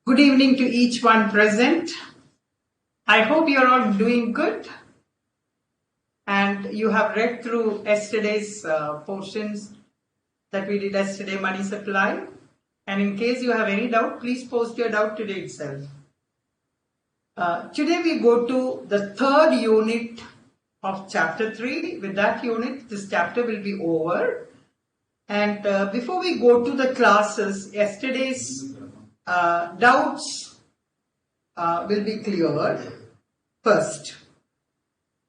Good evening to each one present. I hope you're all doing good and you have read through yesterday's portions that we did yesterday, money supply. And in case you have any doubt, please post your doubt today itself. Today we go to the third unit of chapter 3. With that unit, this chapter will be over. And before we go to the classes, yesterday's doubts will be cleared first,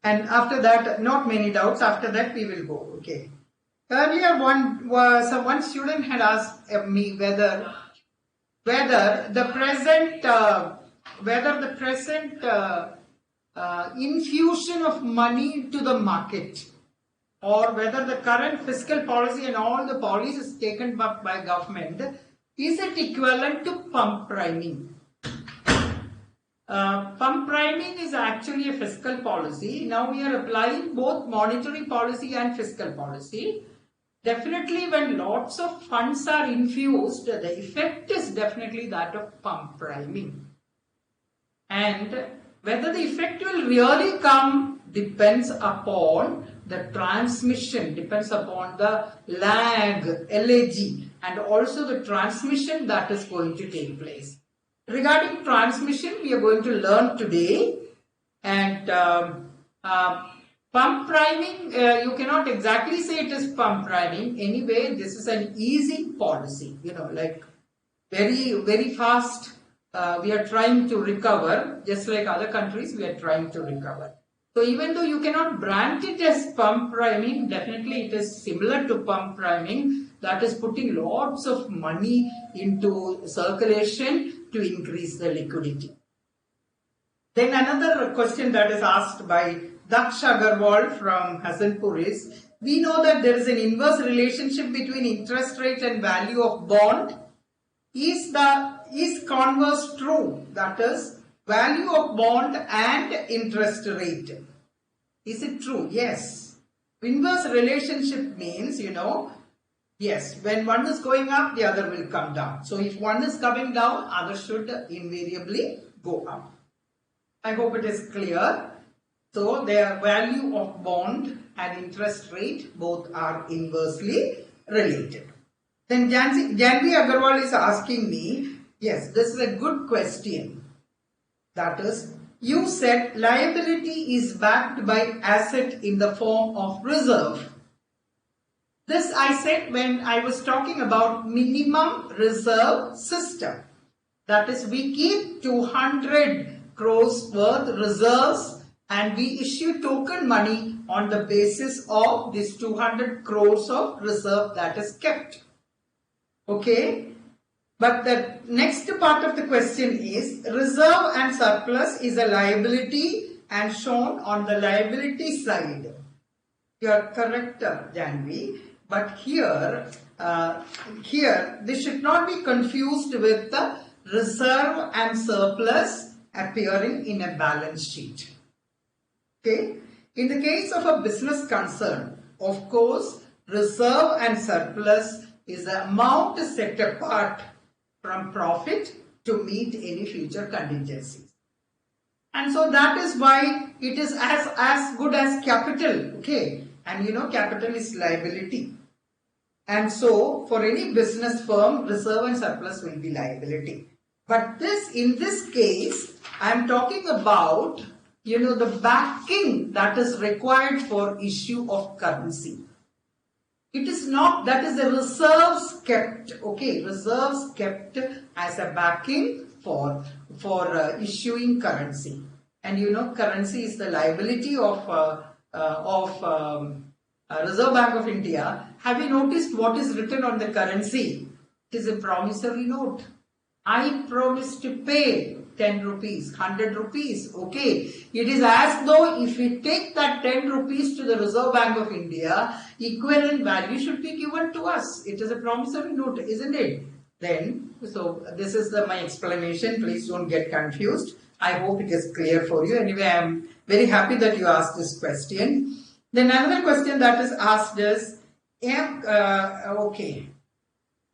and after that, not many doubts. After that, we will go. Okay. Earlier, one student had asked me whether the present infusion of money into the market, or whether the current fiscal policy and all the policies taken up by government, is it equivalent to pump priming? Pump priming is actually a fiscal policy. Now we are applying both monetary policy and fiscal policy. Definitely when lots of funds are infused, the effect is definitely that of pump priming. And whether the effect will really come depends upon the transmission, depends upon the lag, LAG, and also the transmission that is going to take place. Regarding transmission, we are going to learn today. And pump priming, you cannot exactly say it is pump priming. Anyway, this is an easing policy, like very, very fast. We are trying to recover, just like other countries, we are trying to recover. So even though you cannot brand it as pump priming, definitely it is similar to pump priming. That is putting lots of money into circulation to increase the liquidity. Then another question that is asked by Daksh Agarwal from Hasanpur is, we know that there is an inverse relationship between interest rate and value of bond. Is converse true? That is, value of bond and interest rate. Is it true? Yes. Inverse relationship means, yes, when one is going up, the other will come down. So if one is coming down, other should invariably go up. I hope it is clear. So their value of bond and interest rate both are inversely related. Then Janvi Agarwal is asking me, yes, this is a good question. That is, you said liability is backed by asset in the form of reserve. This I said when I was talking about minimum reserve system. That is, we keep 200 crores worth reserves and we issue token money on the basis of this 200 crores of reserve that is kept. Okay. But the next part of the question is, reserve and surplus is a liability and shown on the liability side. You are correct, Janvi. But here, this should not be confused with the reserve and surplus appearing in a balance sheet. Okay. In the case of a business concern, of course, reserve and surplus is the amount set apart from profit to meet any future contingencies. And so that is why it is as good as capital. Okay. And capital is liability. And so for any business firm, reserve and surplus will be liability. But in this case, I am talking about, the backing that is required for issue of currency. It is not, that is the reserves kept, okay, reserves kept as a backing for issuing currency. And currency is the liability of Reserve Bank of India. Have you noticed what is written on the currency? It is a promissory note. I promise to pay 10 rupees, 100 rupees. Okay. It is as though if we take that 10 rupees to the Reserve Bank of India, equivalent value should be given to us. It is a promissory note, isn't it? Then, so this is my explanation. Please don't get confused. I hope it is clear for you. Anyway, I am very happy that you asked this question. Then another question that is asked is, okay,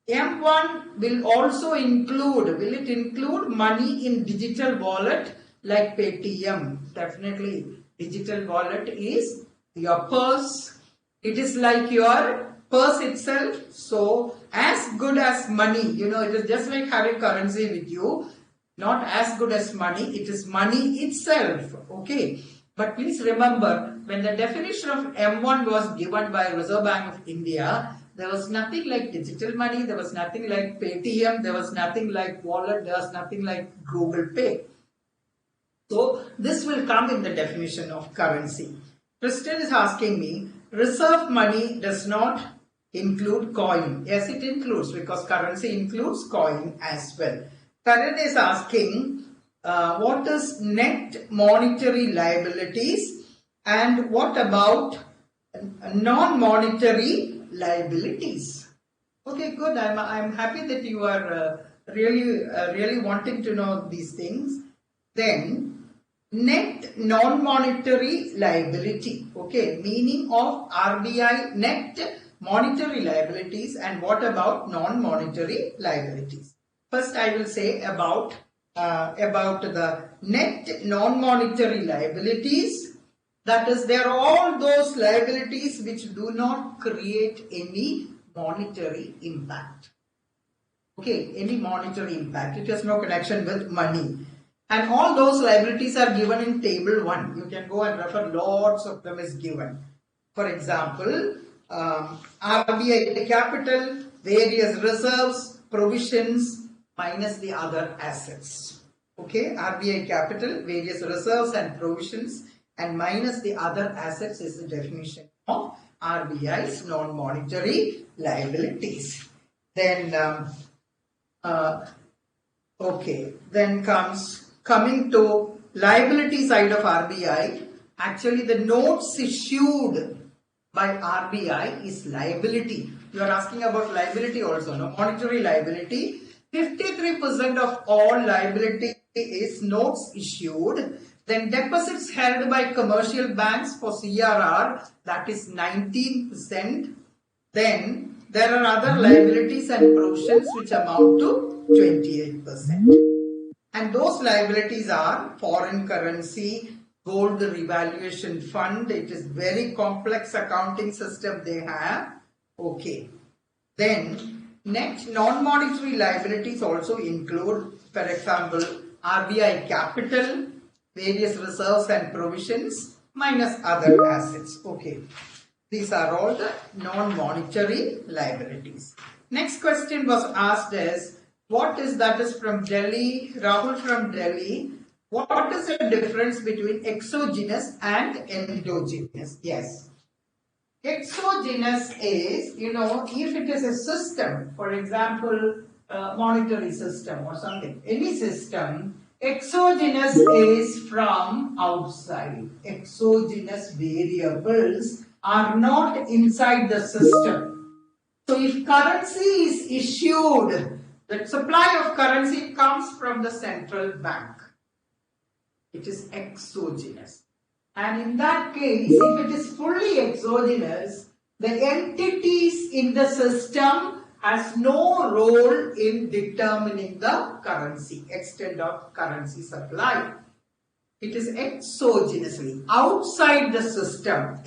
M1 will also include, will it include money in digital wallet like Paytm? Definitely. Digital wallet is your purse. It is like your purse itself. So as good as money, you know, it is just like having currency with you. Not as good as money. It is money itself. Okay. But please remember, when the definition of M1 was given by Reserve Bank of India, there was nothing like digital money, there was nothing like Paytm, there was nothing like wallet, there was nothing like Google Pay. So this will come in the definition of currency. Kristen is asking me, reserve money does not include coin. Yes, it includes, because currency includes coin as well. Karan is asking, what is net monetary liabilities and what about non-monetary liabilities? Okay, good. I'm happy that you are really wanting to know these things. Then net non-monetary liability. Okay, meaning of RBI net monetary liabilities and what about non-monetary liabilities. First, I will say about the net non-monetary liabilities. That is, they are all those liabilities which do not create any monetary impact. Okay, any monetary impact. It has no connection with money. And all those liabilities are given in table 1. You can go and refer, lots of them is given. For example, RBI capital, various reserves, provisions, minus the other assets. Okay, RBI capital, various reserves and provisions, and minus the other assets is the definition of RBI's non-monetary liabilities. Then, then coming to liability side of RBI, actually the notes issued by RBI is liability. You are asking about liability also, no? Monetary liability. 53% of all liability is notes issued. Then deposits held by commercial banks for CRR, that is 19%. Then there are other liabilities and provisions which amount to 28%. And those liabilities are foreign currency, gold revaluation fund. It is very complex accounting system they have. Okay. Then net non-monetary liabilities also include, for example, RBI capital, various reserves and provisions, minus other assets. Okay. These are all the non-monetary liabilities. Next question was asked as, what is, that is from Delhi, Rahul from Delhi, what is the difference between exogenous and endogenous? Yes. Exogenous is, you know, if it is a system, for example, monetary system or something, any system, exogenous is from outside. Exogenous variables are not inside the system. So if currency is issued, the supply of currency comes from the central bank. It is exogenous. And in that case, if it is fully exogenous, the entities in the system has no role in determining the currency, extent of currency supply. It is exogenously, outside the system,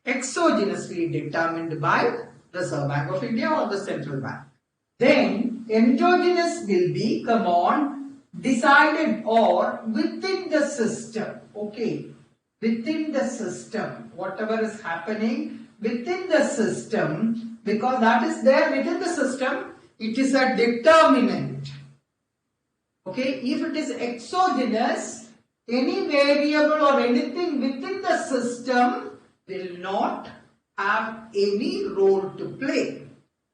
exogenously determined by Reserve Bank of India or the central bank. Then endogenous will be, come on, decided or within the system. Okay. Within the system, whatever is happening within the system, because that is there within the system, it is a determinant. Okay, if it is exogenous, any variable or anything within the system will not have any role to play.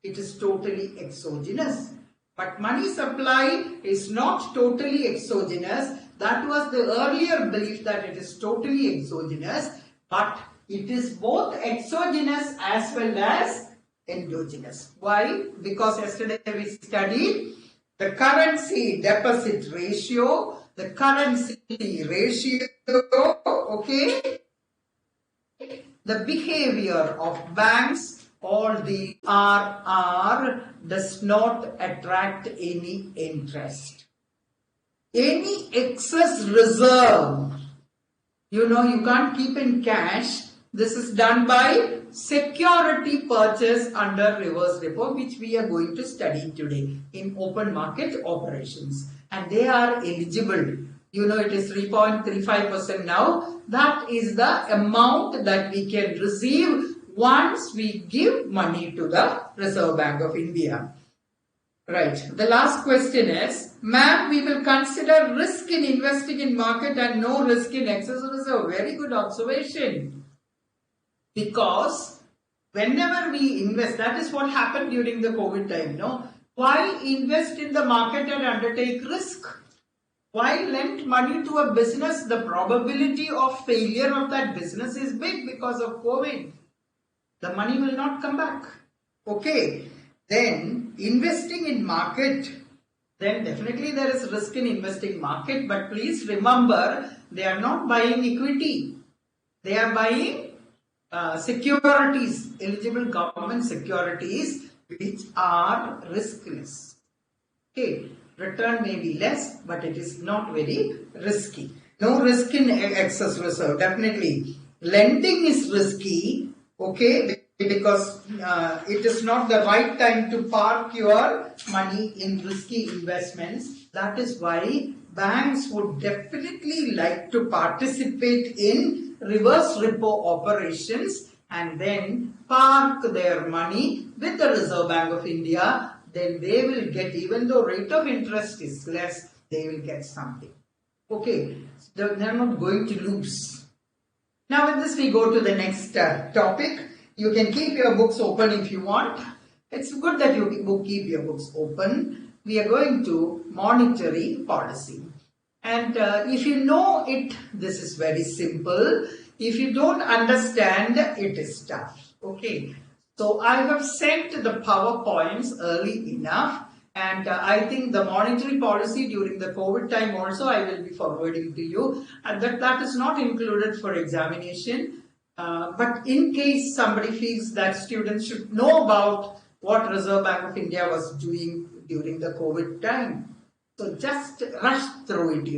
It is totally exogenous. But money supply is not totally exogenous. That was the earlier belief that it is totally exogenous, but it is both exogenous as well as endogenous. Why? Because yesterday we studied the currency deposit ratio, the currency ratio, okay, the behavior of banks or the CRR does not attract any interest. Any excess reserve, you can't keep in cash. This is done by security purchase under reverse repo, which we are going to study today in open market operations. And they are eligible. It is 3.35% now. That is the amount that we can receive once we give money to the Reserve Bank of India. Right. The last question is, ma'am, we will consider risk in investing in market and no risk in excess reserve. Very good observation. Because whenever we invest, that is what happened during the COVID time, no? Why invest in the market and undertake risk? Why lend money to a business? The probability of failure of that business is big because of COVID. The money will not come back. Okay. Then investing in market, then definitely there is risk in investing market, but please remember, they are not buying equity. They are buying securities, eligible government securities, which are riskless. Okay, return may be less, but it is not very risky. No risk in excess reserve, definitely. Lending is risky, okay, because it is not the right time to park your money in risky investments. That is why banks would definitely like to participate in reverse repo operations and then park their money with the Reserve Bank of India. Then they will get, even though rate of interest is less, they will get something. Okay, so they are not going to lose. Now with this we go to the next topic. You can keep your books open if you want. It's good that you keep your books open. We are going to monetary policy. And if you know it, this is very simple. If you don't understand, it is tough. Okay. So I have sent the PowerPoints early enough. And I think the monetary policy during the COVID time also I will be forwarding to you. And that is not included for examination. But in case somebody feels that students should know about what Reserve Bank of India was doing during the COVID time. So just rush through it,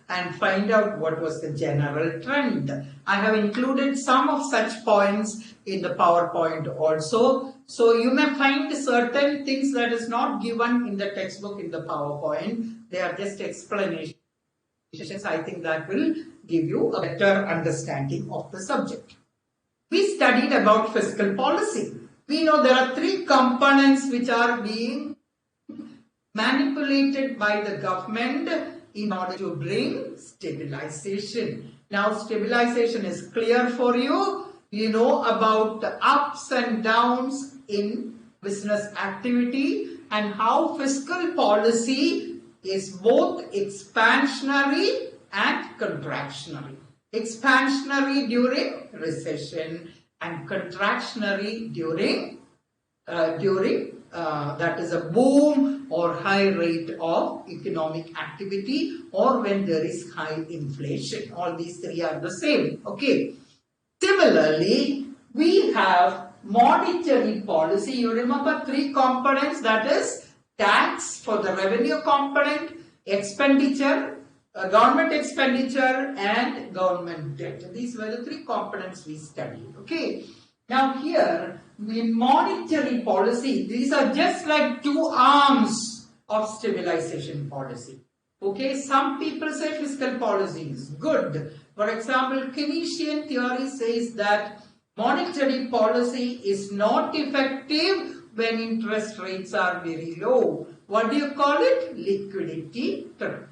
and find out what was the general trend. I have included some of such points in the PowerPoint also. So you may find certain things that is not given in the textbook in the PowerPoint. They are just explanations. I think that will give you a better understanding of the subject. We studied about fiscal policy. We know there are three components which are being manipulated by the government in order to bring stabilization. Now stabilization is clear for you. You know about the ups and downs in business activity and how fiscal policy is both expansionary and contractionary. Expansionary during recession and contractionary during that is a boom or high rate of economic activity or when there is high inflation. All these three are the same. Okay. Similarly, we have monetary policy. You remember three components, that is tax for the revenue component, expenditure, government expenditure and government debt. These were the three components we studied. Okay. Now here, in monetary policy, these are just like two arms of stabilization policy. Okay, some people say fiscal policy is good. For example, Keynesian theory says that monetary policy is not effective when interest rates are very low. What do you call it? Liquidity trap.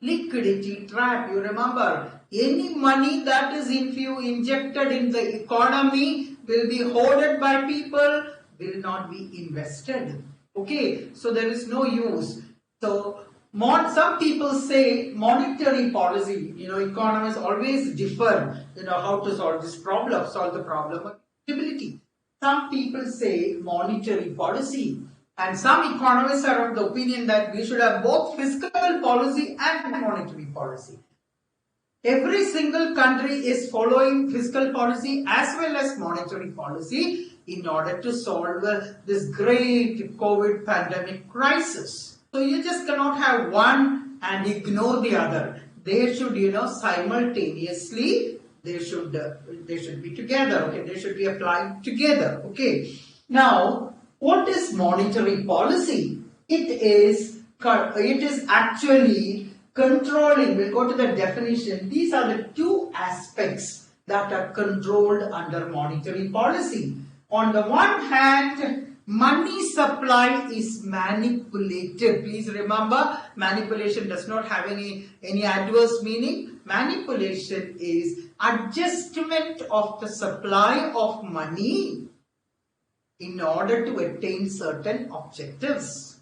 Liquidity trap. You remember, any money that is injected in the economy will be hoarded by people, will not be invested. Okay, so there is no use. So some people say monetary policy, economists always differ, how to solve this problem, solve the problem of stability. Some people say monetary policy, and some economists are of the opinion that we should have both fiscal policy and monetary policy. Every single country is following fiscal policy as well as monetary policy. in order to solve this great COVID pandemic crisis. So you just cannot have one and ignore the other. They should, simultaneously, they should be together. Okay, they should be applied together. Okay. Now, what is monetary policy? It is actually controlling. We'll go to the definition. These are the two aspects that are controlled under monetary policy. On the one hand, money supply is manipulated. Please remember, manipulation does not have any adverse meaning. Manipulation is adjustment of the supply of money in order to attain certain objectives.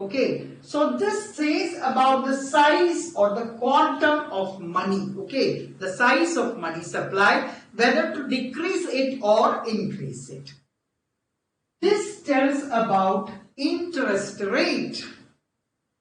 Okay, so this says about the size or the quantum of money. Okay, the size of money supply, whether to decrease it or increase it. This tells about interest rate.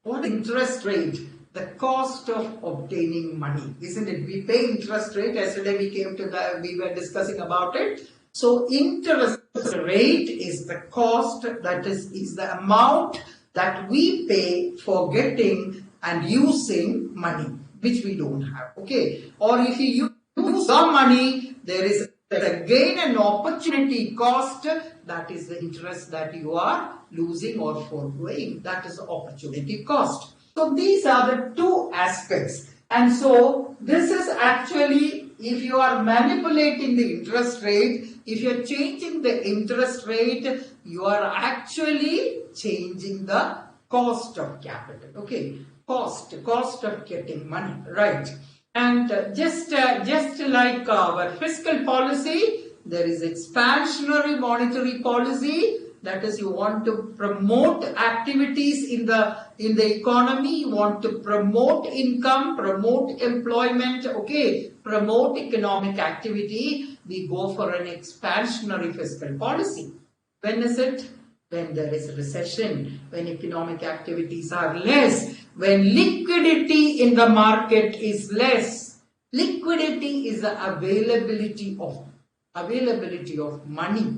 What interest rate? The cost of obtaining money, isn't it? We pay interest rate. Yesterday we were discussing about it. So interest rate is the cost, that is the amount that we pay for getting and using money, which we don't have. Okay, or if you use some money, there is again an opportunity cost, that is the interest that you are losing or foregoing. That is the opportunity cost. So these are the two aspects. And so this is actually, if you are manipulating the interest rate, if you are changing the interest rate, you are actually changing the cost of capital. Okay, cost of getting money, right? And just like our fiscal policy, there is expansionary monetary policy. That is, you want to promote activities in the economy. You want to promote income, promote employment. Okay, promote economic activity. We go for an expansionary fiscal policy. When is it? When there is a recession, when economic activities are less, when liquidity in the market is less. Liquidity is the availability of money.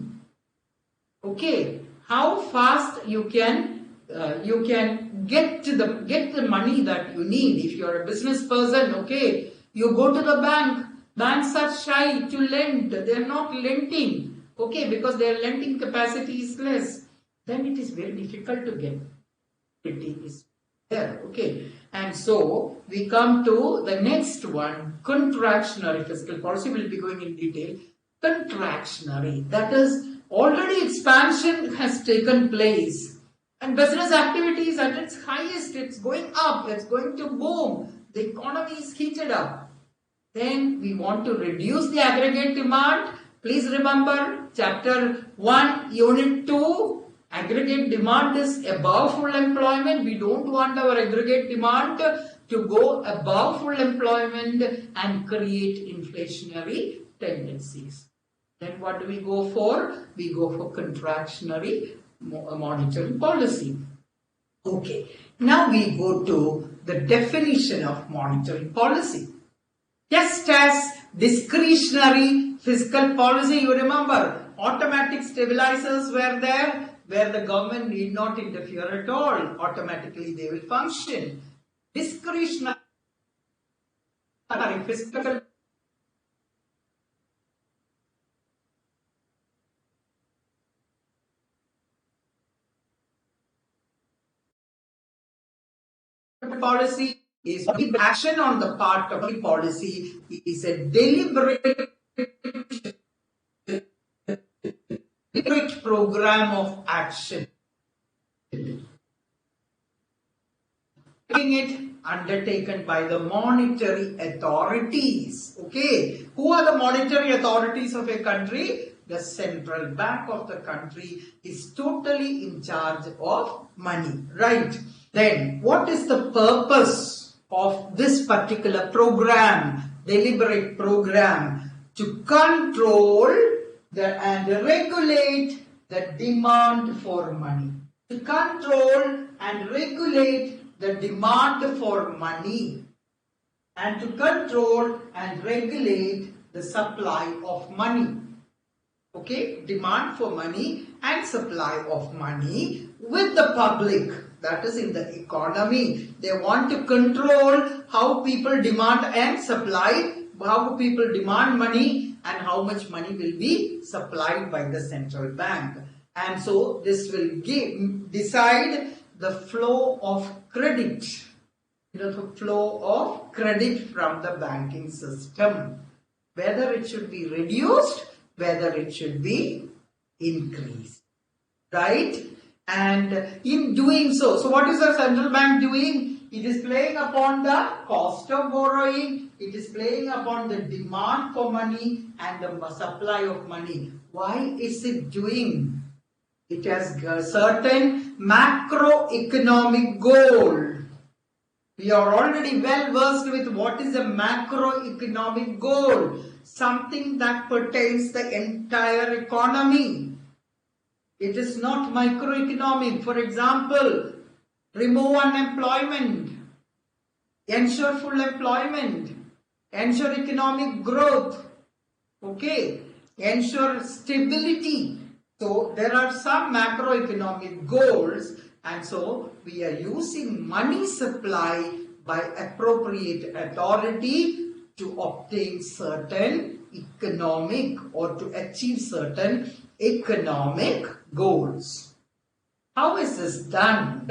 Okay, how fast you can get the money that you need. If you are a business person, okay, you go to the bank. Banks are shy to lend. They are not lending. Okay, because their lending capacity is less. Then it is very difficult to get. It is there. Okay, and so we come to the next one, contractionary fiscal policy. We'll be going in detail. Contractionary, that is, already expansion has taken place and business activity is at its highest. It's going up. It's going to boom. The economy is heated up. Then we want to reduce the aggregate demand. Please remember chapter 1, unit 2. Aggregate demand is above full employment. We don't want our aggregate demand to go above full employment and create inflationary tendencies. Then what do we go for? We go for contractionary monetary policy. Okay, now we go to the definition of monetary policy. Just as discretionary fiscal policy, you remember, automatic stabilizers were there, where the government need not interfere at all. Automatically they will function. Discretionary fiscal policy is action on the part of the policy. It is a deliberate program of action. It undertaken by the monetary authorities. Okay, who are the monetary authorities of a country? The central bank of the country is totally in charge of money, right? Then what is the purpose of this particular program, deliberate program? To control and regulate the demand for money. To control and regulate the demand for money, and to control and regulate the supply of money. Okay, demand for money and supply of money with the public, that is in the economy. They want to control how people demand and supply, how people demand money and how much money will be supplied by the central bank. And so this will decide the flow of credit, the flow of credit from the banking system, whether it should be reduced, whether it should be increased, right? And in doing so, so what is the central bank doing? It is playing upon the cost of borrowing, it is playing upon the demand for money and the supply of money. Why is it doing? It has a certain macroeconomic goal. We are already well versed with what is a macroeconomic goal. Something that pertains the entire economy. It is not microeconomic. For example, remove unemployment, ensure full employment, ensure economic growth, okay, ensure stability. So there are some macroeconomic goals, and so we are using money supply by appropriate authority to obtain certain economic or to achieve certain economic goals. How is this done?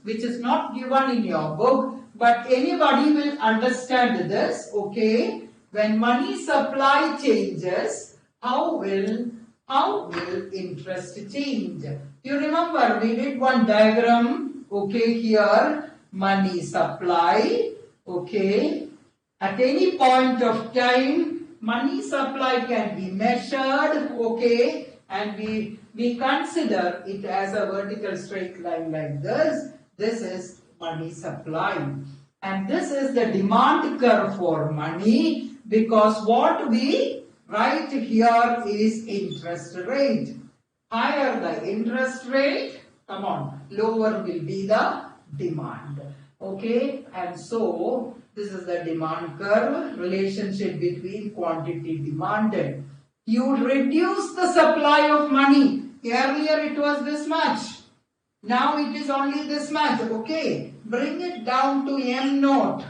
Which is not given in your book, but anybody will understand this, okay? When money supply changes, how will interest change? You remember we did one diagram, okay, here money supply, okay. At any point of time, money supply can be measured, okay, and we consider it as a vertical straight line like this. This is money supply. And this is the demand curve for money, because what we write here is interest rate. Higher the interest rate, come on, lower will be the demand. Okay, and so this is the demand curve, relationship between quantity demanded. You reduce the supply of money. Earlier it was this much. Now it is only this much. Okay, bring it down to M naught.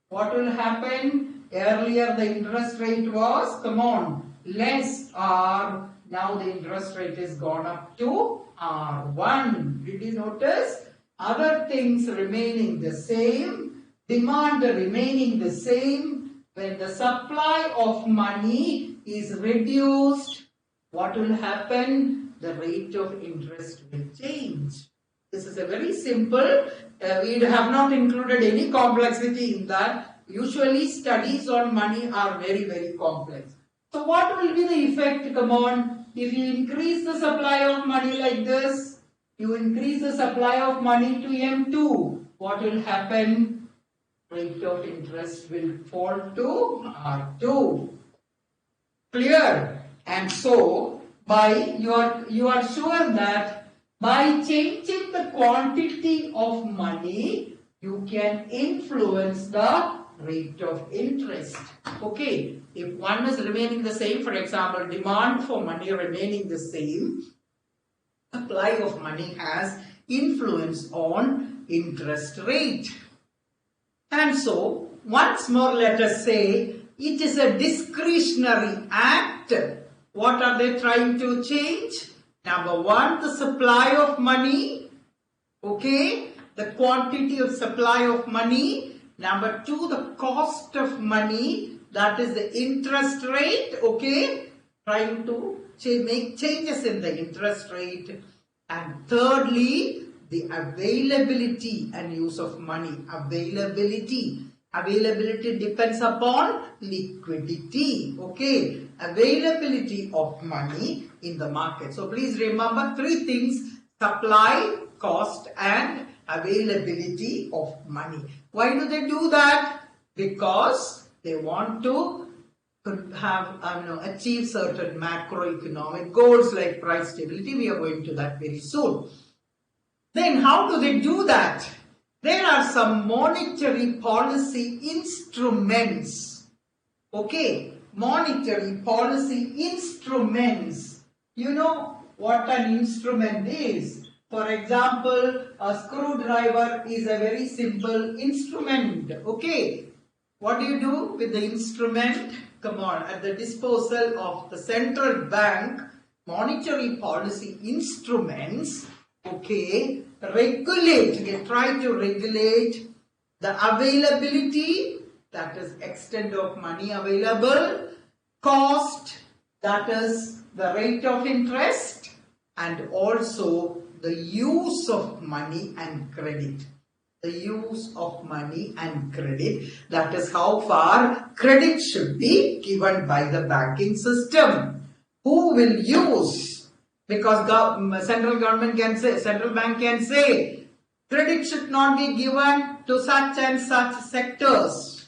What will happen? Earlier the interest rate was, come on, less R. Now the interest rate is gone up to R1. Did you notice? Other things remaining the same, demand remaining the same. When the supply of money is reduced, what will happen? The rate of interest will change. This is a very simple, we have not included any complexity in that. Usually studies on money are very, very complex. So what will be the effect? Come on, if you increase the supply of money like this, you increase the supply of money to M2, what will happen? Rate of interest will fall to R2. Clear? And so, you are sure that by changing the quantity of money, you can influence the rate of interest. Okay, if one is remaining the same, for example, demand for money remaining the same, supply of money has influence on interest rate. And so, once more let us say, it is a discretionary act. What are they trying to change? Number one, the supply of money. Okay, the quantity of supply of money. Number two, the cost of money. That is the interest rate. Okay, trying to make changes in the interest rate. And thirdly, the availability and use of money. Availability depends upon liquidity. Okay, availability of money in the market. So please remember three things: supply, cost and availability of money. Why do they do that? Because they want to have achieve certain macroeconomic goals like price stability. We are going to that very soon. Then how do they do that? There are some monetary policy instruments. Okay, monetary policy instruments You know what an instrument is. For example, a screwdriver is a very simple instrument. Okay. What do you do with the instrument? Come on, at the disposal of the central bank, monetary policy instruments, okay, they try to regulate the availability, that is extent of money available, cost, that is the rate of interest, and also the use of money and credit. The use of money and credit, that is how far credit should be given by the banking system. Who will use? Because central government can say, central bank can say, credit should not be given to such and such sectors.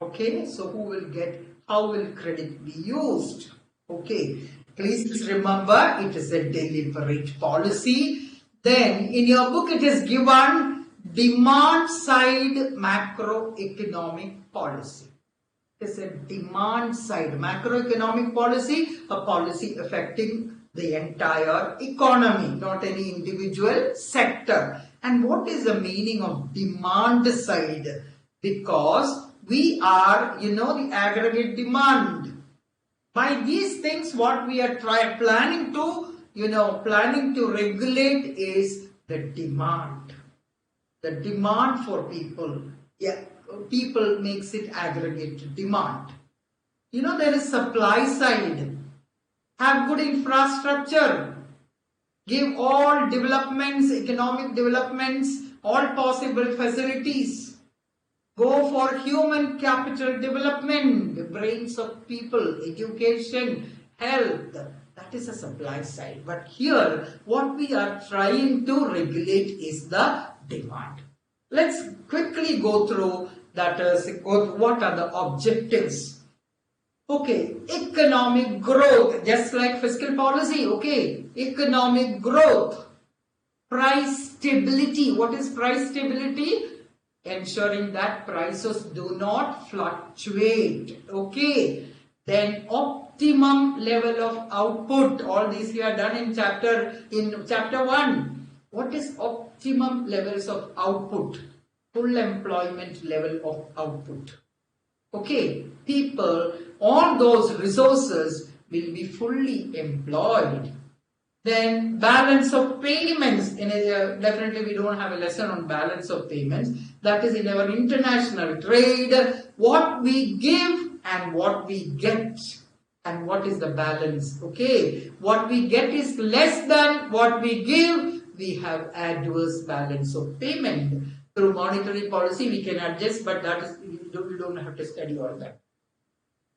Okay, so who will get, how will credit be used? Okay, please remember it is a deliberate policy. Then in your book it is given demand side macroeconomic policy. It is a demand side macroeconomic policy, a policy affecting the entire economy, not any individual sector. And what is the meaning of demand side? Because we are, the aggregate demand. By these things, what we are planning to regulate is the demand. The demand for people. Yeah, people makes it aggregate demand. There is supply side. Have good infrastructure. Give all developments, economic developments, all possible facilities. Go for human capital development, the brains of people, education, health. That is a supply side. But here, what we are trying to regulate is the demand. Let's quickly go through that. What are the objectives? Okay, economic growth, just like fiscal policy. Okay, economic growth. Price stability. What is price stability? Ensuring that prices do not fluctuate. Okay, then optimum level of output. All these we are done in chapter 1. What is optimum levels of output? Full employment level of output. Okay, people, all those resources will be fully employed. Then balance of payments. Definitely we don't have a lesson on balance of payments. That is in our international trade. What we give and what we get. And what is the balance? Okay. What we get is less than what we give. We have adverse balance of payment. Through monetary policy we can adjust, but that is, you don't have to study all that.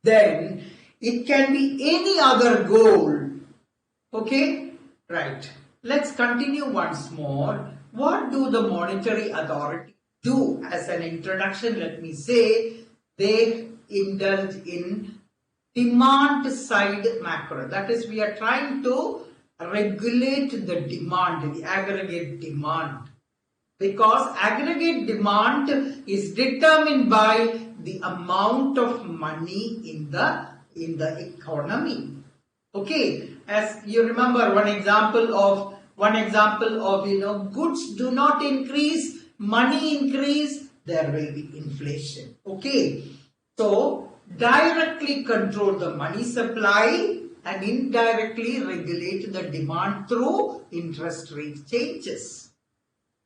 Then it can be any other goal. Okay. Right. Let's continue once more. What do the monetary authority do? As an introduction, let me say they indulge in demand side macro. That is, we are trying to regulate the demand, the aggregate demand. Because aggregate demand is determined by the amount of money in the economy. Okay, as you remember, one example of goods do not increase, money increase, there will be inflation. Okay, so directly control the money supply and indirectly regulate the demand through interest rate changes.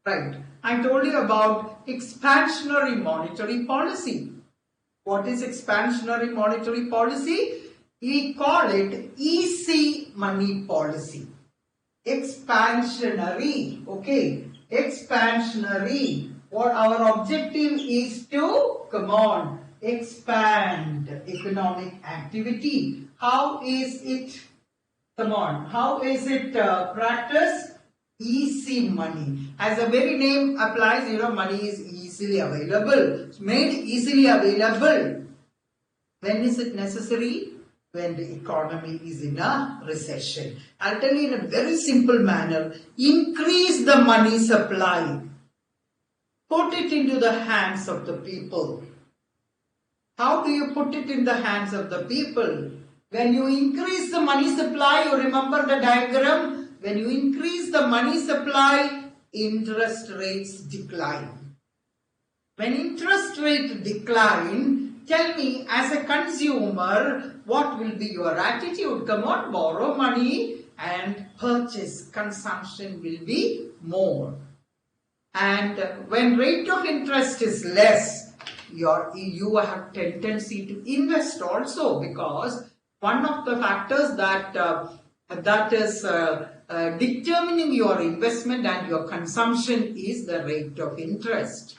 Right, I told you about expansionary monetary policy. What is expansionary monetary policy? We call it easy money policy. Expansionary. Okay. Expansionary. What our objective is to, come on, expand economic activity. How is it, come on, how is it practiced? Easy money. As the very name applies, money is easily available. It's made easily available. When is it necessary? When the economy is in a recession. I'll tell you in a very simple manner. Increase the money supply. Put it into the hands of the people. How do you put it in the hands of the people? When you increase the money supply, you remember the diagram, when you increase the money supply, interest rates decline. When interest rate decline, tell me as a consumer, what will be your attitude? Come on, borrow money and purchase. Consumption will be more. And when rate of interest is less, you have tendency to invest also, because one of the factors that is determining your investment and your consumption is the rate of interest.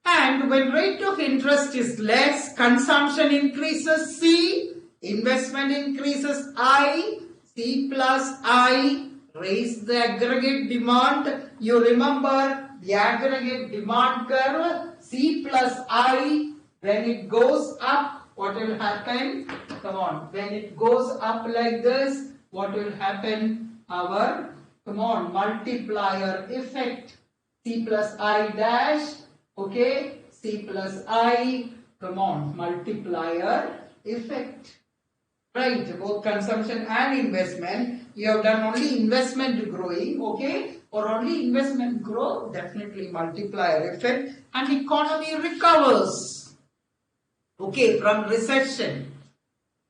And when rate of interest is less, consumption increases C, investment increases I, C plus I, raise the aggregate demand. You remember the aggregate demand curve, C plus I, when it goes up, what will happen? Come on, when it goes up like this, what will happen? Our, come on, multiplier effect, C plus I dash, okay, C plus I, come on, multiplier effect. Right, both consumption and investment, you have done only investment growing, okay, or only investment grow, definitely multiplier effect, and economy recovers, okay, from recession.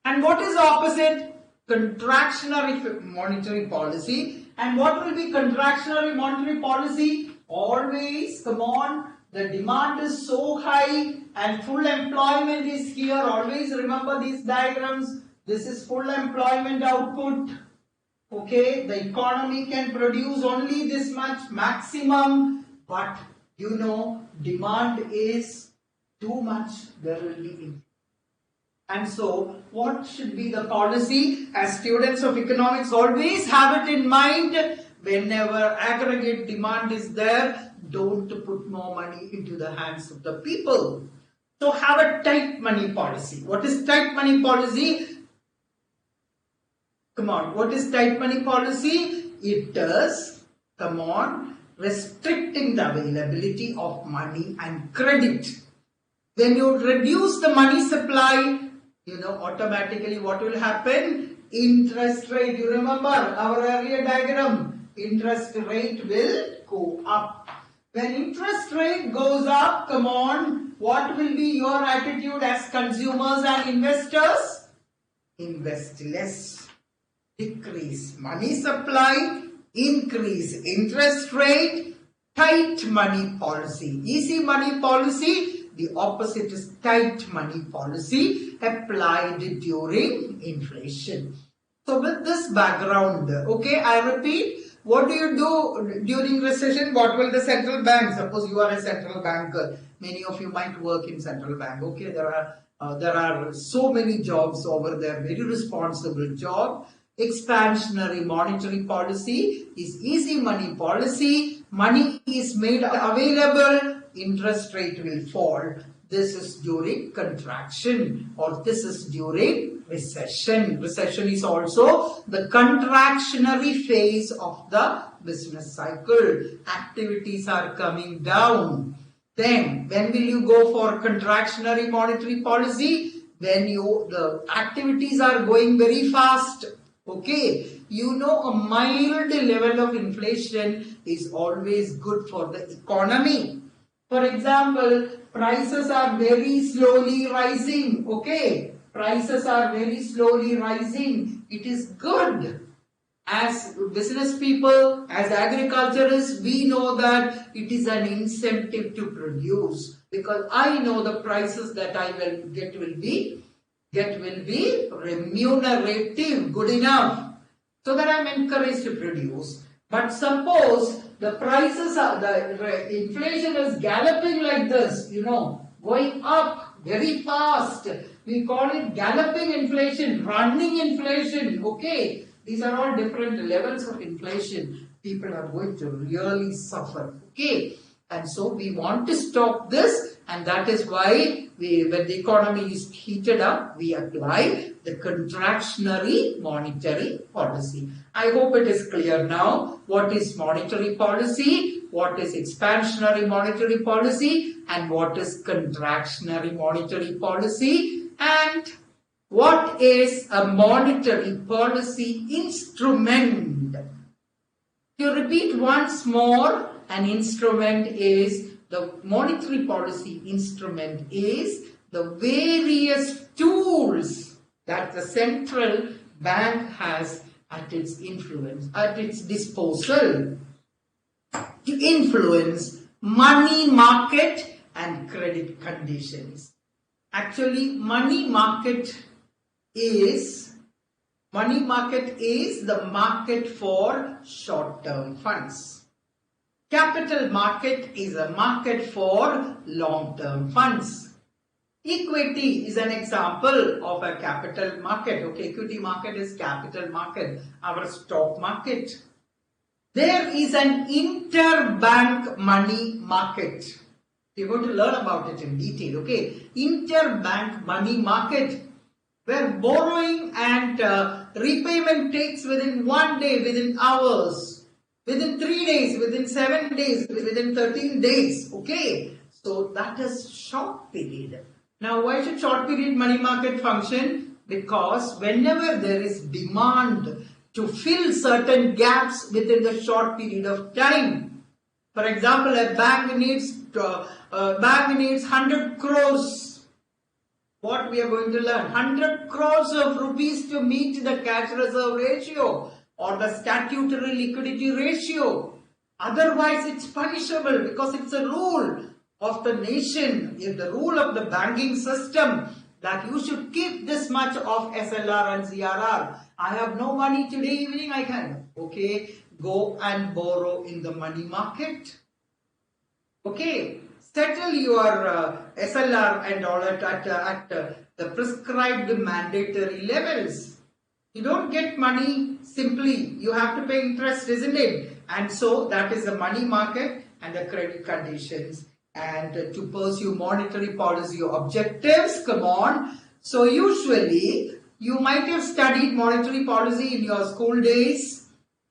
And what is opposite? Contractionary monetary policy. And what will be contractionary monetary policy? Always, come on, the demand is so high and full employment is here. Always remember these diagrams. This is full employment output. Okay, the economy can produce only this much maximum, but you know, demand is too much, there will be inflation. And so, what should be the policy? As students of economics, always have it in mind, whenever aggregate demand is there, don't put more money into the hands of the people. So, have a tight money policy. What is tight money policy? Come on, what is tight money policy? It is, come on, restricting the availability of money and credit. When you reduce the money supply, you know, automatically what will happen? Interest rate, you remember our earlier diagram, interest rate will go up. When interest rate goes up, come on, what will be your attitude as consumers and investors? Invest less, decrease money supply, increase interest rate, tight money policy. Easy money policy, the opposite is tight money policy applied during inflation. So with this background, okay, I repeat, what do you do during recession? What will the central bank, suppose you are a central banker, many of you might work in central bank, okay, there are so many jobs over there, very responsible job. Expansionary monetary policy is easy money policy, money is made available, interest rate will fall. This is during contraction or this is during recession. Recession is also the contractionary phase of the business cycle. Activities are coming down. Then when will you go for contractionary monetary policy? When the activities are going very fast. Okay, you know, a mild level of inflation is always good for the economy. For example, prices are very slowly rising. Okay, prices are very slowly rising. It is good. As business people, as agriculturists, we know that it is an incentive to produce, because I know the prices that I will get will be remunerative, good enough, so that I am encouraged to produce. But suppose the prices are, the inflation is galloping like this, you know, going up very fast. We call it galloping inflation, running inflation, okay. These are all different levels of inflation. People are going to really suffer, okay. And so we want to stop this, and that is why when the economy is heated up, we apply the contractionary monetary policy. I hope it is clear now what is monetary policy, what is expansionary monetary policy, and what is contractionary monetary policy. And What is a monetary policy instrument? To repeat once more, an instrument is, the monetary policy instrument is the various tools that the central bank has at its disposal to influence money market and credit conditions. Actually, money market is the market for short-term funds. Capital market is a market for long-term funds. Equity is an example of a capital market. Okay, equity market is capital market, our stock market. There is an interbank money market. We're going to learn about it in detail. Okay, interbank money market, where borrowing and repayment takes within 1 day, within hours, within 3 days, within 7 days, within 13 days. Okay, so that is short period. Now, why should short period money market function? Because whenever there is demand to fill certain gaps within the short period of time, for example, a bank needs 100 crores. What we are going to learn? 100 crores of rupees to meet the cash reserve ratio or the statutory liquidity ratio. Otherwise, it's punishable because it's a rule of the nation, in the rule of the banking system, that you should keep this much of SLR and CRR. I have no money today evening, I can. Okay, go and borrow in the money market. Okay, settle your SLR and all at the prescribed mandatory levels. You don't get money simply, you have to pay interest, isn't it? And so that is the money market and the credit conditions. And to pursue monetary policy objectives, come on. So usually you might have studied monetary policy in your school days,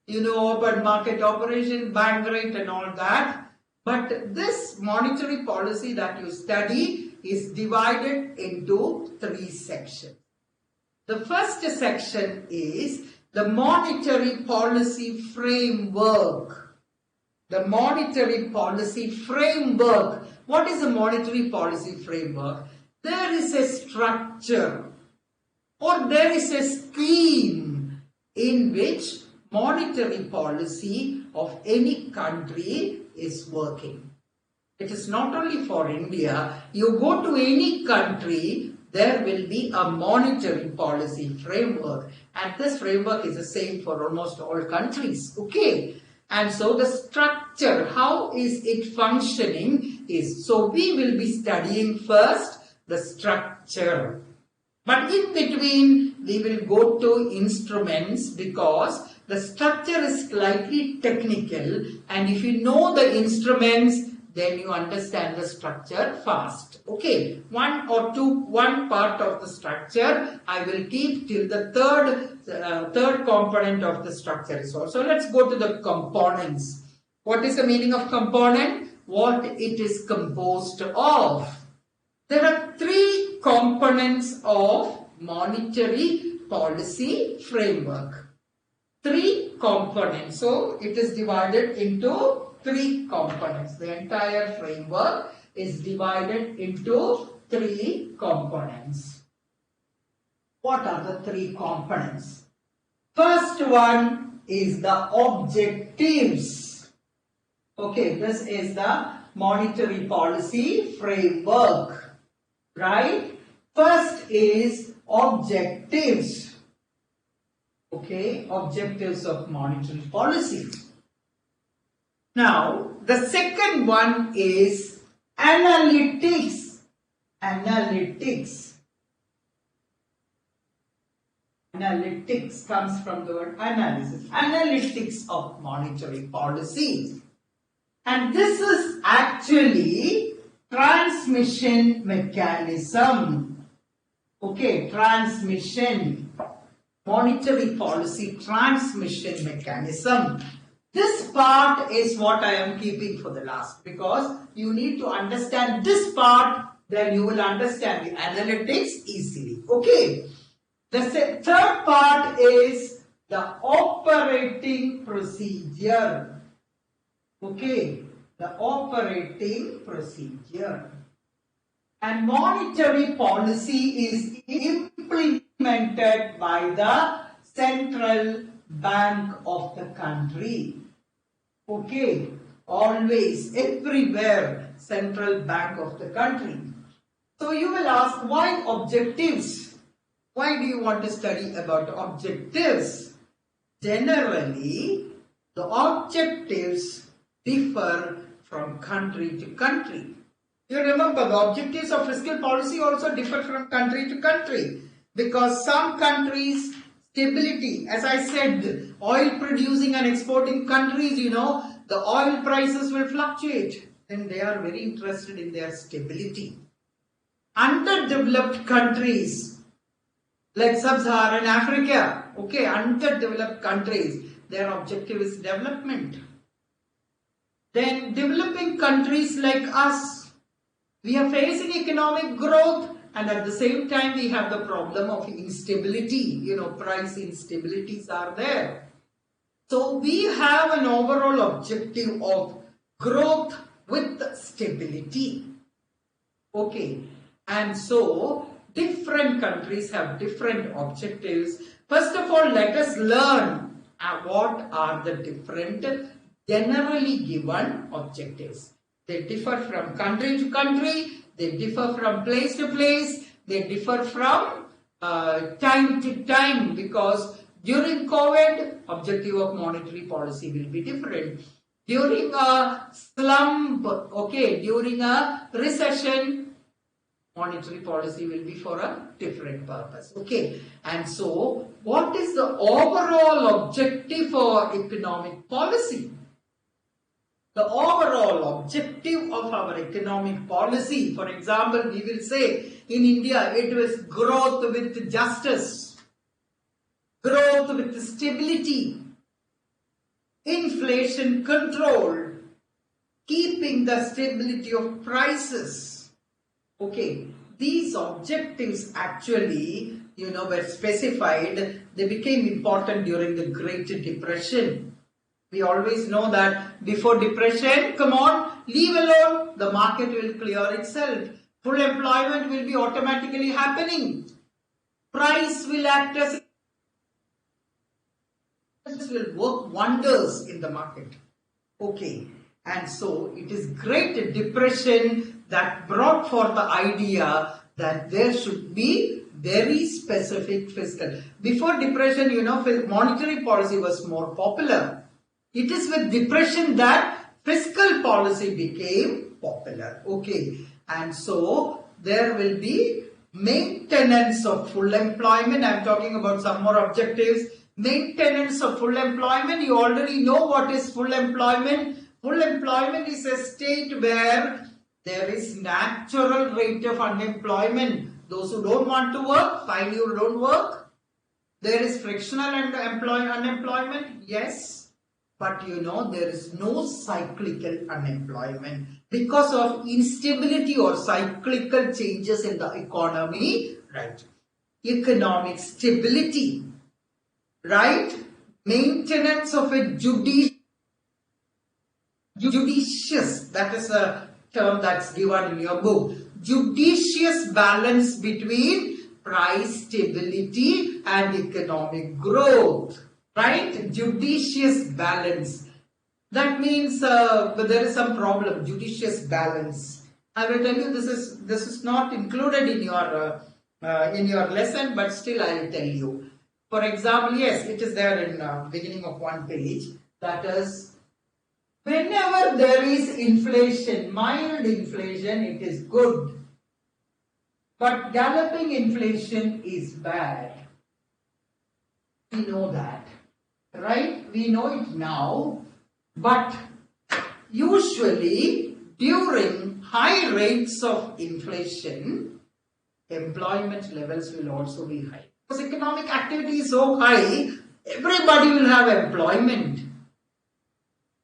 you know, open market operation, bank rate and all that. But this monetary policy that you study is divided into 3 sections. The first section is the monetary policy framework. The monetary policy framework. What is a monetary policy framework? There is a structure or there is a scheme in which monetary policy of any country is working. It is not only for India. You go to any country, there will be a monetary policy framework, and this framework is the same for almost all countries. Okay. And so the structure, how is it functioning is, so we will be studying first the structure. But in between, we will go to instruments because the structure is slightly technical, and if you know the instruments, then you understand the structure fast. Okay, one part of the structure I will keep till the third component of the structure is also. So let's go to the components. What is the meaning of component? What it is composed of. There are 3 components of monetary policy framework. 3 components. So it is divided into 3 components. The entire framework is divided into 3 components. What are the 3 components? First one is the objectives. Okay, this is the monetary policy framework, right? First is objectives. Okay, objectives of monetary policy. Now, the second one is analytics. Analytics. Analytics comes from the word analysis. Analytics of monetary policy. And this is actually transmission mechanism. Okay, transmission. Monetary policy transmission mechanism. This part is what I am keeping for the last, because you need to understand this part, then you will understand the analytics easily. Okay. third part is the operating procedure. Okay, the operating procedure. And monetary policy is implemented by the central bank of the country. Okay, always, everywhere, central bank of the country. So you will ask, why objectives? Why do you want to study about objectives? Generally, the objectives differ from country to country. You remember the objectives of fiscal policy also differ from country to country, because some countries, stability, as I said, oil producing and exporting countries, the oil prices will fluctuate. Then they are very interested in their stability. Underdeveloped countries like Sub-Saharan Africa, okay, underdeveloped countries, their objective is development. Then developing countries like us, we are facing economic growth, and at the same time we have the problem of instability, price instabilities are there. So we have an overall objective of growth with stability. Okay, and so different countries have different objectives. First of all, let us learn what are the different generally given objectives. They differ from country to country, they differ from place to place, they differ from time to time, because during COVID, objective of monetary policy will be different. During a slump, okay, during a recession, monetary policy will be for a different purpose. Okay, and so what is the overall objective for economic policy? The overall objective of our economic policy, for example, we will say in India it was growth with justice, growth with stability, inflation control, keeping the stability of prices. Okay, these objectives actually, were specified. They became important during the Great Depression. We always know that before depression, come on, leave alone, the market will clear itself. Full employment will be automatically happening. Price will act as will work wonders in the market. Okay, and so it is Great Depression that brought forth the idea that there should be very specific fiscal. Before depression, monetary policy was more popular. It is with depression that fiscal policy became popular. Okay, and so there will be maintenance of full employment. I am talking about some more objectives. Maintenance of full employment. You already know what is full employment. Full employment is a state where there is natural rate of unemployment. Those who don't want to work, fine, you don't work. There is frictional unemployment, yes. But there is no cyclical unemployment because of instability or cyclical changes in the economy, right? Economic stability, right? Maintenance of a judicious, that is a term that's given in your book. Judicious balance between price stability and economic growth. Right? Judicious balance. That means there is some problem. Judicious balance. I will tell you this is not included in your lesson, but still I will tell you. For example, yes, it is there in beginning of one page. That is, whenever there is inflation, mild inflation, it is good. But galloping inflation is bad. We know that. Right? We know it now, but usually during high rates of inflation, employment levels will also be high. Because economic activity is so high, everybody will have employment.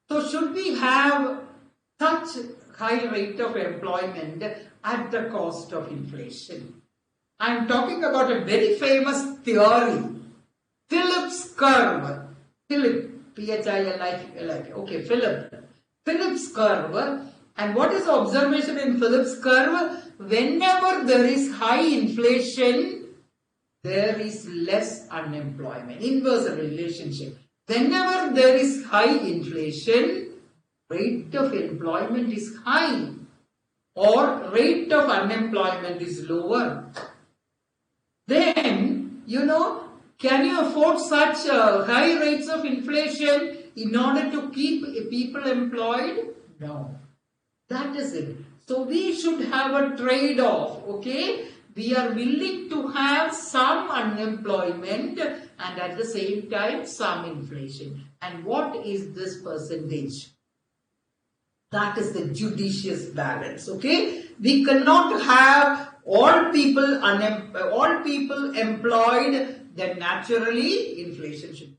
So should we have such high rate of employment at the cost of inflation? I am talking about a very famous theory, Phillips curve. Philip, Philip. Okay, Phillips curve. And what is the observation in Phillips curve? Whenever there is high inflation, there is less unemployment. Inverse relationship. Whenever there is high inflation, rate of employment is high or rate of unemployment is lower. Then, can you afford such high rates of inflation in order to keep people employed? No. That is it. So we should have a trade-off, okay? We are willing to have some unemployment and at the same time some inflation. And what is this percentage? That is the judicious balance, okay? We cannot have all people employed, then naturally inflation should.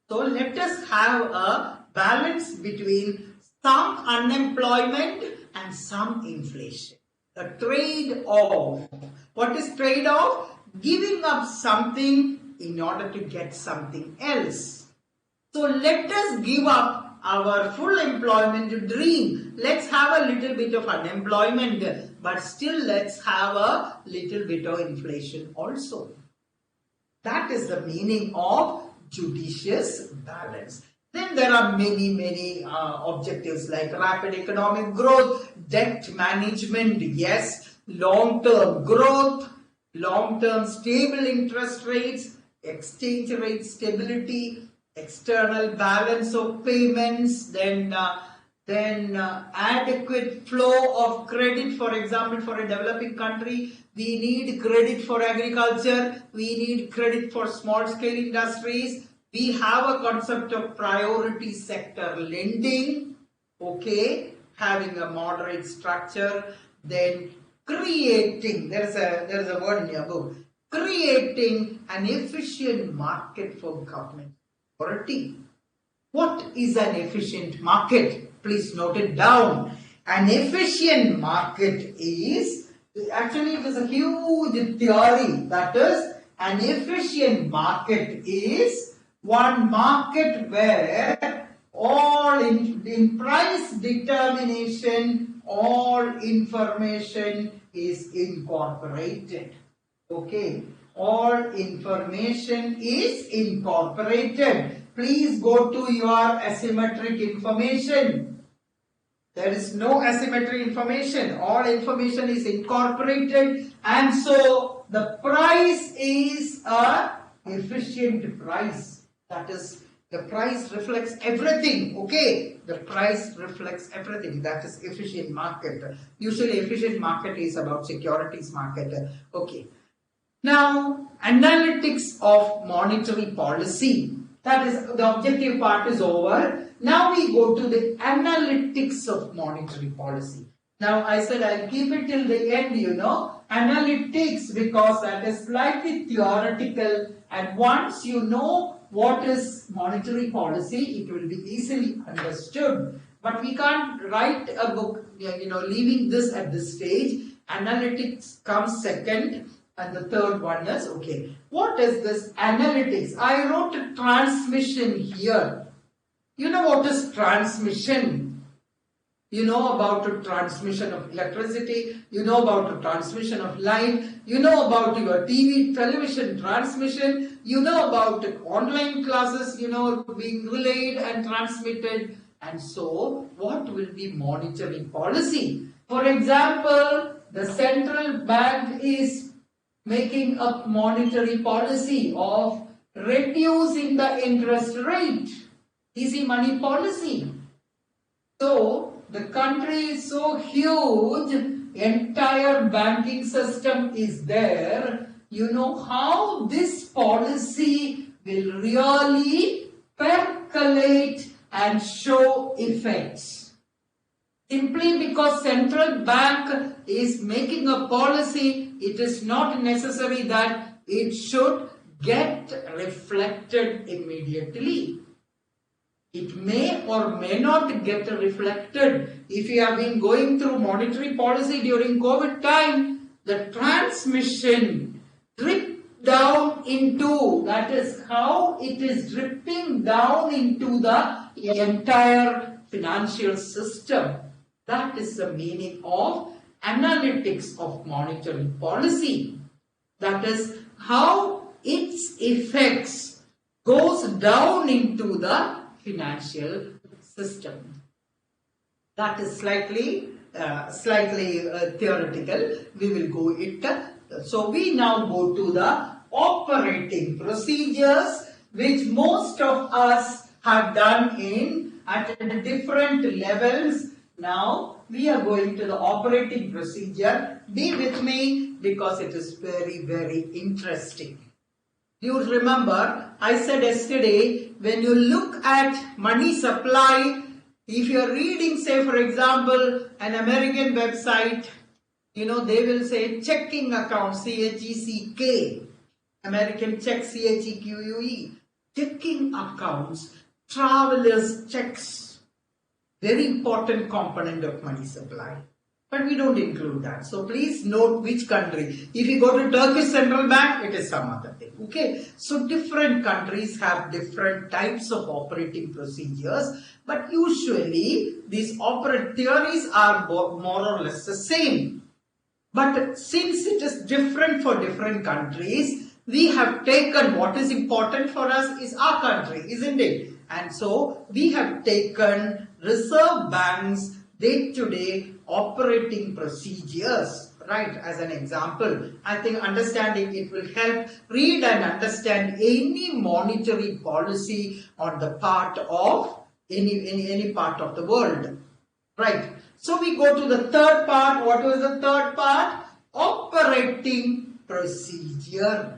So let us have a balance between some unemployment and some inflation. A trade-off. What is trade-off? Giving up something in order to get something else. So let us give up our full employment dream. Let's have a little bit of unemployment, but still let's have a little bit of inflation also. That is the meaning of judicious balance. Then there are many objectives like rapid economic growth, debt management, yes, long-term growth, long-term stable interest rates, exchange rate stability, external balance of payments, then adequate flow of credit. For example, for a developing country, we need credit for agriculture, we need credit for small-scale industries. We have a concept of priority sector lending, okay, having a moderate structure, then creating, there is a word in your book, creating an efficient market for government authority. What is an efficient market? Please note it down. An efficient market is, actually it is a huge theory, that is, an efficient market is one market where all in price determination, all information is incorporated. Okay, all information is incorporated. Please go to your asymmetric information. There is no asymmetric information. All information is incorporated, and so the price is a efficient price. That is, the price reflects everything, okay? The price reflects everything. That is efficient market. Usually efficient market is about securities market, okay. Now, analytics of monetary policy. That is, the objective part is over. Now we go to the analytics of monetary policy. Now I said I'll keep it till the end, analytics, because that is slightly theoretical, and once you know what is monetary policy, it will be easily understood. But we can't write a book, leaving this at this stage. Analytics comes second, and the third one is, okay, what is this analytics? I wrote a transmission here. You know what is transmission? You know about the transmission of electricity, you know about the transmission of light, you know about your television transmission, you know about online classes, being relayed and transmitted. And so, what will be monetary policy? For example, the central bank is making a monetary policy of reducing the interest rate. Easy money policy. So, the country is so huge, entire banking system is there. You know how this policy will really percolate and show effects. Simply because central bank is making a policy, it is not necessary that it should get reflected immediately. It may or may not get reflected. If you have been going through monetary policy during COVID time, the transmission drip down into, that is how it is dripping down into the entire financial system. That is the meaning of analytics of monetary policy. That is how its effects goes down into the financial system. That is slightly theoretical. We will go it. So we now go to the operating procedures, which most of us have done at different levels. Now we are going to the operating procedure. Be with me because it is very, very interesting. You remember I said yesterday, when you look at money supply, if you are reading, say for example, an American website, they will say checking account, CHECK, American check, CHEQUE, checking accounts, travelers checks, very important component of money supply. But we don't include that. So please note which country. If you go to Turkish Central Bank, it is some other thing. Okay. So different countries have different types of operating procedures. But usually these theories are more or less the same. But since it is different for different countries, we have taken what is important for us is our country, isn't it? And so we have taken Reserve Bank's day-to-day operating procedures, right, as an example. I think understanding it will help read and understand any monetary policy on the part of any part of the world, right? So we go to the third part. What was the third part? Operating procedure.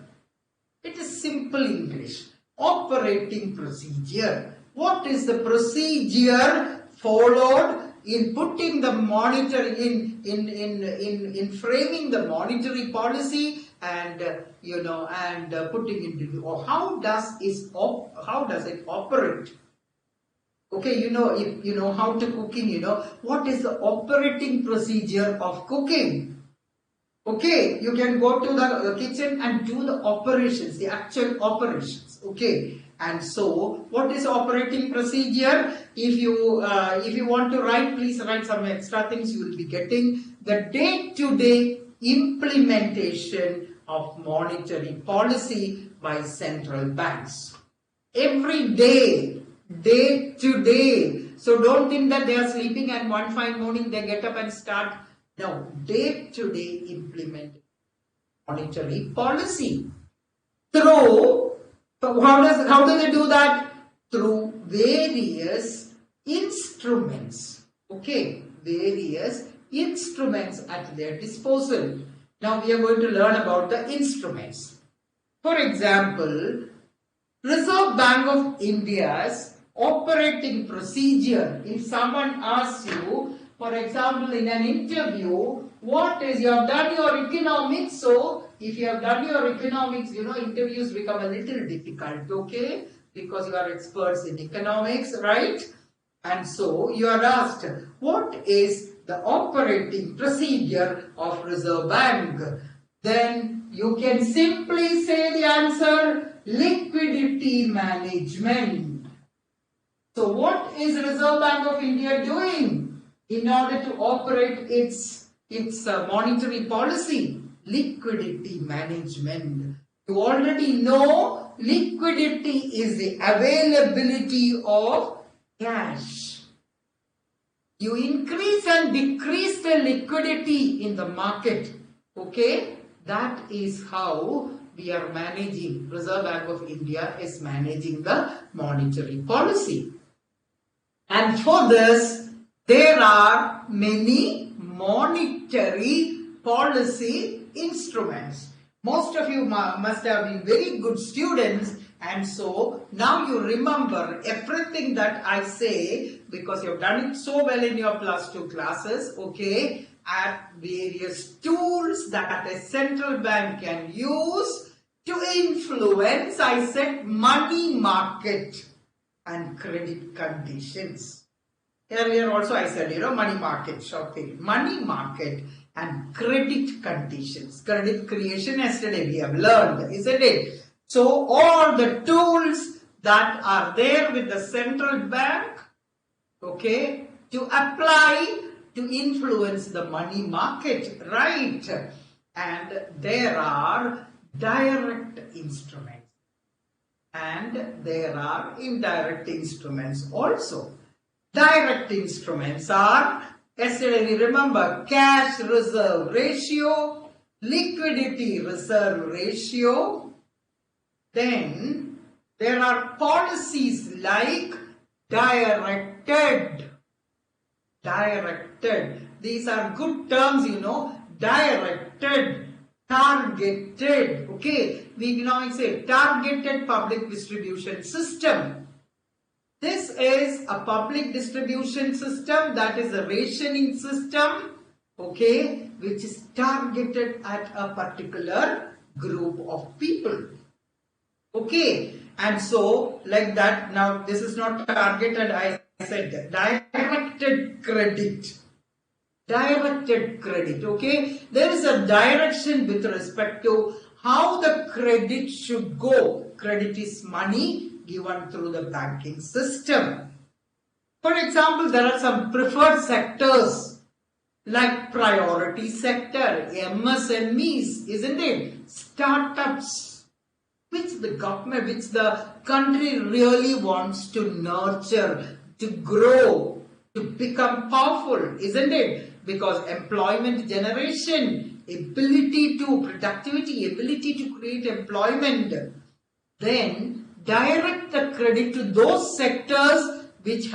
It is simple English. Operating procedure. What is the procedure followed in putting the monetary in framing the monetary policy and putting into, or how does it operate? Okay, if you know how to cooking, what is the operating procedure of cooking? Okay, you can go to the kitchen and do the operations, the actual operations. Okay, and so what is operating procedure? If you want to write, please write some extra things. You will be getting the day-to-day implementation of monetary policy by central banks. Every day to day. So don't think that they are sleeping and one fine morning they get up and start. No, day-to-day implement monetary policy. How do they do that? Through various instruments. Okay, various instruments at their disposal. Now we are going to learn about the instruments. For example, Reserve Bank of India's operating procedure. If someone asks you, for example, in an interview, you have done your economics. So, if you have done your economics, interviews become a little difficult, okay? Because you are experts in economics, right? And so, you are asked, what is the operating procedure of Reserve Bank? Then, you can simply say the answer, liquidity management. So, what is Reserve Bank of India doing in order to operate its monetary policy? Liquidity management. You already know liquidity is the availability of cash. You increase and decrease the liquidity in the market. Okay? That is how we are managing. Reserve Bank of India is managing the monetary policy. And for this, there are many monetary policy instruments. Most of you must have been very good students, and so now you remember everything that I say because you have done it so well in your plus 2 classes, okay, at various tools that a central bank can use to influence, I said, money market and credit conditions. Earlier also I said, money market, short period. Money market and credit conditions. Credit creation yesterday we have learned, isn't it? So all the tools that are there with the central bank, okay, to apply to influence the money market, right? And there are direct instruments and there are indirect instruments also. Direct instruments are, yesterday we remember, cash reserve ratio, liquidity reserve ratio. Then there are policies like directed. These are good terms, you know. Directed, targeted. Okay, we now say targeted public distribution system. This is a public distribution system, that is a rationing system, okay, which is targeted at a particular group of people. Okay, and so like that, now this is not targeted, I said directed credit. Directed credit, okay. There is a direction with respect to how the credit should go. Credit is money given through the banking system. For example, there are some preferred sectors like priority sector, MSMEs, isn't it? Startups, which the government, which the country really wants to nurture, to grow, to become powerful, isn't it? Because employment generation, ability to productivity, ability to create employment, then direct the credit to those sectors which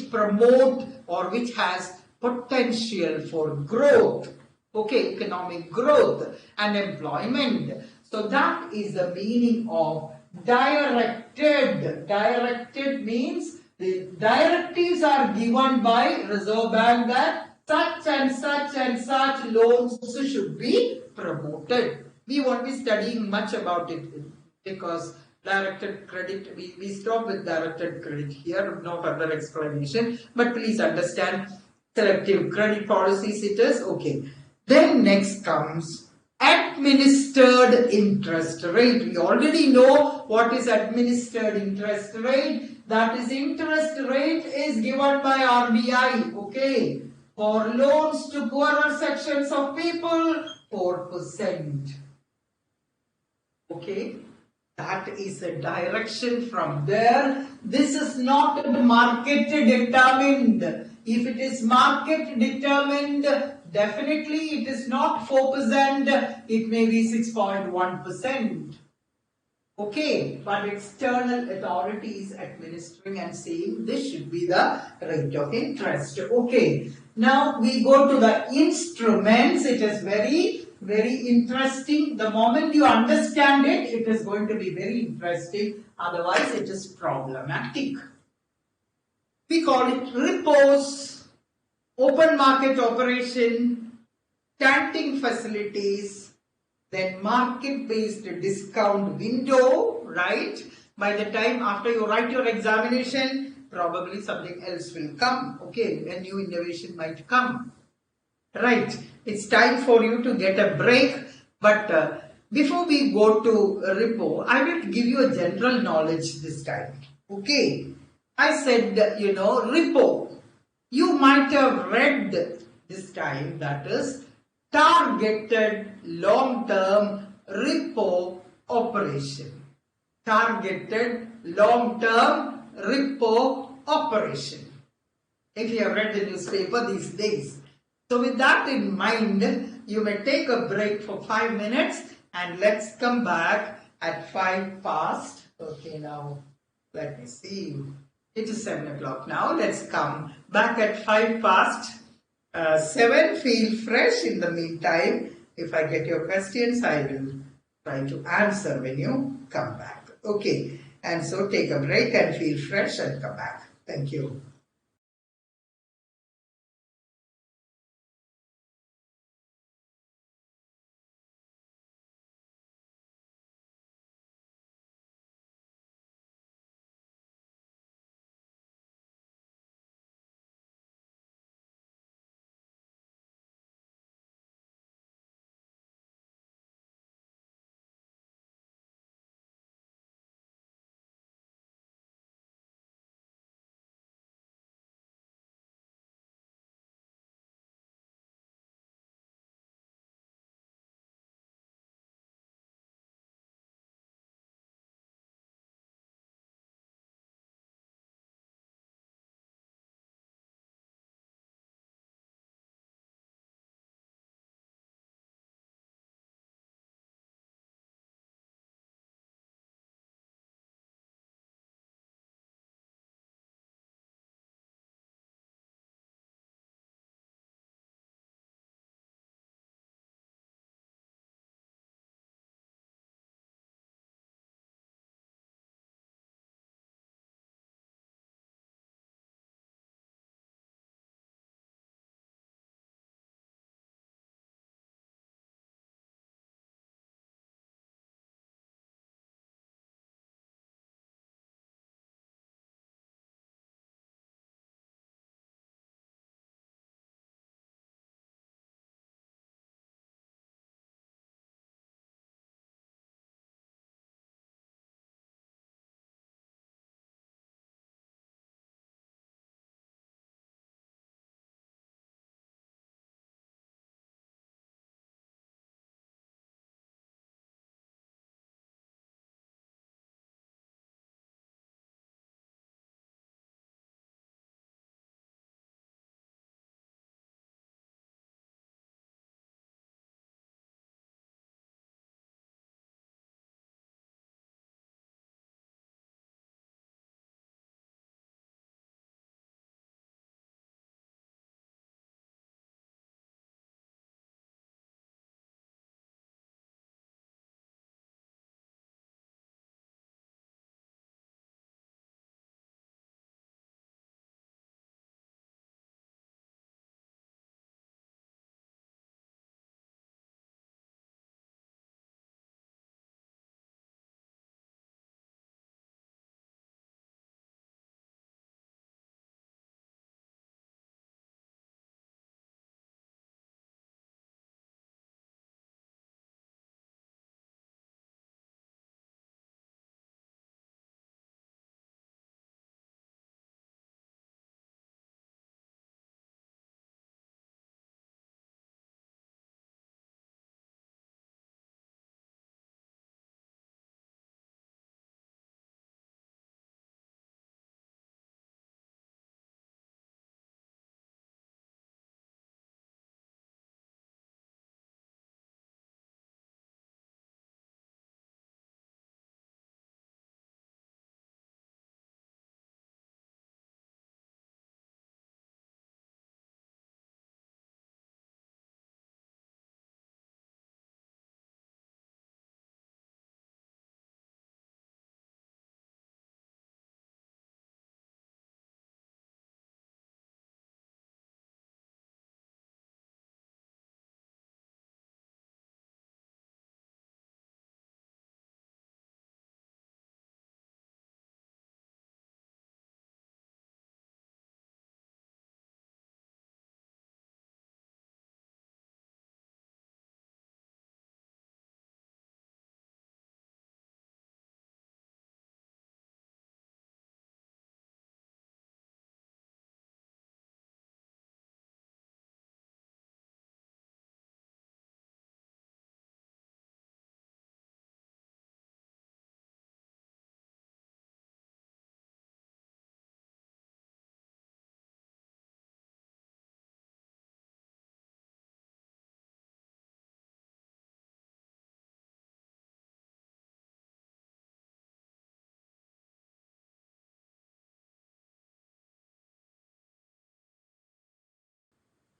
promote or which has potential for growth, okay, economic growth and employment. So that is the meaning of directed. Directed means the directives are given by Reserve Bank that such and such and such loans should be promoted. We won't be studying much about it because directed credit, we stop with directed credit here, no further explanation. But please understand, selective credit policies it is, okay. Then next comes administered interest rate. We already know what is administered interest rate. That is, interest rate is given by RBI, okay. For loans to poorer sections of people, 4%. Okay, that is a direction from there. This is not market determined. If it is market determined, definitely it is not 4%, it may be 6.1%. Okay, but external authorities administering and saying this should be the rate of interest. Okay, now we go to the instruments. It is very, very interesting. The moment you understand it, it is going to be very interesting. Otherwise, it is problematic. We call it repos, open market operation, canting facilities, then market-based discount window, right? By the time after you write your examination, probably something else will come, okay? A new innovation might come, right? It's time for you to get a break, but before we go to repo, I will give you a general knowledge this time, okay? I said, you know, repo. You might have read this time, that is, targeted long-term repo operation. Targeted long-term repo operation. If you have read the newspaper these days. So with that in mind, you may take a break for 5 minutes and let's come back at 5 past. Okay, now let me see. It is 7 o'clock now. Let's come back at 5 past 7. Feel fresh. In the meantime, if I get your questions, I will try to answer when you come back. Okay. And so take a break and feel fresh and come back. Thank you.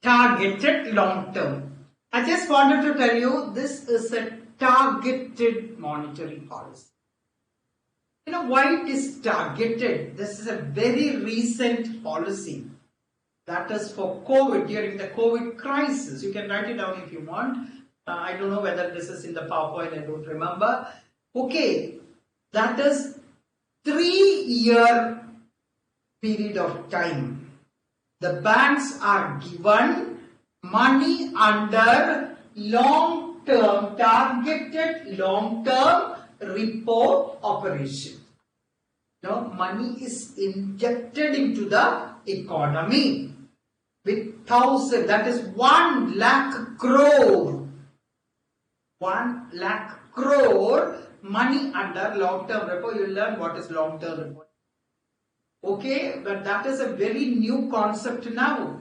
targeted long term. I just wanted to tell you this is a targeted monetary policy. You know why it is targeted? This is a very recent policy. That is for COVID, during the COVID crisis. You can write it down if you want. I don't know whether this is in the PowerPoint, I don't remember. Okay, that is 3-year period of time. The banks are given money under long-term, targeted long-term repo operation. Now, money is injected into the economy with that is 1 lakh crore. 1 lakh crore money under long-term repo. You learn what is long-term repo. Okay, but that is a very new concept now.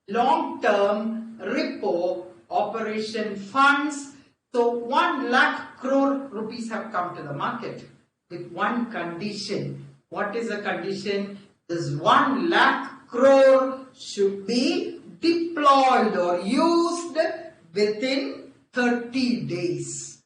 Long-term repo operation funds. So 1 lakh crore rupees have come to the market with one condition. What is the condition? This 1 lakh crore should be deployed or used within 30 days.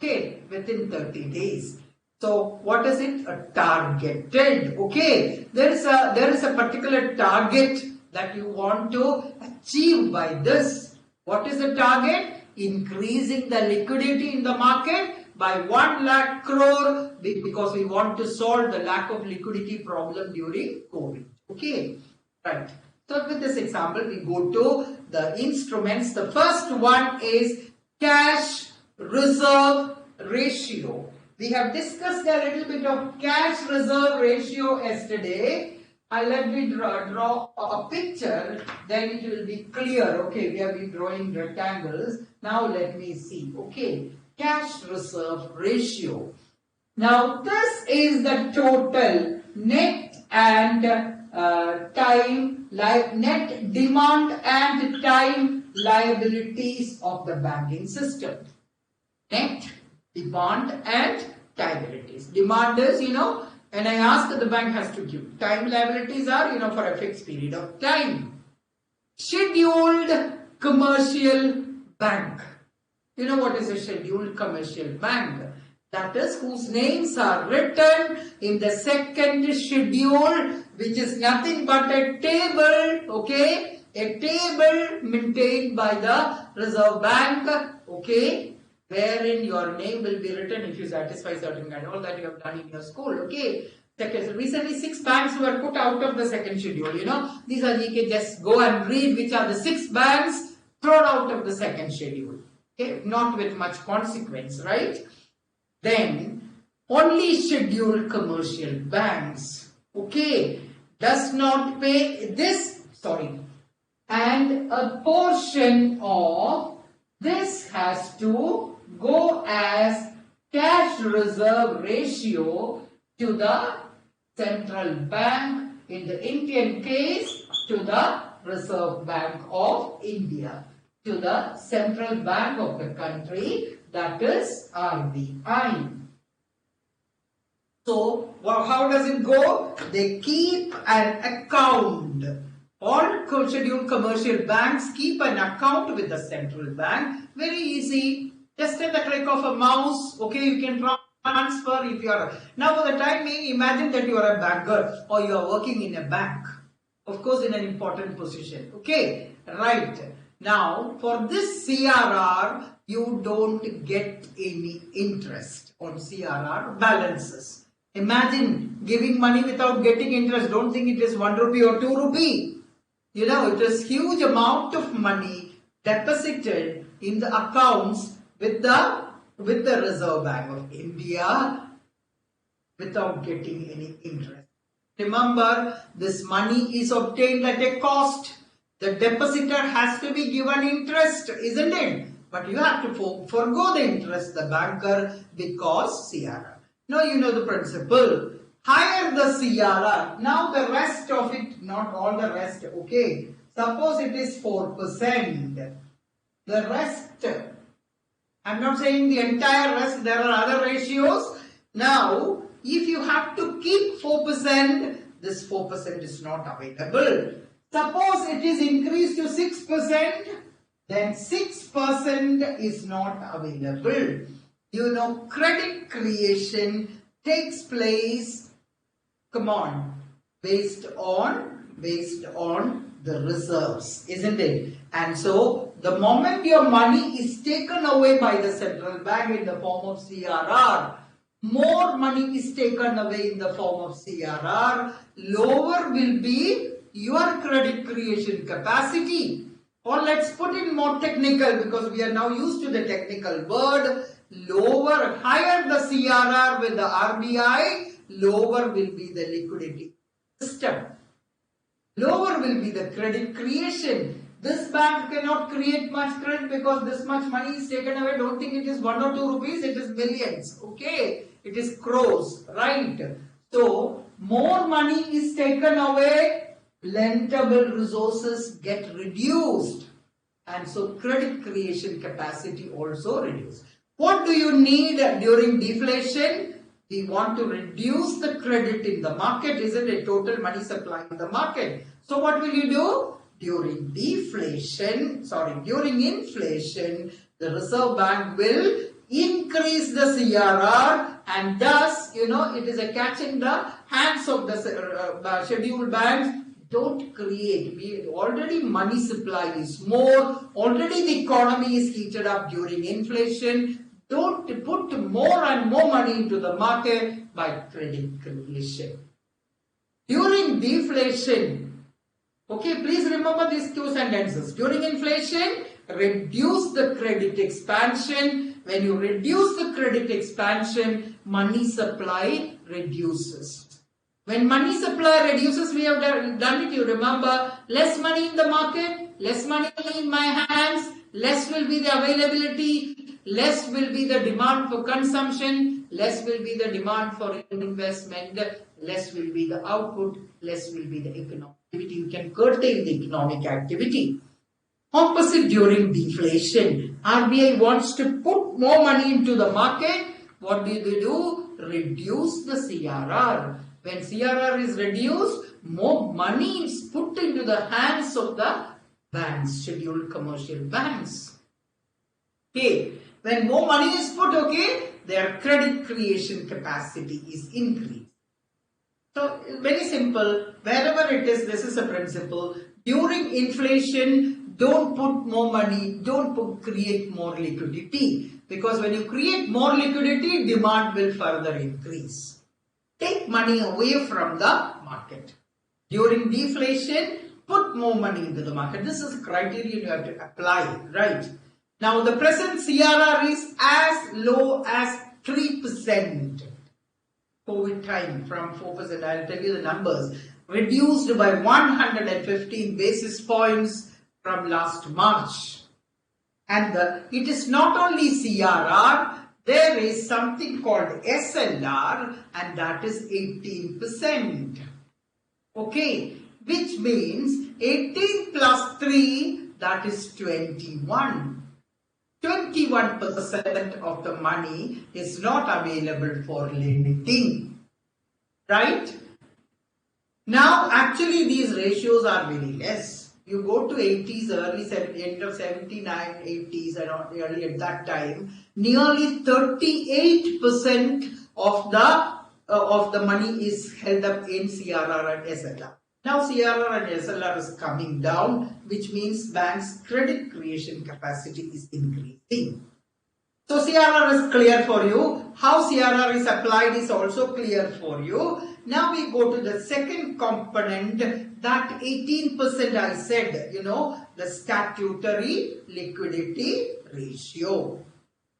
Okay, within 30 days. So what is it? A targeted. Okay, there is a particular target that you want to achieve by this. What is the target? Increasing the liquidity in the market by 1 lakh crore because we want to solve the lack of liquidity problem during COVID. Okay, right. So with this example, we go to the instruments. The first one is cash reserve ratio. We have discussed a little bit of cash reserve ratio yesterday. Let me draw a picture, then it will be clear. Okay, we have been drawing rectangles. Now let me see. Okay, cash reserve ratio. Now this is the total net and net demand and time liabilities of the banking system. Net demand and time liabilities. Demand is, and I ask that the bank has to give. Time liabilities are, for a fixed period of time. Scheduled commercial bank. You know what is a scheduled commercial bank? That is whose names are written in the second schedule, which is nothing but a table, okay? A table maintained by the Reserve Bank, okay? Wherein your name will be written if you satisfy certain kind, all that you have done in your school, okay? So recently 6 banks were put out of the second schedule, These are, you can just go and read which are the 6 banks thrown out of the second schedule, okay? Not with much consequence, right? Then, only scheduled commercial banks, okay, does not pay this, and a portion of this has to go as cash reserve ratio to the central bank, in the Indian case, to the Reserve Bank of India, to the central bank of the country, that is RBI. So, how does it go? They keep an account. All scheduled commercial banks keep an account with the central bank. Very easy. Just at the click of a mouse, okay, you can transfer if you are. Now for the time being, imagine that you are a banker or you are working in a bank. Of course, in an important position. Okay, right. Now, for this CRR, you don't get any interest on CRR balances. Imagine giving money without getting interest. Don't think it is 1 rupee or 2 rupee. It is huge amount of money deposited in the accounts with the Reserve Bank of India without getting any interest. Remember, this money is obtained at a cost. The depositor has to be given interest, isn't it? But you have to forego the interest, the banker, because CRR. Now you know the principle. Higher the CRR. Now the rest of it, not all the rest, okay. Suppose it is 4%. The rest, I'm not saying the entire rest, there are other ratios. Now, if you have to keep 4%, this 4% is not available. Suppose it is increased to 6%, then 6% is not available. You know, credit creation takes place, come on, based on the reserves, isn't it? And so the moment your money is taken away by the central bank in the form of CRR, more money is taken away in the form of CRR, lower will be your credit creation capacity. Or let's put it more technical, because we are now used to the technical word. Lower, higher the CRR with the RBI, lower will be the liquidity system. Lower will be the credit creation. This bank cannot create much credit because this much money is taken away. Don't think it is 1 or 2 rupees, it is millions. Okay, it is crores, right? So, more money is taken away, lendable resources get reduced. And so, credit creation capacity also reduced. What do you need during deflation? We want to reduce the credit in the market, isn't it? Total money supply in the market. So what will you do? During inflation, the Reserve Bank will increase the CRR, and thus, you know, it is a catch in the hands of the scheduled banks. Don't create. Already money supply is more. Already the economy is heated up during inflation. Don't put more and more money into the market by credit creation. During deflation, okay, please remember these 2 sentences. During inflation, reduce the credit expansion. When you reduce the credit expansion, money supply reduces. When money supply reduces, we have done it, you remember, less money in the market, less money in my hands, less will be the availability, less will be the demand for consumption, less will be the demand for investment, less will be the output, less will be the economic activity. You can curtail the economic activity. Opposite during deflation, RBI wants to put more money into the market. What do they do? Reduce the CRR. When CRR is reduced, more money is put into the hands of the banks, scheduled commercial banks. Okay, when more money is put, okay, their credit creation capacity is increased. So, very simple, wherever it is, this is a principle. During inflation, don't put more money, create more liquidity. Because when you create more liquidity, demand will further increase. Take money away from the market. During deflation, put more money into the market. This is a criterion you have to apply, right? Now, the present CRR is as low as 3%. COVID time from 4%. I'll tell you the numbers. Reduced by 115 basis points from last March. And it is not only CRR, there is something called SLR, and that is 18%. Okay, which means 18 plus 3, that is 21. 21% of the money is not available for lending. Right? Now, actually, these ratios are very less. You go to 80s, end of 79, 80s, and early at that time, nearly 38% of the money is held up in CRR and SLR. Now CRR and SLR is coming down, which means banks' credit creation capacity is increasing. So CRR is clear for you. How CRR is applied is also clear for you. Now we go to the second component, that 18% I said, the statutory liquidity ratio.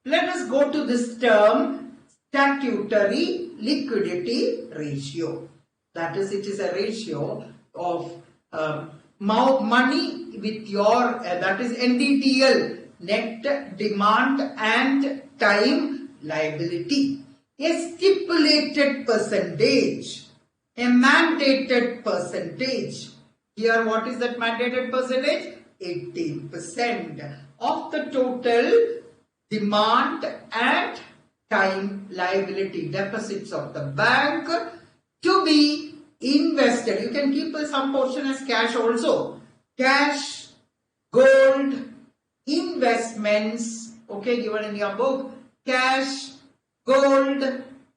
Let us go to this term, statutory liquidity ratio. That is, it is a ratio of money with your, that is NDTL, net demand and time liability. A stipulated percentage, a mandated percentage. Here, what is that mandated percentage? 18% of the total demand and time liability deposits of the bank to be invested. You can keep some portion as cash also. Cash, gold, investments, okay, given in your book. Cash, gold,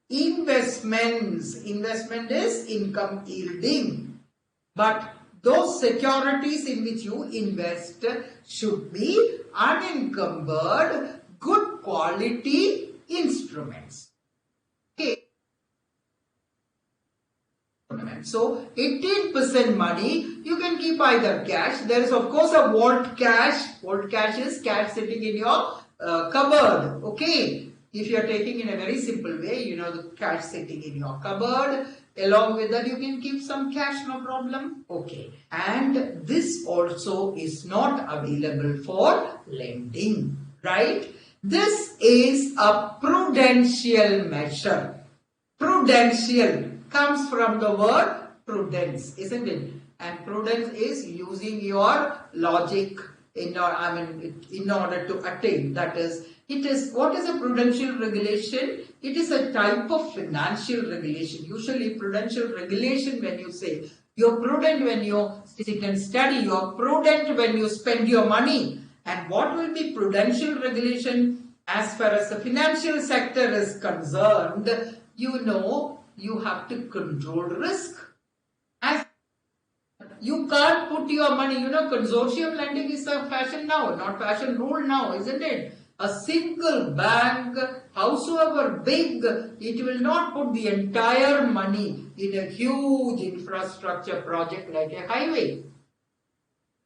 investments. Investment is income yielding. But those securities in which you invest should be unencumbered, good quality instruments. Okay. So 18% money, you can keep either cash. There is of course a vault cash. Vault cash is cash sitting in your cupboard. Okay. If you are taking in a very simple way, the cash sitting in your cupboard. Along with that, you can keep some cash, no problem. Okay. And this also is not available for lending, right? This is a prudential measure. Prudential comes from the word prudence, isn't it? And prudence is using your logic in order to attain. That is, what is a prudential regulation? It is a type of financial regulation. Usually prudential regulation, when you say you're prudent when you sit and study, you're prudent when you spend your money. And what will be prudential regulation as far as the financial sector is concerned? You have to control risk. As you can't put your money, consortium lending is a fashion now, not fashion rule now, isn't it? A single bank, howsoever big, it will not put the entire money in a huge infrastructure project like a highway.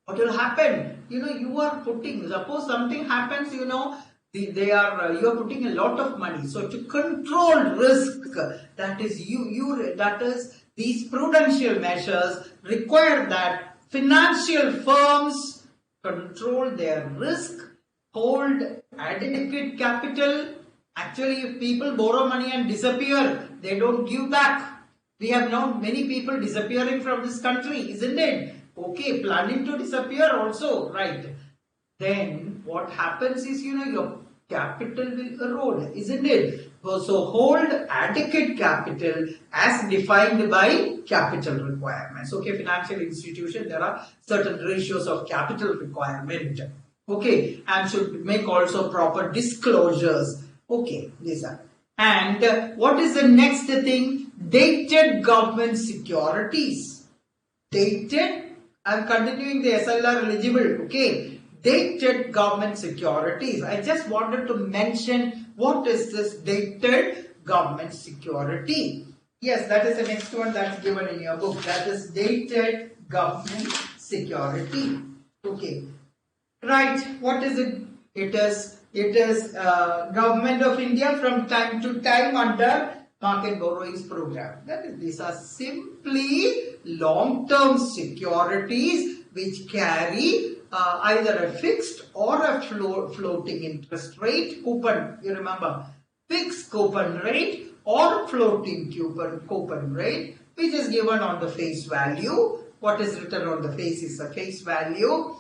What will happen? You are putting, suppose something happens, you are putting a lot of money. So to control risk, that is these prudential measures require that financial firms control their risk, hold adequate capital. Actually, if people borrow money and disappear, they don't give back. We have now many people disappearing from this country, isn't it? Okay, planning to disappear also, right? Then what happens is, your capital will erode, isn't it? So hold adequate capital as defined by capital requirements. Okay, financial institution, there are certain ratios of capital requirement. Okay, and should make also proper disclosures. Okay, these are. And what is the next thing? Dated government securities. Dated, I am continuing the SLR eligible. Okay, dated government securities. I just wanted to mention what is this dated government security. Yes, that is the next one that's given in your book. That is dated government security. Okay. Right, what is it? It is Government of India from time to time under market borrowings program. That is, these are simply long-term securities which carry either a fixed or a floating interest rate coupon. You remember, fixed coupon rate or floating coupon rate, which is given on the face value. What is written on the face is a face value.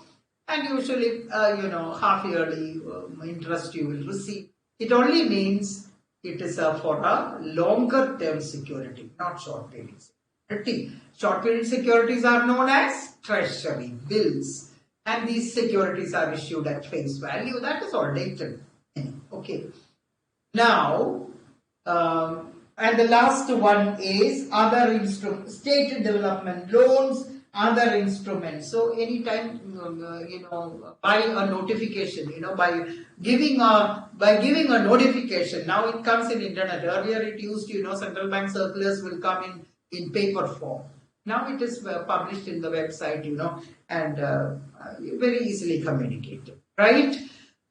And usually, half yearly interest you will receive. It only means it is for a longer term security, not short period security. Short period securities are known as treasury bills. And these securities are issued at face value. That is all dated. Okay. Now, and the last one is other instruments, state development loans, other instruments. So anytime by a notification, by giving a notification. Now it comes in internet. Earlier it used, central bank circulars will come in paper form. Now it is published in the website, and very easily communicated, right?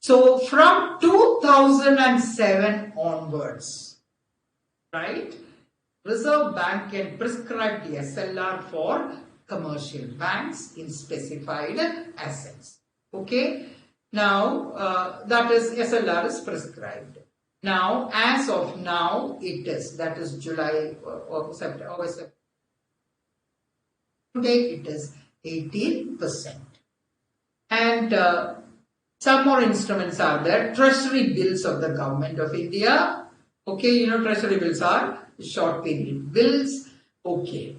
So from 2007 onwards, right, Reserve Bank can prescribe the SLR for commercial banks in specified assets. Okay. Now, that is SLR is prescribed. Now, as of now, it is, that is July or September, August. Today it is 18%. And some more instruments are there. Treasury bills of the Government of India. Okay, treasury bills are short period bills. Okay.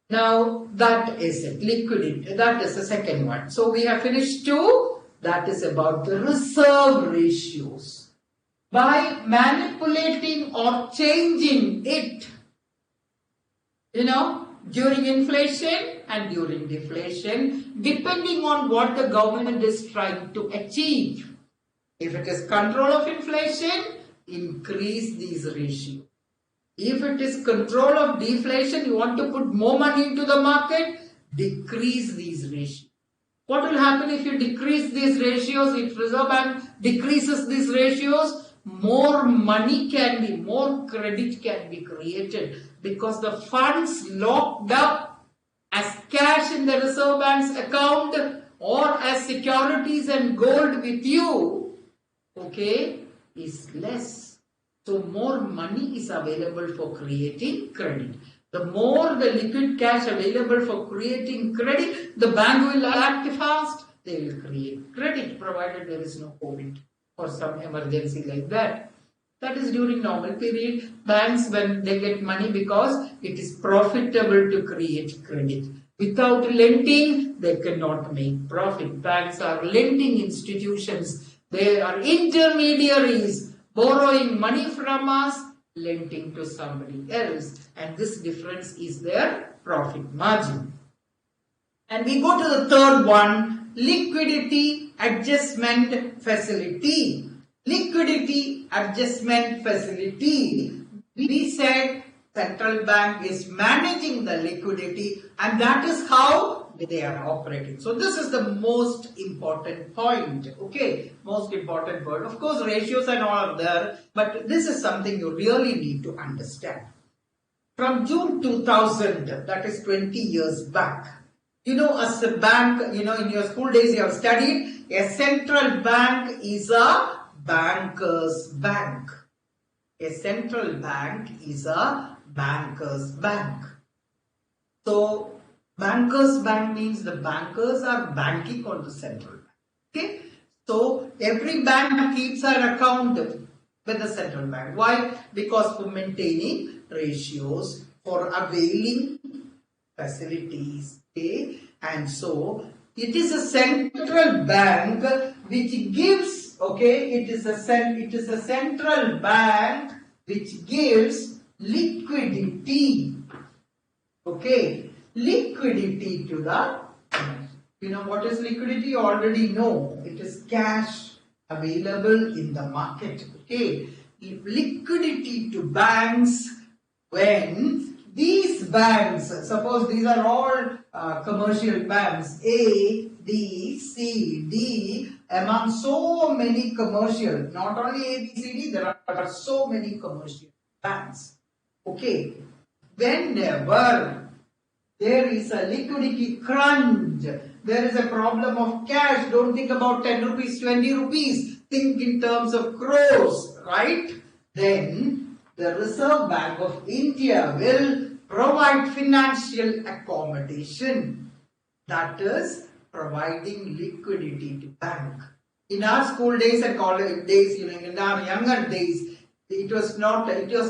Now that is it, liquidity, that is the second one. So we have finished 2, that is about the reserve ratios. By manipulating or changing it, during inflation and during deflation, depending on what the government is trying to achieve. If it is control of inflation, increase these ratios. If it is control of deflation, you want to put more money into the market, decrease these ratios. What will happen if you decrease these ratios? If Reserve Bank decreases these ratios, more money can be, more credit can be created, because the funds locked up as cash in the Reserve Bank's account or as securities and gold with you, okay, is less. So more money is available for creating credit. The more the liquid cash available for creating credit, the bank will act fast. They will create credit, provided there is no COVID or some emergency like that. That is during normal period. Banks, when they get money, because it is profitable to create credit. Without lending, they cannot make profit. Banks are lending institutions. They are intermediaries, borrowing money from us, lending to somebody else, and this difference is their profit margin. And we go to the third one, liquidity adjustment facility. Liquidity adjustment facility. We said central bank is managing the liquidity, and that is how they are operating. So this is the most important point. Okay, most important point. Of course, ratios and all are there, but this is something you really need to understand. From June 2000, that is 20 years back, as a bank, in your school days you have studied, a central bank is a banker's bank. A central bank is a banker's bank. So banker's bank means the bankers are banking on the central bank. Okay, so every bank keeps an account with the central bank. Why? Because for maintaining ratios, for availing facilities. Okay, and so it is a central bank which gives. Okay, it is a central bank which gives liquidity. Okay, liquidity to the, what is liquidity? You already know. It is cash available in the market. Okay, liquidity to banks when these banks, suppose these are all commercial banks, A, B, C, D, among so many commercial, not only A, B, C, D, there are so many commercial banks. Okay, whenever there is a liquidity crunch, there is a problem of cash, don't think about 10 rupees, 20 rupees, think in terms of crores, right? Then the Reserve Bank of India will provide financial accommodation, that is providing liquidity to bank. In our school days and college days, in our younger days, it was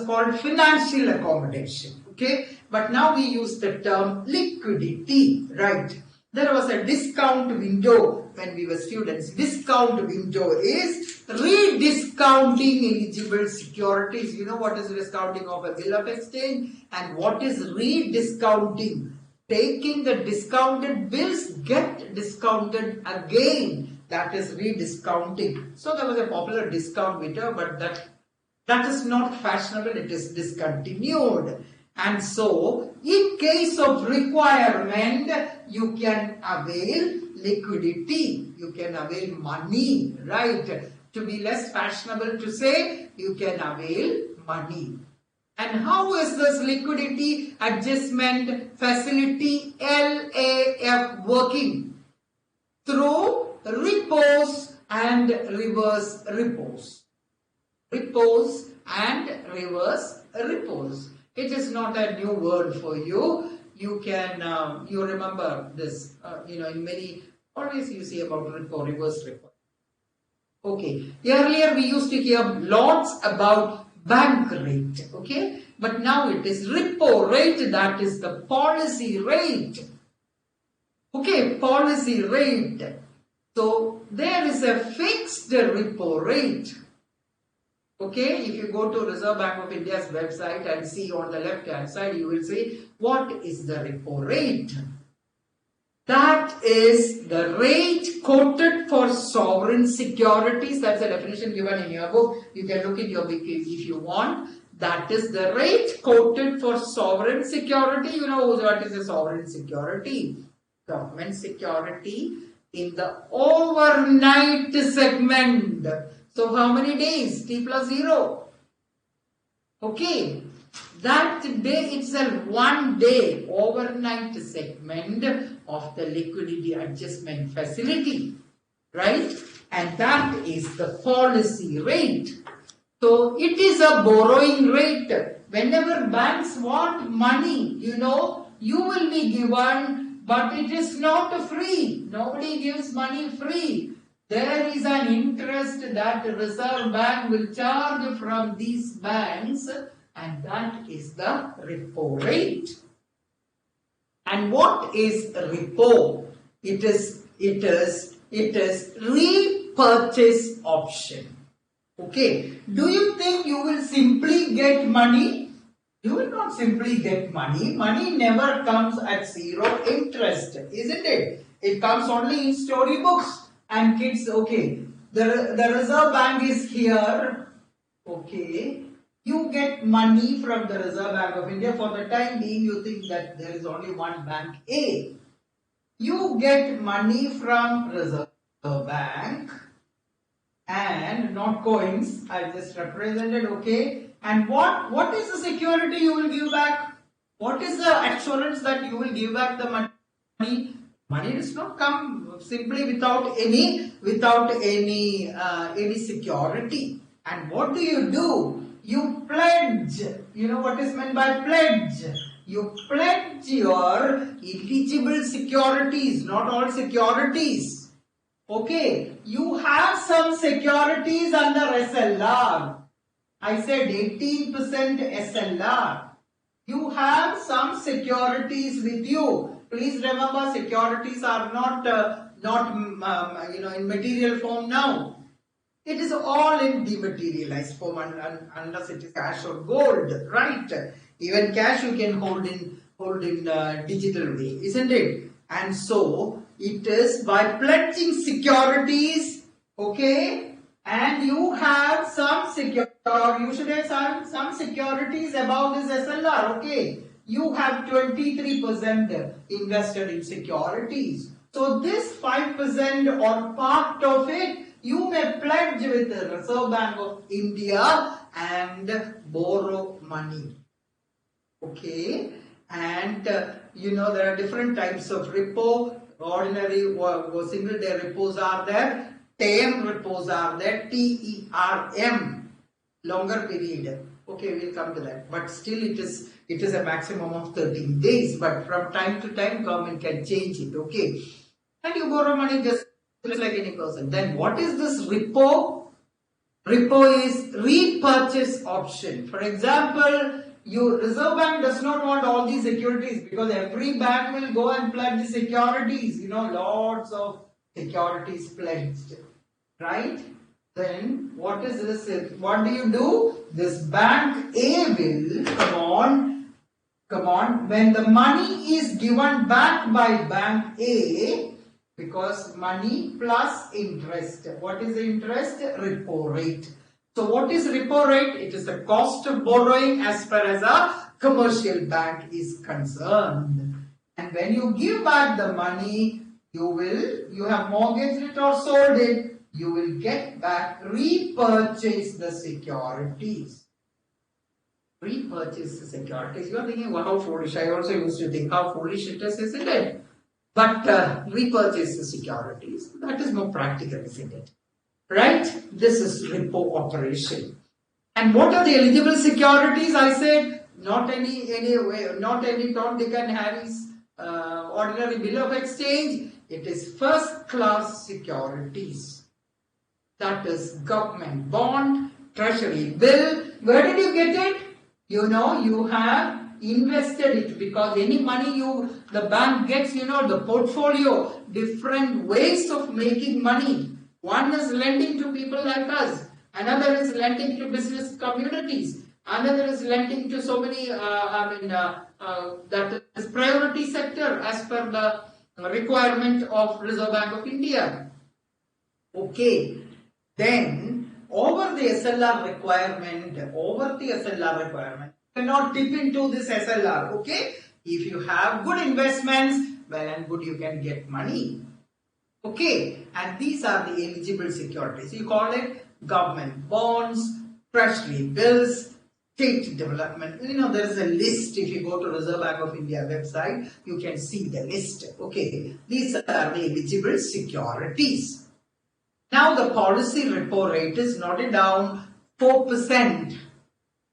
called financial accommodation. Okay, but now we use the term liquidity, right? There was a discount window when we were students. Discount window is rediscounting eligible securities. You know what is discounting of a bill of exchange, and what is rediscounting? Taking the discounted bills, get discounted again. That is rediscounting. So there was a popular discount window, but that is not fashionable. It is discontinued. And so, in case of requirement, you can avail liquidity, you can avail money, right? To be less fashionable to say, you can avail money. And how is this liquidity adjustment facility LAF working? Through repos and reverse repos. Repos and reverse repos. It is not a new word for you. You can, you remember this, in many, always you see about repo, reverse repo. Okay, earlier we used to hear lots about bank rate, okay. but now it is repo rate, that is the policy rate. Okay, policy rate. So there is a fixed repo rate. Okay, if you go to Reserve Bank of India's website and see on the left hand side, you will see what is the repo rate. That is the rate quoted for sovereign securities. That's the definition given in your book. You can look in your book if you want. That is the rate quoted for sovereign security. You know what is a sovereign security? Government security in the overnight segment. So how many days? T plus 0. Okay. That day itself, 1 day overnight segment of the liquidity adjustment facility. Right? And that is the policy rate. So it is a borrowing rate. Whenever banks want money, you will be given, but it is not free. Nobody gives money free. There is an interest that the Reserve Bank will charge from these banks, and that is the repo rate. And what is repo? It is repurchase option. Okay. Do you think you will simply get money? You will not simply get money. Money never comes at 0 interest, isn't it? It comes only in storybooks. And kids, okay, the Reserve Bank is here, okay, you get money from the Reserve Bank of India. For the time being, you think that there is only one bank A. You get money from Reserve Bank and not coins, I just represented, okay. And what is the security you will give back? What is the assurance that you will give back the money? Money does not come simply without any security. And what do? You pledge. You know what is meant by pledge? You pledge your eligible securities, not all securities. Okay, you have some securities under SLR. I said 18% SLR. You have some securities with you. Please remember, securities are not in material form now. It is all in dematerialized form, unless it is cash or gold, right? Even cash you can hold in digital way, isn't it? And so it is by pledging securities, okay, and you have some you should have some securities above this SLR, okay. You have 23% invested in securities. So this 5% or part of it, you may pledge with the Reserve Bank of India and borrow money. Okay. And there are different types of repo. Ordinary single day repos are there. Term repos are there. TERM. Longer period. Okay, we'll come to that. But still it is a maximum of 13 days. But from time to time, government can change it. Okay. And you borrow money just like any person. Then what is this repo? Repo is repurchase option. For example, Reserve Bank does not want all these securities because every bank will go and pledge securities. Lots of securities pledged. Right? Then what is this? What do? This bank A will come on, when the money is given back by bank A, because money plus interest. What is the interest? Repo rate. So what is repo rate? It is the cost of borrowing as far as a commercial bank is concerned. And when you give back the money, you have mortgaged it or sold it, you will get back, repurchase the securities. Repurchase the securities. You are thinking, well, how foolish. I also used to think how foolish it is, isn't it? But repurchase the securities. That is more practical, isn't it? Right? This is repo operation. And what are the eligible securities? I said, not any Tom, Dick and Harry's ordinary bill of exchange. It is first class securities. That is government bond, treasury bill. Where did you get it? You have invested it, because any money the bank gets, the portfolio, different ways of making money. One is lending to people like us, another is lending to business communities, another is lending to so many, that is priority sector as per the requirement of Reserve Bank of India. Okay, then over the SLR requirement, you cannot dip into this SLR. Okay, if you have good investments, well and good, you can get money. Okay, and these are the eligible securities. You call it government bonds, treasury bills, state development. There is a list. If you go to Reserve Bank of India website, you can see the list. Okay, these are the eligible securities. Now the policy repo rate is noted down 4%.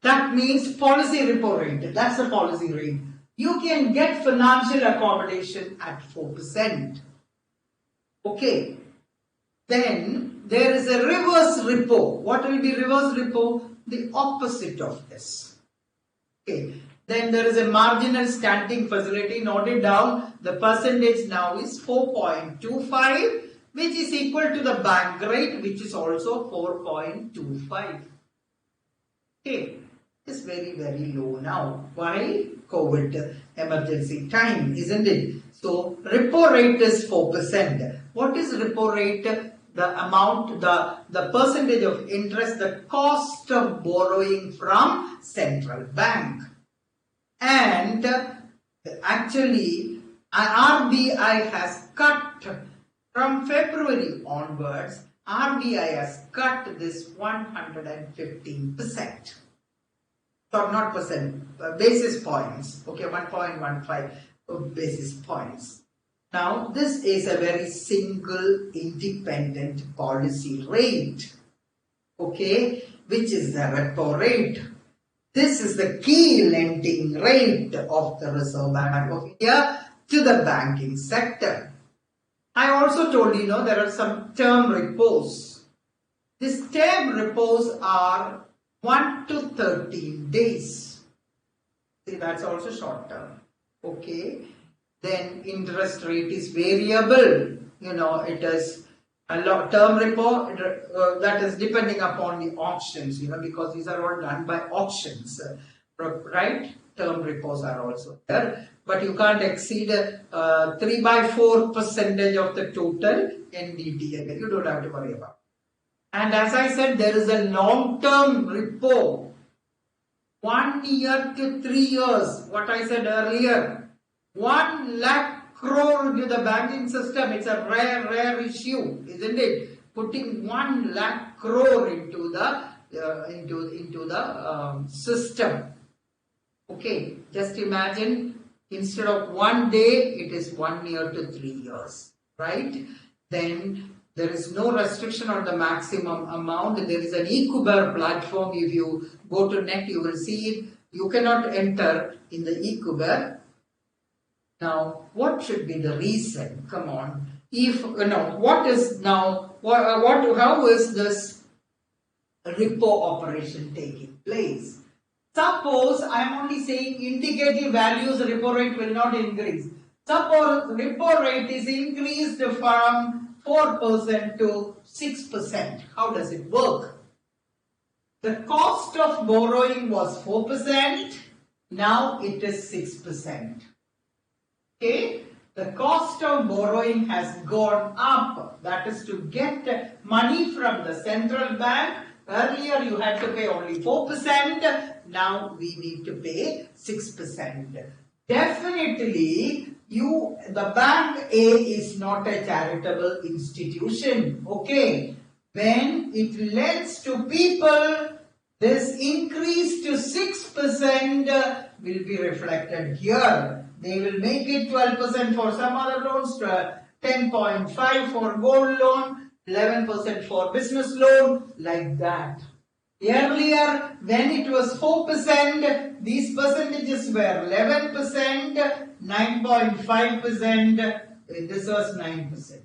That means policy repo rate. That's the policy rate. You can get financial accommodation at 4%. Okay. Then there is a reverse repo. What will be reverse repo? The opposite of this. Okay. Then there is a marginal standing facility noted down. The percentage now is 4.25, which is equal to the bank rate, which is also 4.25. Okay. It's very, very low now. Why? COVID emergency time, isn't it? So repo rate is 4%. What is repo rate? The amount, the percentage of interest, the cost of borrowing from central bank. And actually, RBI has cut from February onwards, RBI has cut this 115%. Or not percent, basis points. Okay, 1.15 basis points. Now, this is a very single independent policy rate. Okay, which is the repo rate. This is the key lending rate of the Reserve Bank of India to the banking sector. I also told you, there are some term repos. These term repos are 1 to 13 days. See, that's also short term. Okay. Then interest rate is variable. It is a term repo that is depending upon the auctions, because these are all done by auctions, right? Term repos are also there, but you can't exceed 3/4% of the total NDTL. You don't have to worry about. And as I said, there is a long-term repo, 1 year to 3 years. What I said earlier, 1 lakh crore into the banking system. It's a rare issue, isn't it? Putting 1 lakh crore into the system. Okay, just imagine, instead of 1 day, it is 1 year to 3 years, right? Then there is no restriction on the maximum amount. There is an eCuber platform. If you go to net, you will see it. You cannot enter in the eCuber. Now, what should be the reason? Come on. How is this repo operation taking place? Suppose I am only saying indicative values, repo rate will not increase. Suppose repo rate is increased from 4% to 6%. How does it work? The cost of borrowing was 4%. Now it is 6%. Okay? The cost of borrowing has gone up. That is to get money from the central bank. Earlier you had to pay only 4%. Now we need to pay 6%. Definitely, the bank A is not a charitable institution. Okay. When it lends to people, this increase to 6% will be reflected here. They will make it 12% for some other loans, 10.5% for gold loan, 11% for business loan, like that. Earlier, when it was 4%, these percentages were 11%, 9.5%, this was 9%.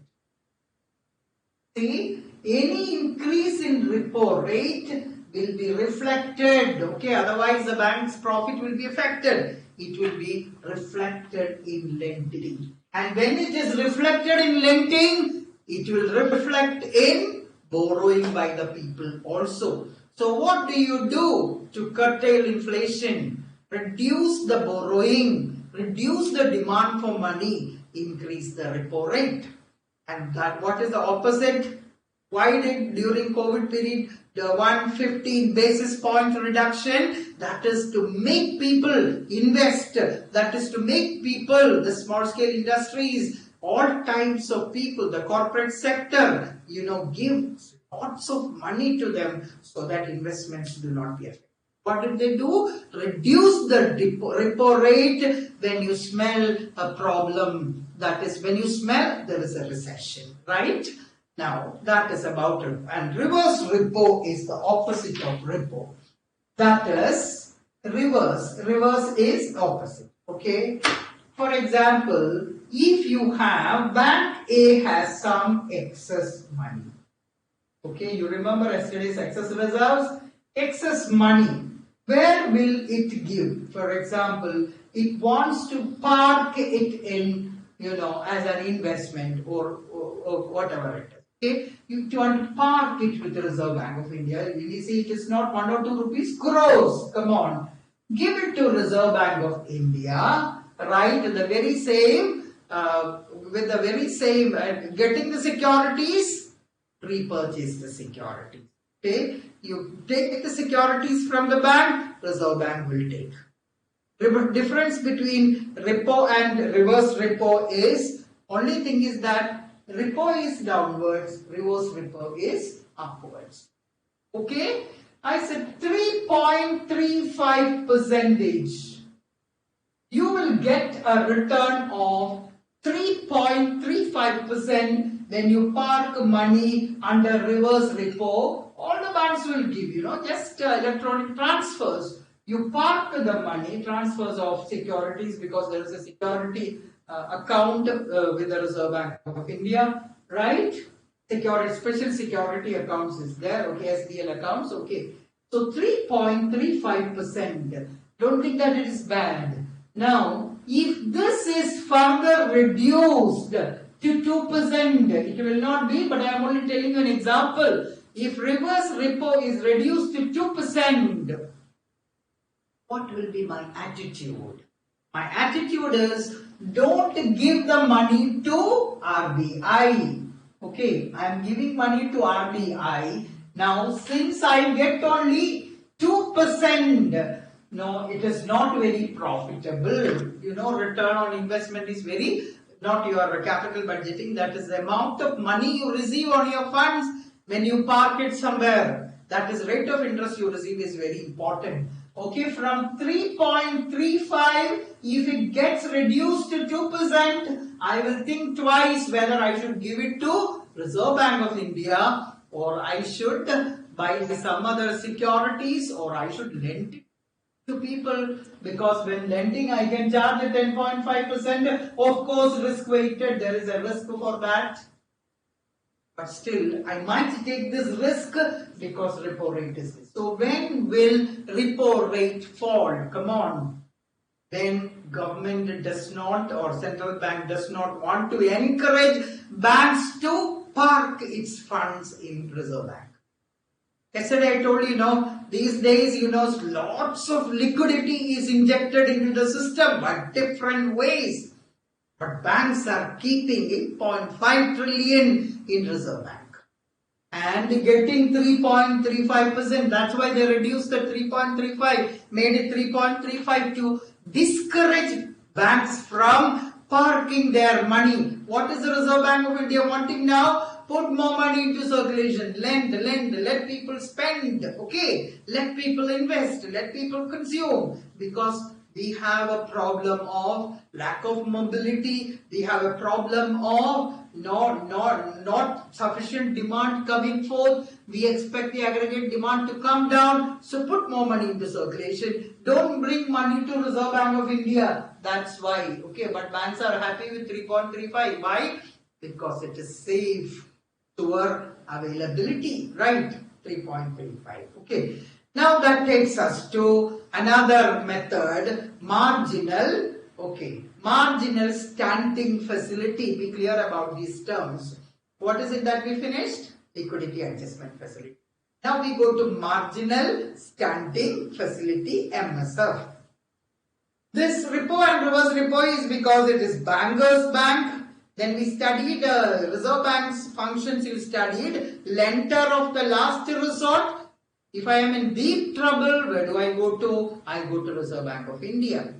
See, any increase in repo rate will be reflected. Okay, otherwise the bank's profit will be affected. It will be reflected in lending. And when it is reflected in lending, it will reflect in borrowing by the people also. So what do you do to curtail inflation? Reduce the borrowing, reduce the demand for money, increase the repo rate. And that what is the opposite? Why did during COVID period the 150 basis point reduction? That is to make people invest. That is to make people, the small scale industries, all types of people, the corporate sector, give lots of money to them so that investments do not be affected. What did they do? Reduce the repo rate when you smell a problem. That is, when you smell there is a recession, right? Now, that is about it. And reverse repo is the opposite of repo. That is, reverse. Reverse is opposite. Okay? For example, if you have, Bank A has some excess money. Okay, you remember yesterday's excess reserves? Excess money. Where will it give? For example, it wants to park it in, as an investment or whatever it is. Okay, you want to park it with the Reserve Bank of India. You see, it is not 1 or 2 rupees, crores. Come on, give it to Reserve Bank of India, right? The very same, with the very same, getting the securities, repurchase the securities. Okay, you take the securities from the bank, Reserve Bank will take. The difference between repo and reverse repo is, only thing is that repo is downwards, reverse repo is upwards. Okay, I said 3.35%. You will get a return of 3.35% when you park money under reverse repo. All the banks will give, just electronic transfers. You park the money, transfers of securities, because there is a security account with the Reserve Bank of India, right? Security, special security accounts is there, okay, SDL accounts, okay. So 3.35%. Don't think that it is bad. Now, if this is further reduced to 2%, it will not be, but I am only telling you an example. If reverse repo is reduced to 2%, what will be my attitude? My attitude is, don't give the money to RBI. Okay, I am giving money to RBI. Now, since I get only 2%, no, it is not very profitable. Return on investment is not your capital budgeting. That is the amount of money you receive on your funds when you park it somewhere. That is rate of interest you receive is very important. Okay, from 3.35, if it gets reduced to 2%, I will think twice whether I should give it to Reserve Bank of India, or I should buy some other securities, or I should lend it to people, because when lending I can charge a 10.5%. Of course, risk weighted, there is a risk for that. But still, I might take this risk because repo rate is this. So when will repo rate fall? Come on. When government does not, or central bank does not want to encourage banks to park its funds in Reserve Bank. Yesterday I told you, these days, lots of liquidity is injected into the system, but different ways. But banks are keeping 8.5 trillion in Reserve Bank and getting 3.35%. That's why they reduced the 3.35, made it 3.35 to discourage banks from parking their money. What is the Reserve Bank of India wanting now? Put more money into circulation, lend, let people spend, okay? Let people invest, let people consume, because we have a problem of lack of mobility. We have a problem of not sufficient demand coming forth. We expect the aggregate demand to come down. So put more money into circulation. Don't bring money to Reserve Bank of India. That's why. Okay, but banks are happy with 3.35. Why? Because it is safe to our availability, right? 3.35. Okay. Now that takes us to another method, marginal. Okay. Marginal standing facility. Be clear about these terms. What is it that we finished? Liquidity adjustment facility. Now we go to marginal standing facility, MSF. This repo and reverse repo is because it is banker's bank. Then we studied Reserve Bank's functions. You studied lender of the last resort. If I am in deep trouble, where do I go to? I go to Reserve Bank of India.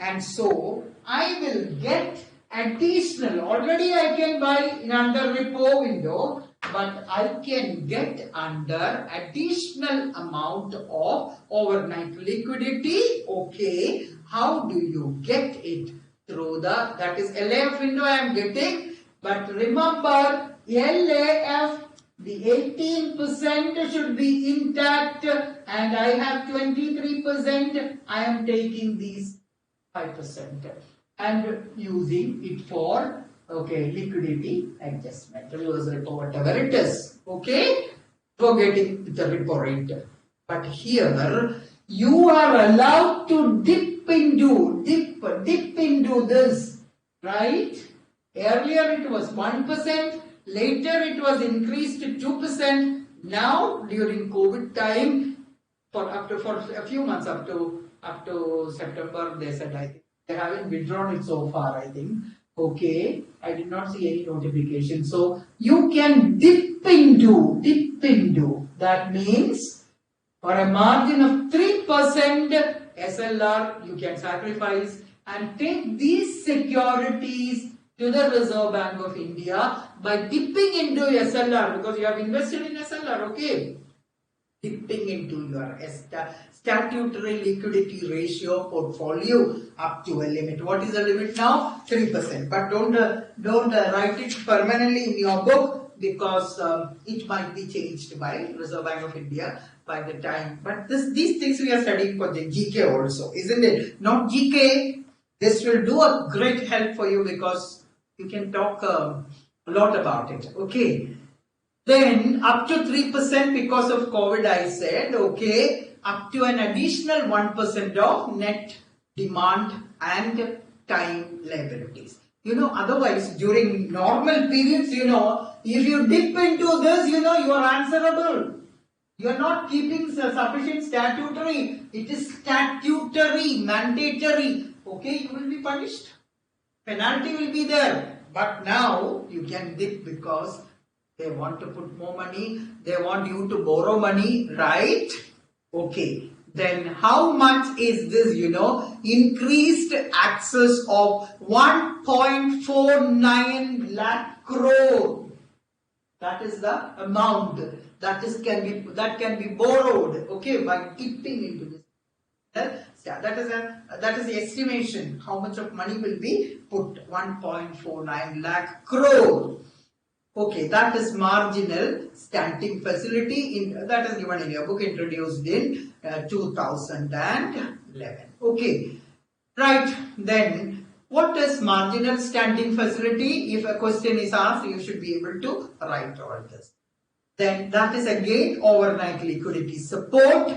And so I will get additional. Already I can buy in under repo window, but I can get under additional amount of overnight liquidity. Okay. How do you get it? Through the, that is LAF window I am getting. But remember, LAF, the 18% should be intact and I have 23%. I am taking these 5% and using it for, okay, liquidity adjustment, reverse repo, whatever it is. Okay, for getting the repo rate. But here you are allowed to dip into this, right? Earlier it was 1%, later it was increased to 2%. Now during COVID time, for a few months up to September, they said, I think they haven't withdrawn it so far, I think. Okay, I did not see any notification. So you can dip into. That means for a margin of 3% SLR, you can sacrifice and take these securities to the Reserve Bank of India by dipping into SLR, because you have invested in SLR, okay? Dipping into your statutory liquidity ratio portfolio up to a limit. What is the limit now? 3%. But don't write it permanently in your book, because it might be changed by Reserve Bank of India by the time. But these things we are studying for the GK also, isn't it? Not GK. This will do a great help for you because you can talk a lot about it. Okay. Then up to 3% because of COVID, I said, okay, up to an additional 1% of net demand and time liabilities. Otherwise during normal periods, if you dip into this, you are answerable. You are not keeping sufficient statutory. It is statutory, mandatory. Okay, you will be punished. Penalty will be there. But now you can dip because they want to put more money. They want you to borrow money, right? Okay. Then how much is this, increased access of 1.49 lakh crore. That is the amount that can be borrowed, okay, by dipping into this. That is the estimation. How much of money will be put? 1.49 lakh crore. Okay, that is marginal standing facility. That is given in your book, introduced in 2011. Okay, right. Then what is marginal standing facility? If a question is asked, you should be able to write all this. Then that is again overnight liquidity support.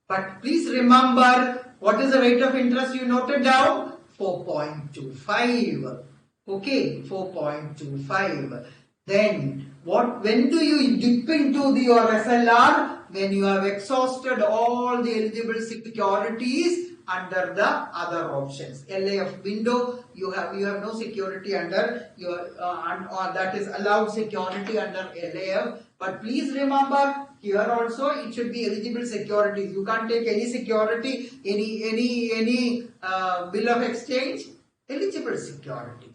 But please remember, what is the rate of interest you noted down? 4.25. Okay, 4.25. Then when do you dip into your SLR? When you have exhausted all the eligible securities under the other options. LAF window, you have no security under your or that is allowed security under LAF. But please remember, here also it should be eligible securities. You can't take any security, any bill of exchange. Eligible securities.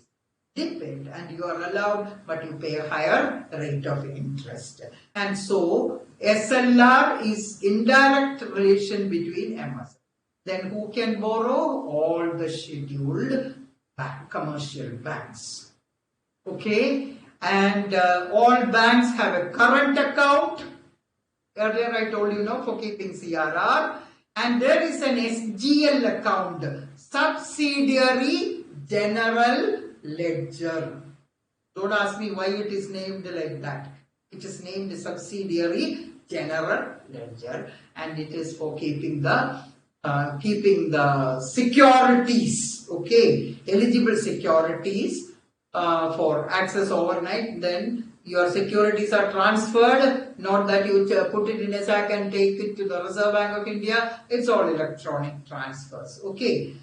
Depend, and you are allowed, but you pay a higher rate of interest. And so SLR is indirect relation between MS. Then who can borrow? All the scheduled commercial banks. Okay, and all banks have a current account. Earlier I told you, for keeping CRR, and there is an SGL account, subsidiary general ledger. Don't ask me why it is named like that. which is named subsidiary general ledger, and it is for keeping the securities, okay, eligible securities for access overnight. Then your securities are transferred, not that you put it in a sack and take it to the Reserve Bank of India. It's all electronic transfers, okay.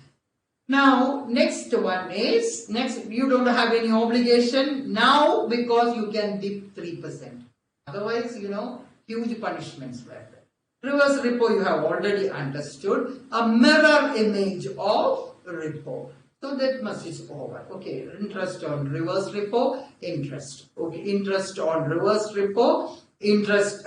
Now, next one is, you don't have any obligation now because you can dip 3%. Otherwise, huge punishments were there. Reverse repo you have already understood. A mirror image of repo. So that much is over. Okay, interest on reverse repo, interest. Okay, interest on reverse repo, interest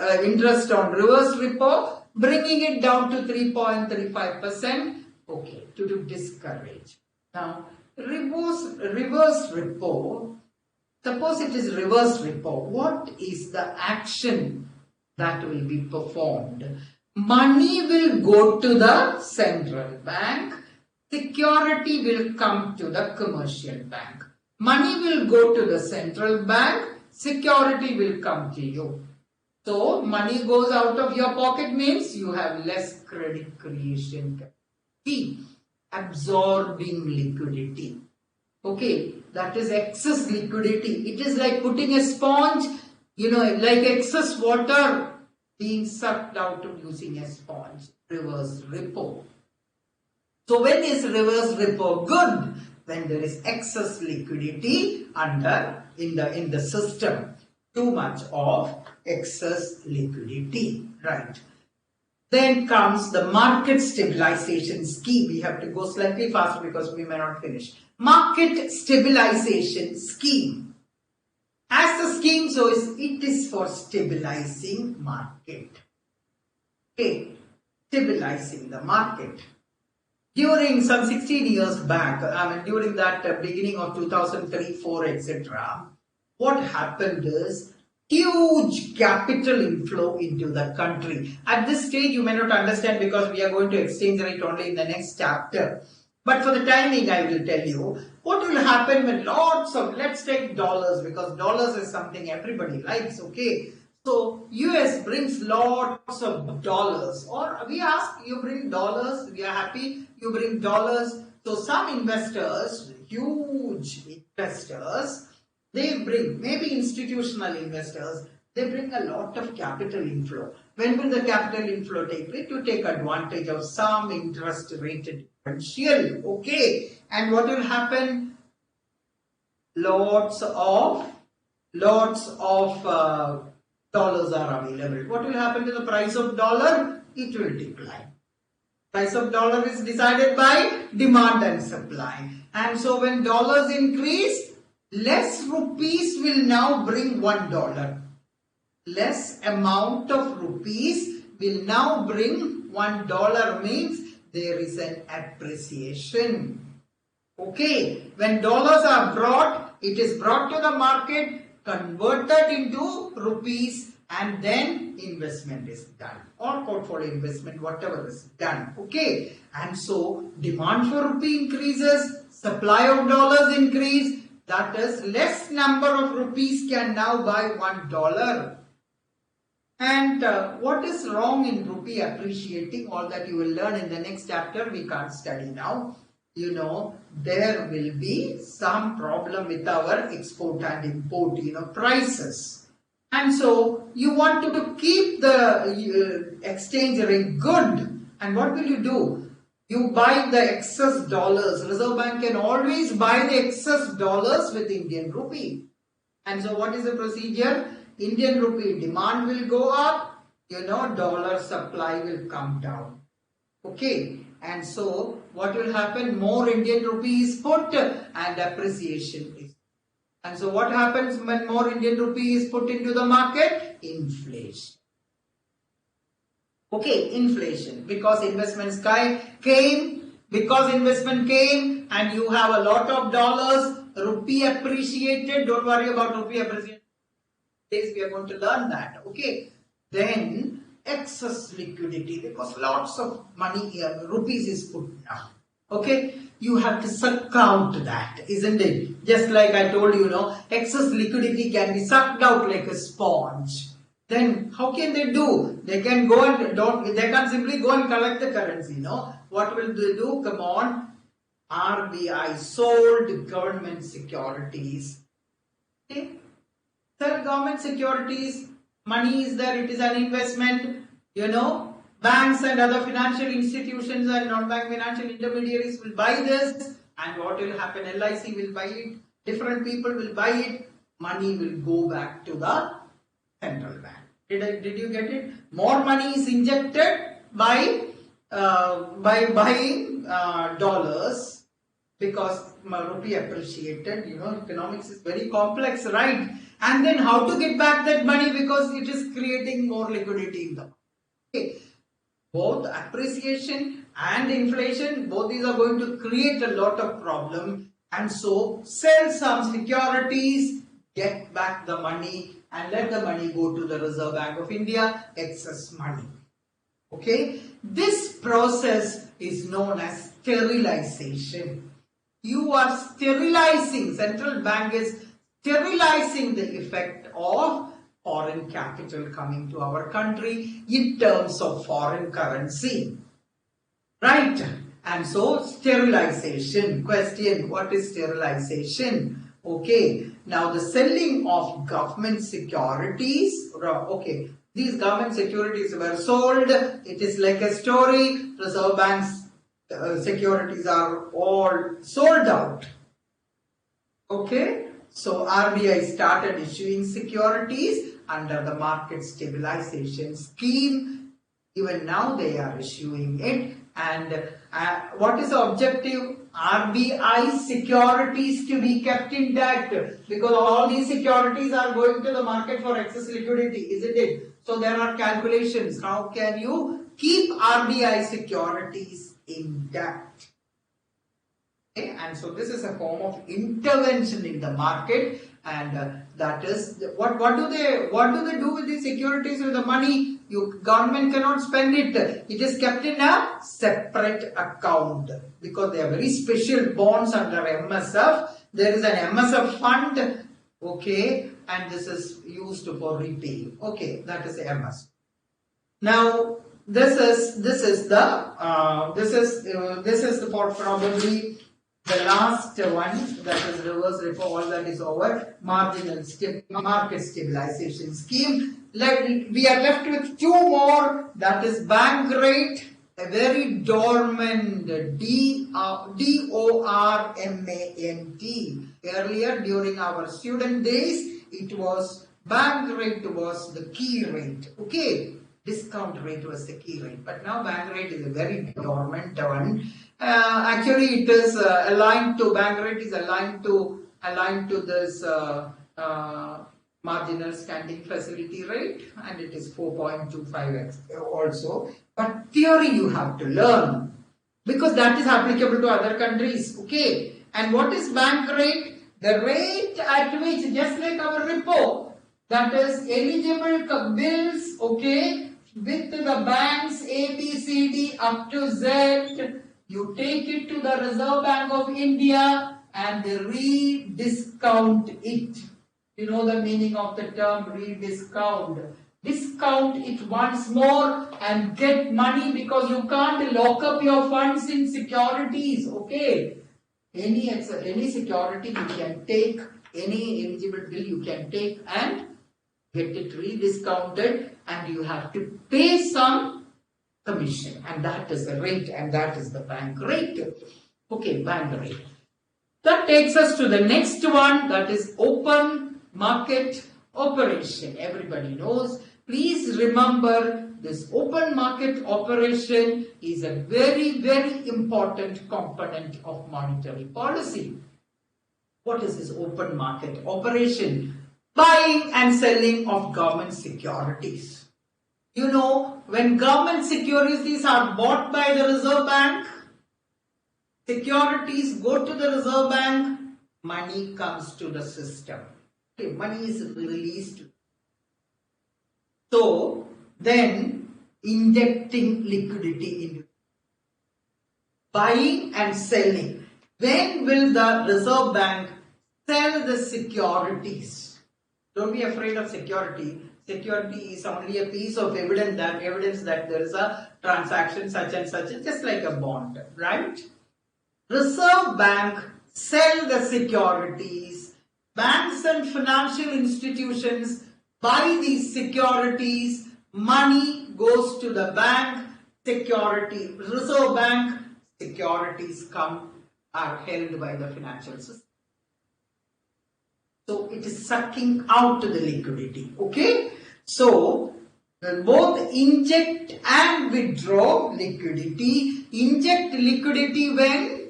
on reverse repo, bringing it down to 3.35%. Okay, to discourage. Now, reverse repo, suppose it is reverse repo, what is the action that will be performed? Money will go to the central bank, security will come to the commercial bank. Money will go to the central bank, security will come to you. So, money goes out of your pocket means you have less credit creation capacity. Absorbing liquidity. Okay, that is excess liquidity. It is like putting a sponge, like excess water being sucked out of using a sponge. Reverse repo. So when is reverse repo good? When there is excess liquidity in the system. Too much of excess liquidity, right? Then comes the market stabilization scheme. We have to go slightly faster because we may not finish. Market stabilization scheme. As the scheme shows, it is for stabilizing market. Okay, stabilizing the market. During some 16 years back, during that beginning of 2003-4, etc., what happened is huge capital inflow into the country. At this stage, you may not understand because we are going to exchange rate only in the next chapter. But for the timing, I will tell you what will happen when let's take dollars, because dollars is something everybody likes, okay. So, US brings lots of dollars, or we ask, you bring dollars, we are happy, you bring dollars. So, some investors, huge investors, they bring, maybe institutional investors, they bring a lot of capital inflow. When will the capital inflow take place? To take advantage of some interest rate differential, okay. And what will happen? Lots of dollars are available. What will happen to the price of dollar? It will decline. Price of dollar is decided by demand and supply. And so when dollars increase, less rupees will now bring $1. Less amount of rupees will now bring $1 means there is an appreciation. Okay, when dollars are brought, it is brought to the market, converted into rupees, and then investment is done, or portfolio investment, whatever is done. Okay, and so demand for rupee increases, supply of dollars increase, that is less number of rupees can now buy $1. And what is wrong in rupee appreciating? All that you will learn in the next chapter, we can't study now. There will be some problem with our export and import, prices. And so, you want to keep the exchange rate good. And what will you do? You buy the excess dollars. Reserve Bank can always buy the excess dollars with Indian rupee. And so, what is the procedure? Indian rupee demand will go up, dollar supply will come down. Okay, and so what will happen? More Indian rupee is put and appreciation is. And so what happens when more Indian rupee is put into the market? Inflation. Okay, inflation. Because investment came and you have a lot of dollars, rupee appreciated. Don't worry about rupee appreciation. We are going to learn that. Okay, then excess liquidity, because lots of money here, rupees is put now. Okay, you have to suck out that, isn't it? Just like I told you, excess liquidity can be sucked out like a sponge. Then how can they do? They can go and they can't simply go and collect the currency, What will they do? Come on. RBI sold government securities. Okay? Sell government securities, money is there, it is an investment, banks and other financial institutions and non-bank financial intermediaries will buy this, and what will happen? LIC will buy it, different people will buy it, money will go back to the central bank. Did you get it? More money is injected by buying dollars, because rupee appreciated. Economics is very complex, right? And then how to get back that money, because it is creating more liquidity in the market. Okay. Both appreciation and inflation, both these are going to create a lot of problem, and so sell some securities, get back the money, and let the money go to the Reserve Bank of India, excess money. Okay, this process is known as sterilization. You are sterilizing, central bank is sterilizing the effect of foreign capital coming to our country in terms of foreign currency. Right? And so sterilization. Question, what is sterilization? Okay, now the selling of government securities. Okay, these government securities were sold. It is like a story. Reserve Bank's securities are all sold out. Okay, so RBI started issuing securities under the market stabilization scheme. Even now they are issuing it. And what is the objective? RBI securities to be kept intact, because all these securities are going to the market for excess liquidity, isn't it? So there are calculations. How can you keep RBI securities intact? Okay, and so this is a form of intervention in the market, and that is what do they do with these securities, with the money? Government cannot spend it. It is kept in a separate account, because they are very special bonds under MSF. There is an MSF fund, okay, and this is used for repaying. Okay, that is the MSF. Now this is for probably the last one, that is reverse repo. All that is over. Market stabilization scheme. We are left with two more. That is bank rate, a very dormant, DORMANT. Earlier during our student days, it was bank rate was the key rate. Okay, discount rate was the key rate. But now bank rate is a very dormant one. Actually, it is aligned to bank rate is aligned to this marginal standing facility rate, and it is 4.25x also. But theory you have to learn, because that is applicable to other countries. Okay, and what is bank rate? The rate at which, just like our repo, that is eligible bills, okay, with the banks A, B, C, D up to Z. You take it to the Reserve Bank of India and they re-discount it. You know the meaning of the term re-discount. Discount it once more and get money, because you can't lock up your funds in securities. Okay. Any security you can take, any eligible bill you can take and get it re-discounted, and you have to pay some commission, and that is the rate, and that is the bank rate. Okay, bank rate. That takes us to the next one, that is open market operation. Everybody knows. Please remember, this open market operation is a very, very important component of monetary policy. What is this open market operation? Buying and selling of government securities. You know, when government securities are bought by the Reserve Bank, securities go to the Reserve Bank, money comes to the system. Okay, money is released. So, then injecting liquidity into. buying and selling. When will the Reserve Bank sell the securities? Don't be afraid of security. Security is only a piece of evidence that there is a transaction such and such, just like a bond, right? Reserve Bank sell the securities. Banks and financial institutions buy these securities. Money goes to the bank. Reserve Bank securities are held by the financial system. So it is sucking out the liquidity. Okay. So both inject and withdraw liquidity. Inject liquidity when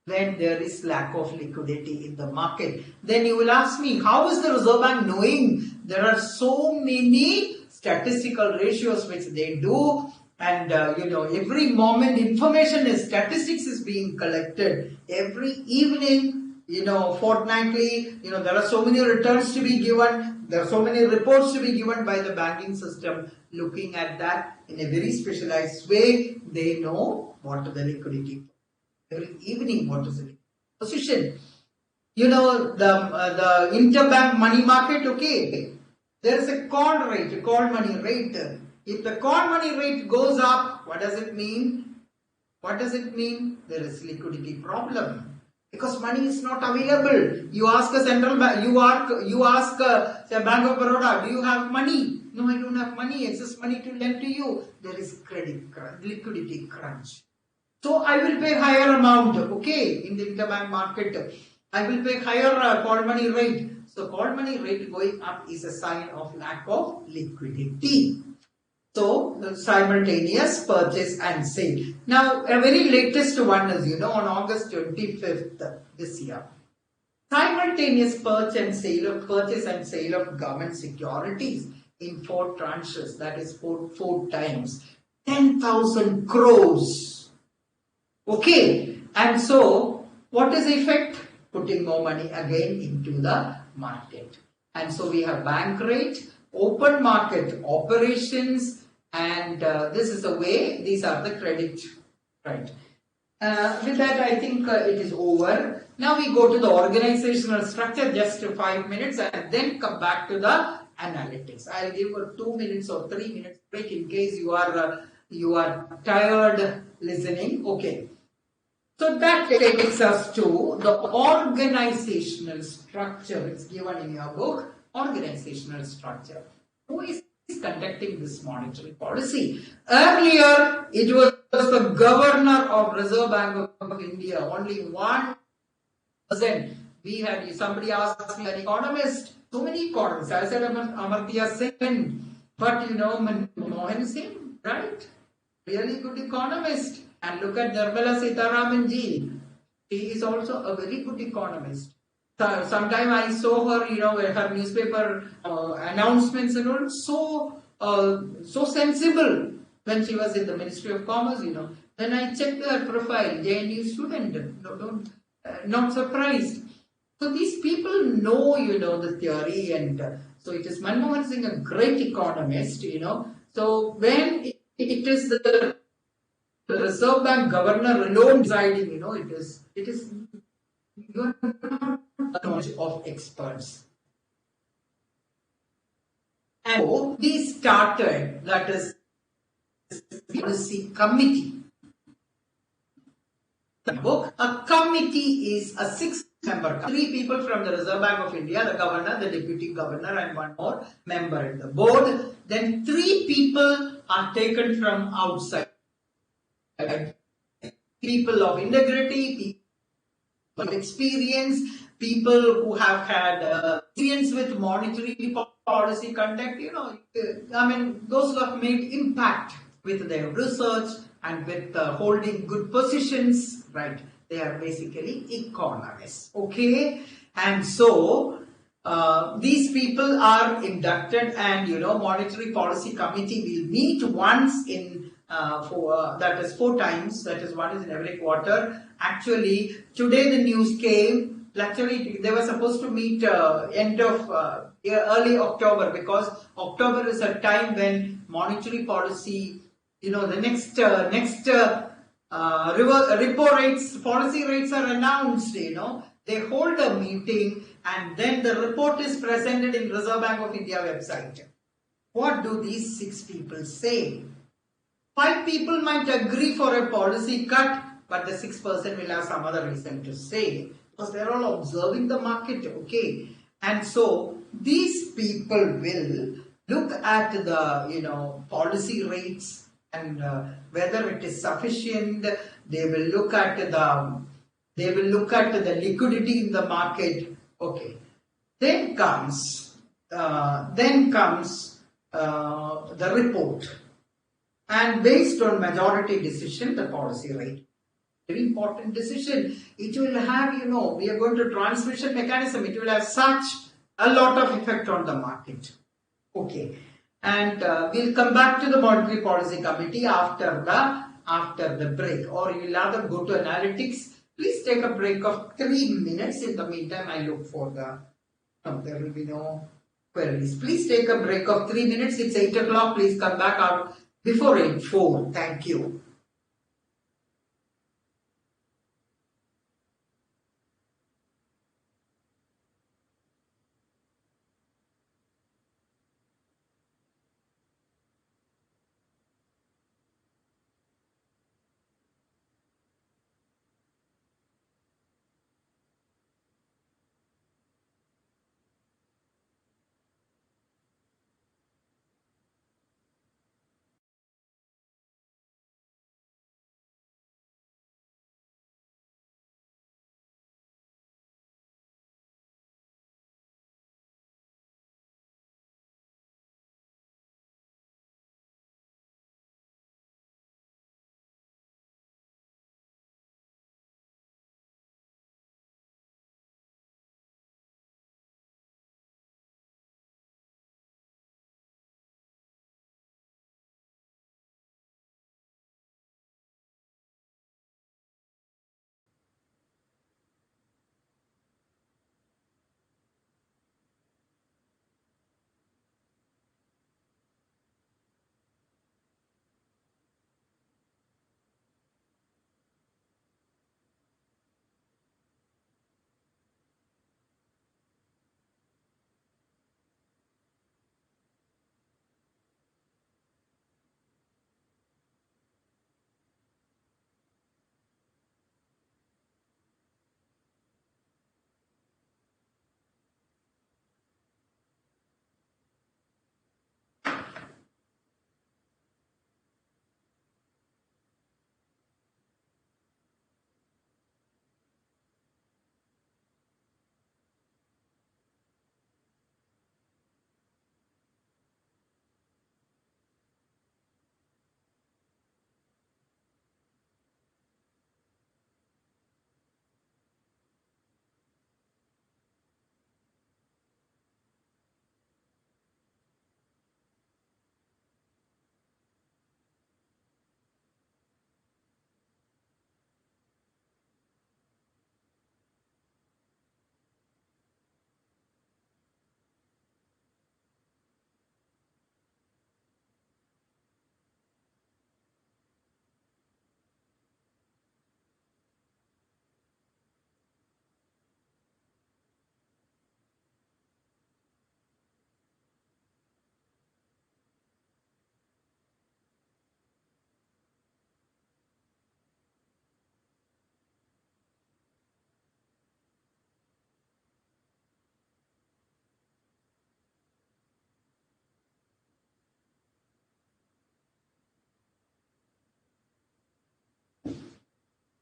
there is lack of liquidity in the market. Then you will ask me, how is the Reserve Bank knowing? There are so many statistical ratios which they do, and every moment statistics is being collected every evening. Fortnightly, there are so many returns to be given, there are so many reports to be given by the banking system. Looking at that in a very specialized way, they know what the liquidity. Every evening, what is the position? The interbank money market, okay, there is a call money rate. If the call money rate goes up, what does it mean? What does it mean? There is liquidity problem. Because money is not available. You ask a central bank, you ask the Bank of Baroda, do you have money? No, I don't have money. Excess money to lend to you. There is liquidity crunch. So I will pay higher amount, okay, in the interbank market. I will pay higher call money rate. So call money rate going up is a sign of lack of liquidity. So the simultaneous purchase and sale. Now a very latest one is, on August 25th this year. Simultaneous purchase and sale of government securities in 4 tranches, that is 4 times, 10,000 crores. Okay, and so what is the effect? Putting more money again into the market. And so we have bank rate, open market operations, and this is the way, these are the credit, right? With that, I think it is over. Now we go to the organizational structure, just 5 minutes, and then come back to the analytics. I'll give a 2 minutes or 3 minutes break in case you are tired listening. Okay. So that takes us to the organizational structure. It's given in your book, organizational structure. Who is conducting this monetary policy? Earlier, it was the governor of Reserve Bank of India. Only 1%. Somebody asked me, an economist, so many economists. I said Amartya Sen, but Manmohan Singh, right? Really good economist. And look at Nirmala Sitharaman ji. She is also a very good economist. Sometime I saw her, her newspaper announcements and all, so sensible when she was in the Ministry of Commerce, Then I checked her profile, JNU student, not surprised. So these people know, the theory, and so it is Manmohan Singh, a great economist, So when it is the Reserve Bank governor alone deciding, it is you are not a knowledge of experts. And so they started, that is policy committee. A committee is a 6-member, 3 people from the Reserve Bank of India, the governor, the deputy governor, and 1 more member in the board. Then 3 people are taken from outside. People of integrity, people of experience, people who have had experience with monetary policy conduct, those who have made impact with their research and with holding good positions, right? They are basically economists, okay? And so these people are inducted, and monetary policy committee will meet once in that is 4 times, that is one is in every quarter. Actually, today the news came, actually they were supposed to meet end of early October, because October is a time when monetary policy, the next repo rates, policy rates are announced, they hold a meeting and then the report is presented in Reserve Bank of India website. What do these 6 people say? 5 people might agree for a policy cut, but the 6th person will have some other reason to say, because they are all observing the market, okay? And so these people will look at the policy rates and whether it is sufficient. They will look at the liquidity in the market, okay? Then comes the report. And based on majority decision, the policy rate. Very important decision. It will have, we are going to transmission mechanism. It will have such a lot of effect on the market. Okay. And we'll come back to the Monetary Policy Committee after the break. Or you will either go to analytics. Please take a break of 3 minutes. In the meantime, I look for there will be no queries. Please take a break of 3 minutes. It's 8 o'clock. Please come back out before 8:04. Thank you.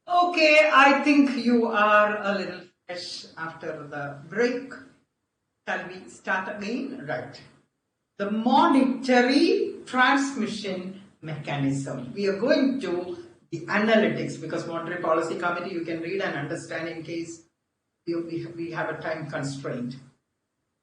Okay, I think you are a little fresh after the break. Shall we start again? Right. The monetary transmission mechanism. We are going to the analytics, because Monetary Policy Committee you can read and understand in case we have a time constraint.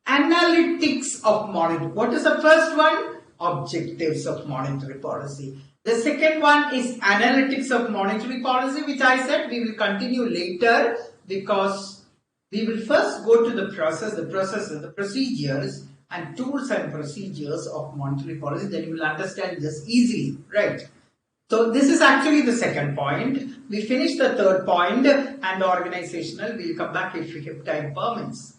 Analytics of monetary. What is the first one? Objectives of monetary policy. The second one is analytics of monetary policy, which I said we will continue later, because we will first go to the processes, the procedures and tools and procedures of monetary policy. Then you will understand this easily, right? So this is actually the second point. We finished the third point and organizational. We'll come back if time permits.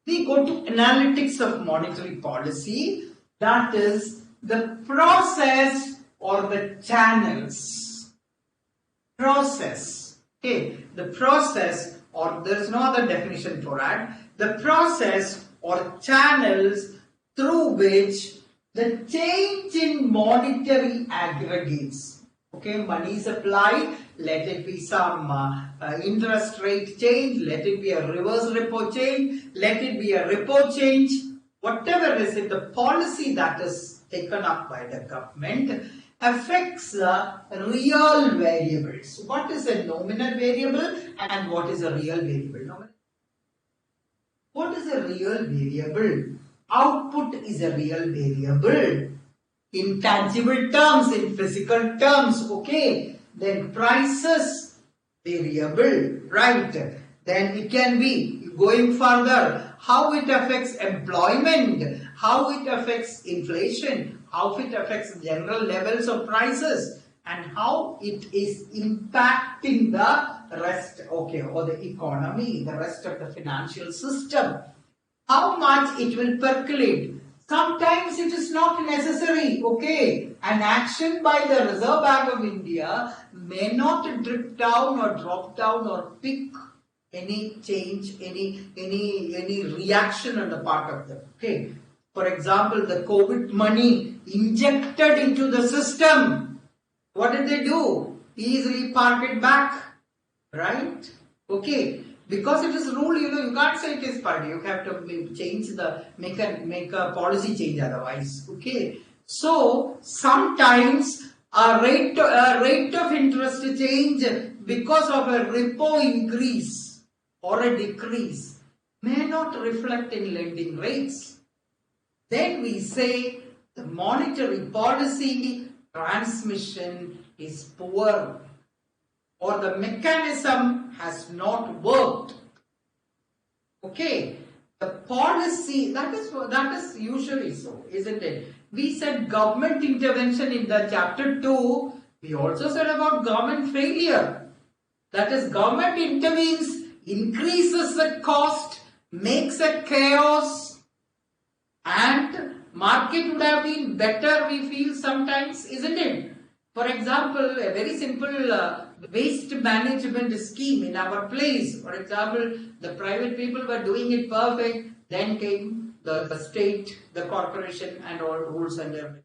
We go to analytics of monetary policy. That is the process or the channels. Process. Okay. The process, or there is no other definition for that. The process or channels through which the change in monetary aggregates. Okay, money is applied, let it be some interest rate change, let it be a reverse repo change, let it be a repo change, whatever is it, the policy that is taken up by the government affects real variables. What is a nominal variable and what is a real variable? What is a real variable? Output is a real variable. In tangible terms, in physical terms, okay. Then prices, variable, right. Then it can be, going further, how it affects employment, how it affects inflation, how it affects general levels of prices, and how it is impacting the rest, okay, or the economy, the rest of the financial system. How much it will percolate. Sometimes it is not necessary, okay. An action by the Reserve Bank of India may not drip down or drop down or pick any change, any reaction on the part of them, okay. For example, the COVID money injected into the system. What did they do? Easily park it back, right? Okay. Because it is rule, you can't say it is party. You have to change make a policy change otherwise. Okay. So sometimes a rate of interest change because of a repo increase or a decrease may not reflect in lending rates. Then we say the monetary policy transmission is poor, or the mechanism has not worked. Okay, the policy, that is usually so, isn't it? We said government intervention in the chapter 2. We also said about government failure. That is, government intervenes, increases the cost, makes a chaos, and market would have been better, we feel sometimes, isn't it? For example, a very simple waste management scheme in our place. For example, the private people were doing it perfect. Then came the state, the corporation, and all rules and everything.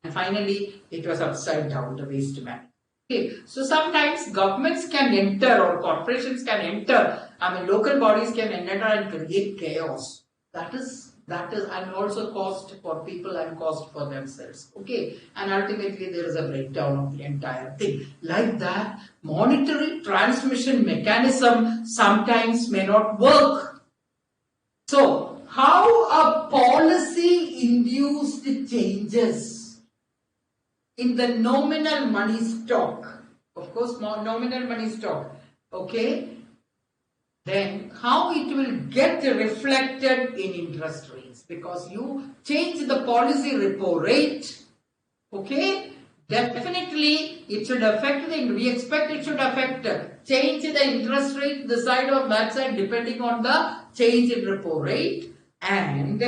And finally, it was upside down, the waste management. Okay, so sometimes governments can enter or corporations can enter. Local bodies can enter and create chaos. That is and also cost for people and cost for themselves. Okay, and ultimately there is a breakdown of the entire thing. Like that, monetary transmission mechanism sometimes may not work. So, how a policy induced changes in the nominal money stock, of course, nominal money stock, okay, then how it will get reflected in interest rates, because you change the policy repo rate, okay, definitely it should affect we expect it should affect change in the interest rate this side or that side depending on the change in repo rate, and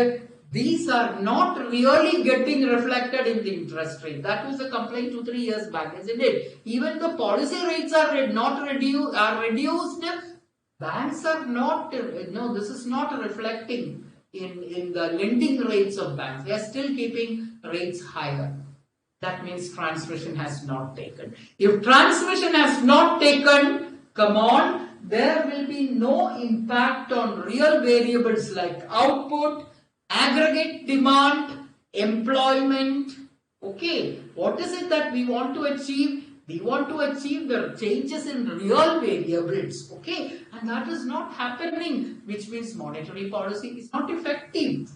these are not really getting reflected in the interest rate. That was a complaint 2-3 years back, isn't it? Even the policy rates are reduced. Banks are not, this is not reflecting in the lending rates of banks. They are still keeping rates higher. That means transmission has not taken. If transmission has not taken, come on, there will be no impact on real variables like output, aggregate demand, employment. Okay, what is it that we want to achieve? We want to achieve the changes in real variables, okay, and that is not happening, which means monetary policy is not effective.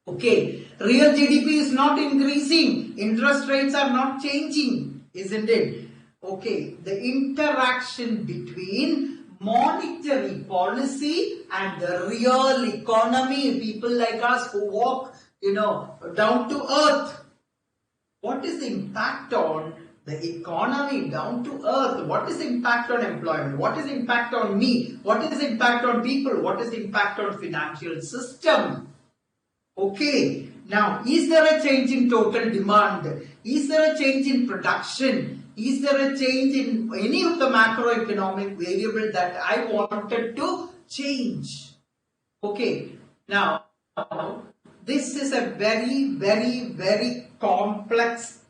Okay, real GDP is not increasing, interest rates are not changing, isn't it? Okay, the interaction between monetary policy and the real economy, people like us who walk, down to earth. What is the impact on the economy down to earth. What is the impact on employment? What is the impact on me? What is the impact on people? What is the impact on financial system? Okay, now is there a change in total demand? Is there a change in production? Is there a change in any of the macroeconomic variable that I wanted to change? Okay, now this is a very complex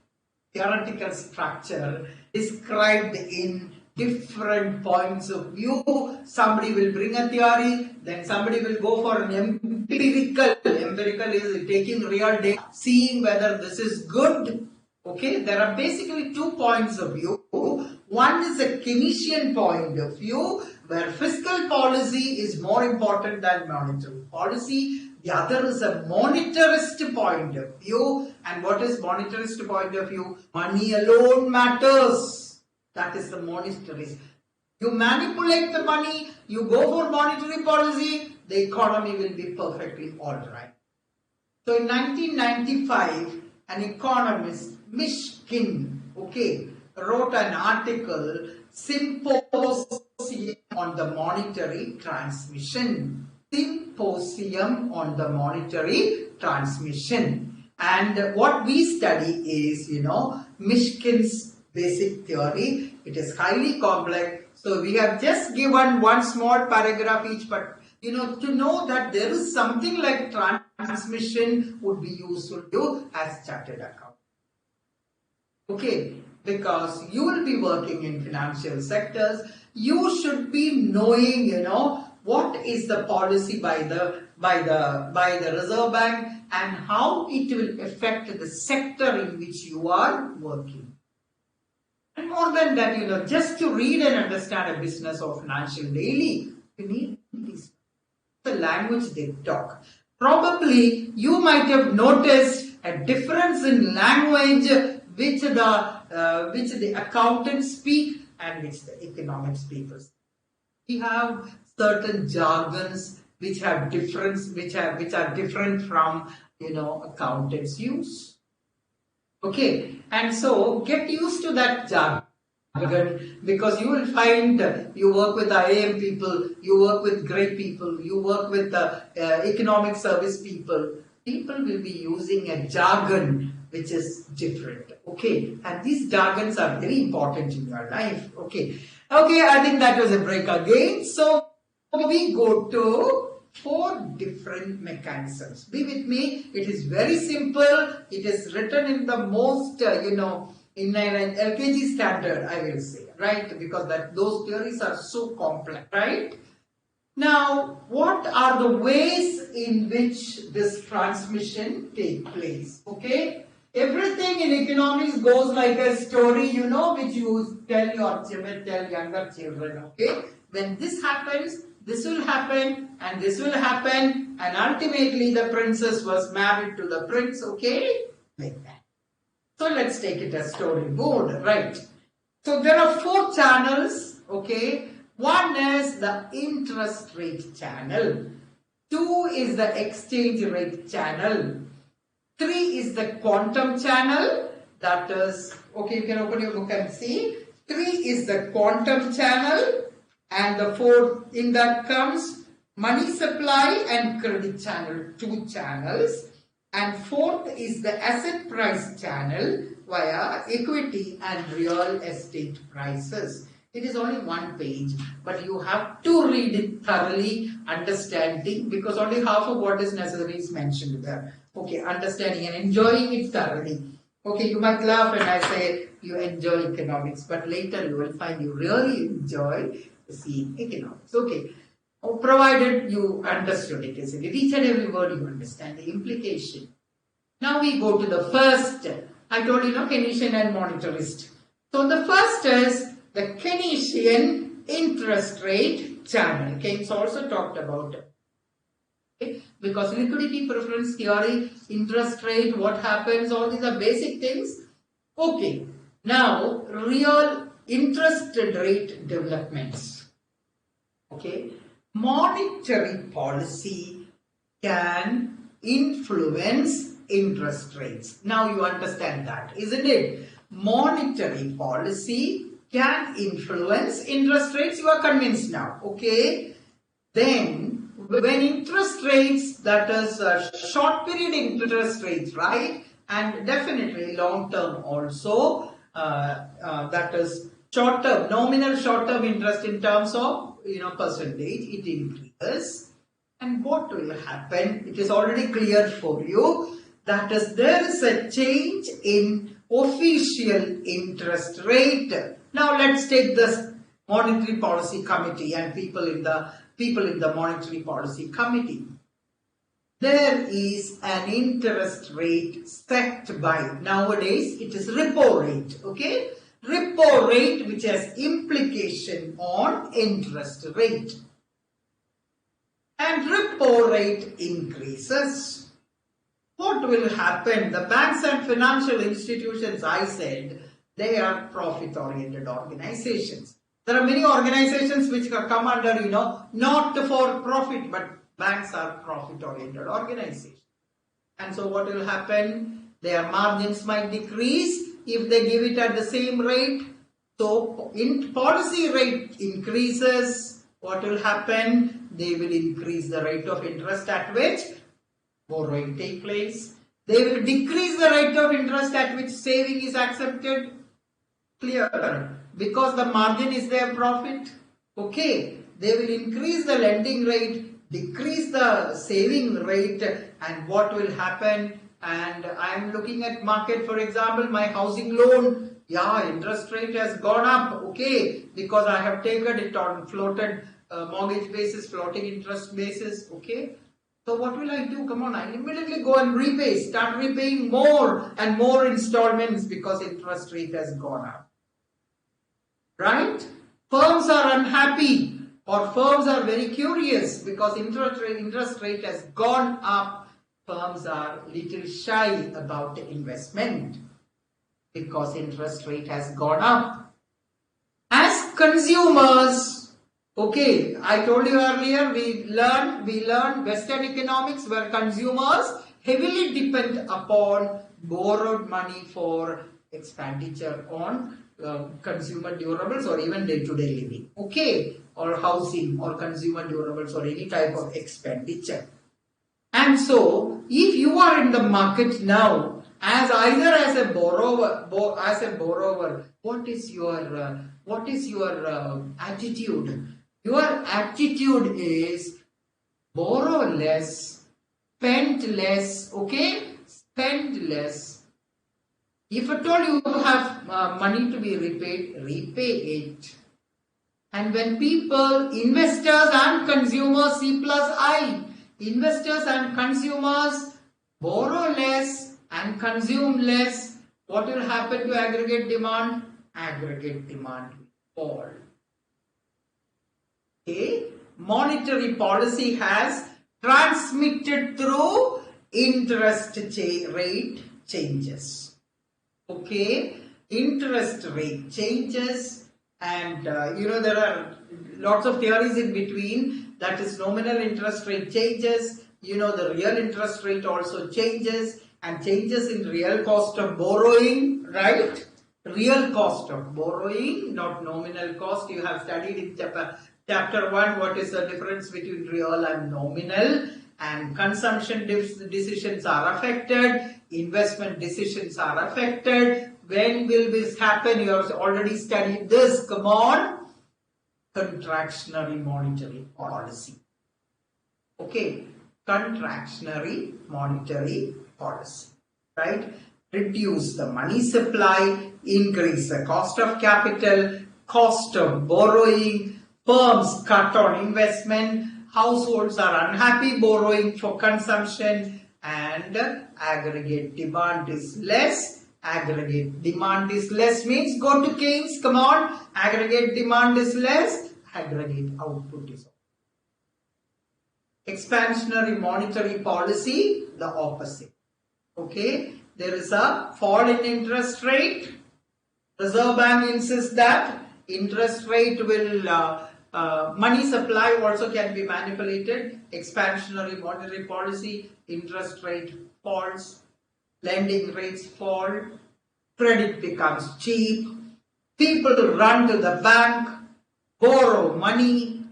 theoretical structure described in different points of view. Somebody will bring a theory, then somebody will go for an empirical. Empirical is taking real data, seeing whether this is good. Okay, there are basically 2 points of view. One is a Keynesian point of view, where fiscal policy is more important than monetary policy. The other is a monetarist point of view. And what is monetarist point of view? Money alone matters. That is the monetarist. You manipulate the money, you go for monetary policy, the economy will be perfectly alright. So in 1995, an economist, Mishkin, wrote an article, Symposium on the Monetary Transmission. Symposium on the Monetary Transmission. And what we study is, Mishkin's basic theory. It is highly complex. So we have just given one small paragraph each, but to know that there is something like transmission would be useful to you as chartered accountant. Okay, because you will be working in financial sectors, you should be knowing, what is the policy by the Reserve Bank and how it will affect the sector in which you are working. And more than that, just to read and understand a business or financial daily, you need the language they talk. Probably you might have noticed a difference in language which the accountants speak and which the economics people speak. We have certain jargons which have difference, which are different from accountants use. Okay, and so get used to that jargon, because you will find you work with IAM people, you work with great people, you work with economic service people. People will be using a jargon which is different. Okay, and these jargons are very important in your life. Okay, I think that was a break again. So we go to 4 different mechanisms. Be with me. It is very simple. It is written in the most, in an LKG standard, I will say, right? Because those theories are so complex, right? Now, what are the ways in which this transmission take place? Okay? Everything in economics goes like a story, which you tell your children, tell younger children, okay? When this happens, this will happen, and this will happen, and ultimately the princess was married to the prince, okay? Like that. So let's take it as storyboard, right? So there are 4 channels, okay? One is the interest rate channel. 2 is the exchange rate channel. 3 is the quantum channel. That is, okay, you can open your book and see. 3 is the quantum channel. And the 4th in that comes money supply and credit channel, 2 channels. And 4th is the asset price channel via equity and real estate prices. It is only 1 page, but you have to read it thoroughly, understanding, because only half of what is necessary is mentioned there. Okay, understanding and enjoying it thoroughly. Okay, you might laugh when I say you enjoy economics, but later you will find you really enjoy seeing economics. Okay, provided you understood it, isn't it? Each and every word you understand, the implication. Now we go to the first. I told you, Keynesian and monetarist. So the first is the Keynesian interest rate channel. Keynes also talked about it. Okay? Because liquidity preference theory, interest rate, what happens, all these are basic things. Okay, now real interest rate developments. Okay, monetary policy can influence interest rates. Now you understand that, isn't it? monetary policy can influence interest rates. You are convinced now, okay? Then when interest rates, that is short period interest rates, right? And definitely long term also, that is short term, nominal short term interest in terms of, percentage, it increases. And what will happen? It is already clear for you. That is, there is a change in official interest rate. Now let's take this monetary policy committee and people in the monetary policy committee. There is an interest rate set by, nowadays it is repo rate, okay? Repo rate, which has implication on interest rate. And repo rate increases. What will happen? The banks and financial institutions, I said, they are profit-oriented organizations. There are many organizations which come under, not for profit, but banks are profit-oriented organizations. And so what will happen? Their margins might decrease if they give it at the same rate. So, in policy rate increases, what will happen? They will increase the rate of interest at which borrowing take place. They will decrease the rate of interest at which saving is accepted. Clear? Because the margin is their profit. Okay. They will increase the lending rate, decrease the saving rate, and what will happen? And I am looking at market, for example, my housing loan. Yeah, interest rate has gone up. Okay. Because I have taken it on floated mortgage basis, floating interest basis. Okay. So what will I do? Come on, I immediately go and repay, start repaying more and more installments because interest rate has gone up. Right? Firms are unhappy or firms are very curious because interest rate has gone up. Firms are little shy about the investment because interest rate has gone up. As consumers, okay, I told you earlier, we learned Western economics where consumers heavily depend upon borrowed money for expenditure on consumer durables or even day-to-day living, okay, or housing or consumer durables or any type of expenditure. And so, if you are in the market now, as either as a borrower, what is your attitude? Your attitude is borrow less, spend less, okay? Spend less. If at all you have money to be repaid, repay it. And when people, investors and consumers, C plus I, investors and consumers borrow less and consume less, what will happen to aggregate demand? Aggregate demand will fall. Okay. Monetary policy has transmitted through interest rate changes. Okay, interest rate changes, and there are lots of theories in between. That is, nominal interest rate changes, the real interest rate also changes, and changes in real cost of borrowing, right? Real cost of borrowing, not nominal cost. You have studied in chapter 1 what is the difference between real and nominal, and consumption decisions are affected, investment decisions are affected. When will this happen? You have already studied this. Come on. Contractionary monetary policy. Okay. Contractionary monetary policy. Right? Reduce the money supply, increase the cost of capital, cost of borrowing, firms cut on investment, households are unhappy borrowing for consumption, and aggregate demand is less. Aggregate demand is less means go to Keynes, come on. Aggregate demand is less, aggregate output is. Expansionary monetary policy, the opposite. Okay, there is a fall in interest rate. Reserve Bank insists that interest rate will money supply also can be manipulated. Expansionary monetary policy, interest rate falls, lending rates fall, credit becomes cheap, people run to the bank, borrow money,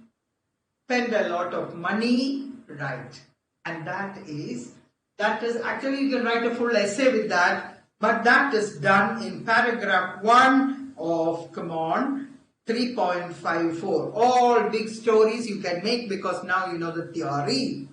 spend a lot of money, right? And that is actually, you can write a full essay with that, but that is done in paragraph 1 of, 3.54. All big stories you can make because now you know the theory.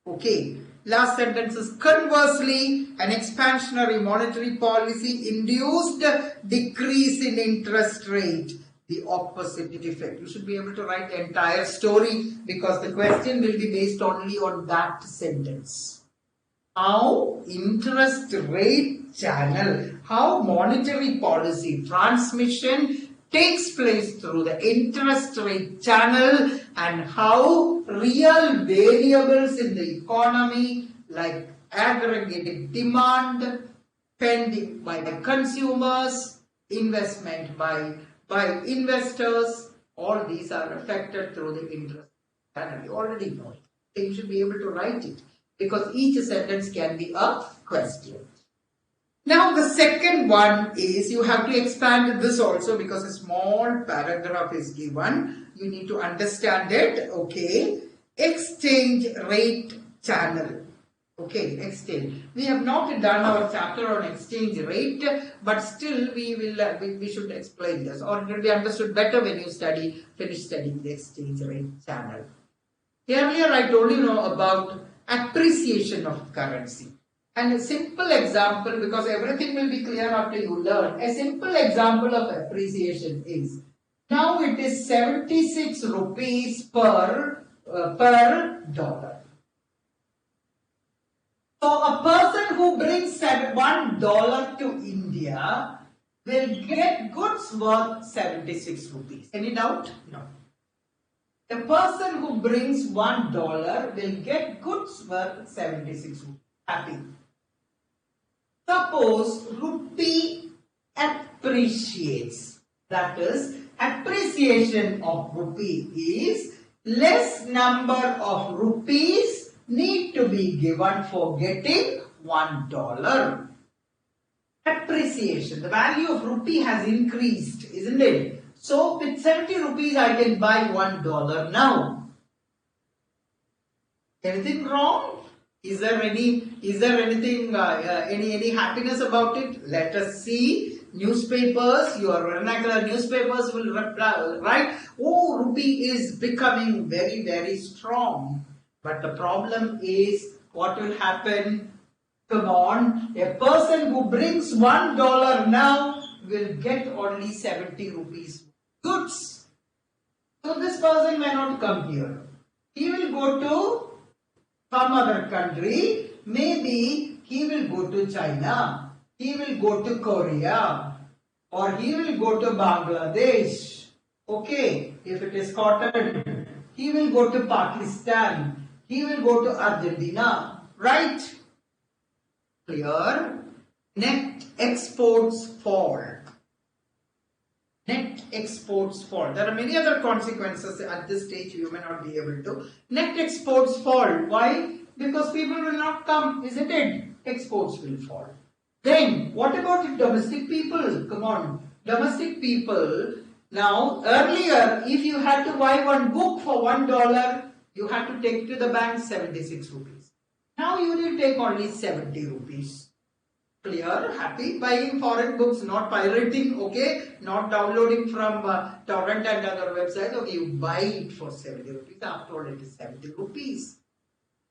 Okay. Last sentence is, conversely, an expansionary monetary policy induced decrease in interest rate. The opposite effect. You should be able to write the entire story because the question will be based only on that sentence. How interest rate channel, how monetary policy transmission takes place through the interest rate channel, and how real variables in the economy like aggregate demand, spending by the consumers, investment by investors, all these are affected through the interest channel. You already know it. So you should be able to write it because each sentence can be a question. Now the second one is, you have to expand this also because a small paragraph is given. You need to understand it. Okay. Exchange rate channel. Okay, exchange. We have not done our chapter on exchange rate, but still we should explain this, or it will be understood better when you finish studying the exchange rate channel. Earlier I told you about appreciation of currency. And a simple example, because everything will be clear after you learn, a simple example of appreciation is, now it is 76 rupees per dollar. So a person who brings $1 to India will get goods worth 76 rupees. Any doubt? No. A person who brings $1 will get goods worth 76 rupees. Happy. Suppose rupee appreciates. That is, appreciation of rupee is less number of rupees need to be given for getting $1. Appreciation. The value of rupee has increased, isn't it? So with 70 rupees I can buy $1 now. Anything wrong? Is there anything any happiness about it? Let us see. Newspapers, your vernacular newspapers will write, oh, rupee is becoming very, very strong. But the problem is, what will happen? Come on, a person who brings $1 now will get only 70 rupees goods. So this person may not come here. He will go to some other country. Maybe he will go to China. He will go to Korea. Or he will go to Bangladesh. Okay, if it is cotton. He will go to Pakistan. He will go to Argentina. Right? Clear? Net exports fall. Net exports fall. There are many other consequences at this stage you may not be able to. Net exports fall. Why? Because people will not come, isn't it? Exports will fall. Then, what about domestic people? Come on. Domestic people. Now, earlier, if you had to buy one book for $1, you had to take to the bank 76 rupees. Now you will take only 70 rupees. Clear? Happy? Buying foreign books, not pirating, okay? Not downloading from torrent and other websites. Okay, you buy it for 70 rupees. After all, it is 70 rupees.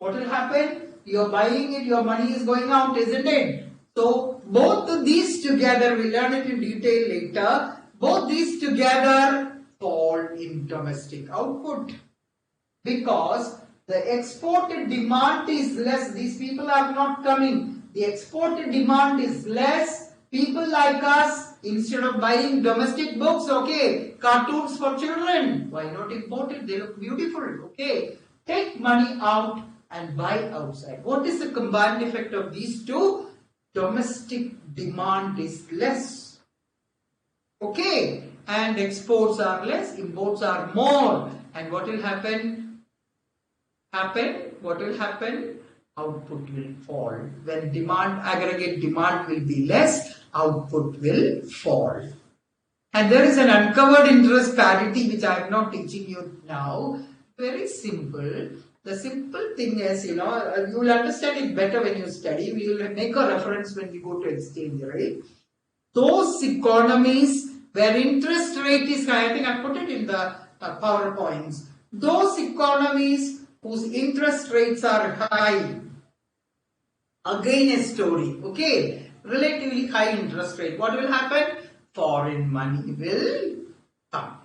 What will happen? You are buying it, your money is going out, isn't it? So, both of these together, we'll learn it in detail later. Both these together fall in domestic output. Because the exported demand is less. These people are not coming. The exported demand is less. People like us, instead of buying domestic books, okay, cartoons for children, why not import it? They look beautiful, okay. Take money out and buy outside. What is the combined effect of these two? Domestic demand is less. Okay. And exports are less, imports are more. And what will happen? What will happen? output will fall. When aggregate demand will be less, output will fall. And there is an uncovered interest parity which I am not teaching you now. Very simple. The simple thing is, you will understand it better when you study. We will make a reference when we go to exchange rate. Those economies where interest rate is high, I think I put it in the PowerPoints. Those economies whose interest rates are high, again a story, okay? Relatively high interest rate. What will happen? Foreign money will come,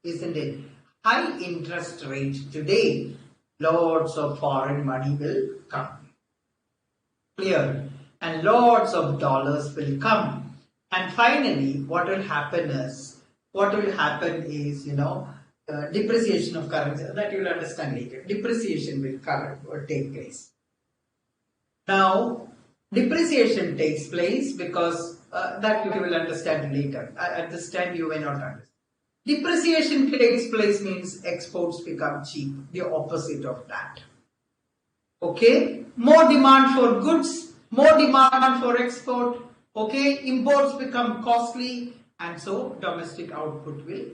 isn't it? High interest rate today, lots of foreign money will come. Clear? And lots of dollars will come. And finally, what will happen is, depreciation of currency. That you will understand later. Depreciation will take place. Now, depreciation takes place because that you will understand later. At this time, you may not understand. Depreciation takes place means exports become cheap. The opposite of that. Okay? More demand for goods, more demand for export. Okay? Imports become costly, and so domestic output will.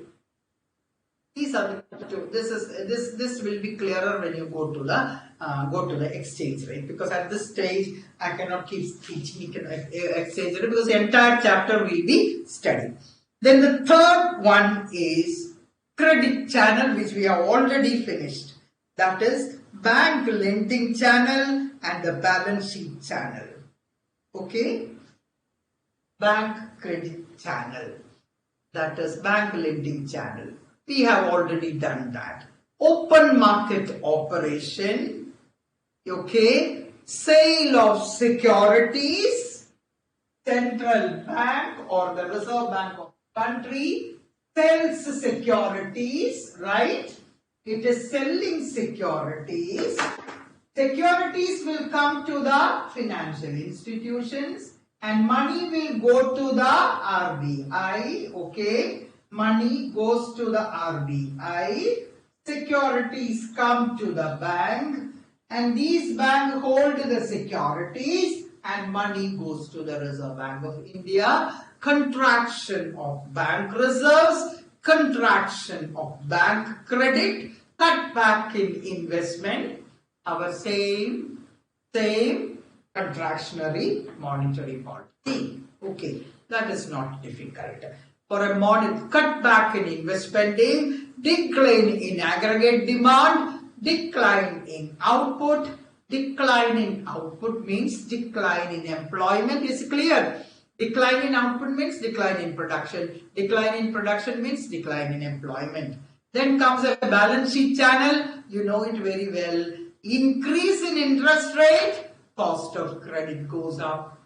These are the two. This will be clearer when you go to the exchange rate, because at this stage I cannot keep teaching exchange rate because the entire chapter will be studied. Then the third one is credit channel, which we have already finished. That is bank lending channel and the balance sheet channel. Okay? Bank credit channel. That is bank lending channel. We have already done that. Open market operation. Okay? Sale of securities. Central bank or the Reserve Bank of country sells securities, right? It is selling securities. Securities will come to the financial institutions and money will go to the RBI. Okay, money goes to the RBI. Securities come to the bank and these banks hold the securities and money goes to the Reserve Bank of India. Contraction of bank reserves, contraction of bank credit, cut back in investment, our same contractionary monetary policy. Okay, that is not difficult. For a cut back in investment spending, decline in aggregate demand, decline in output. Decline in output means decline in employment. Is clear? Decline in output means decline in production. Decline in production means decline in employment. Then comes a balance sheet channel. You know it very well. Increase in interest rate, cost of credit goes up.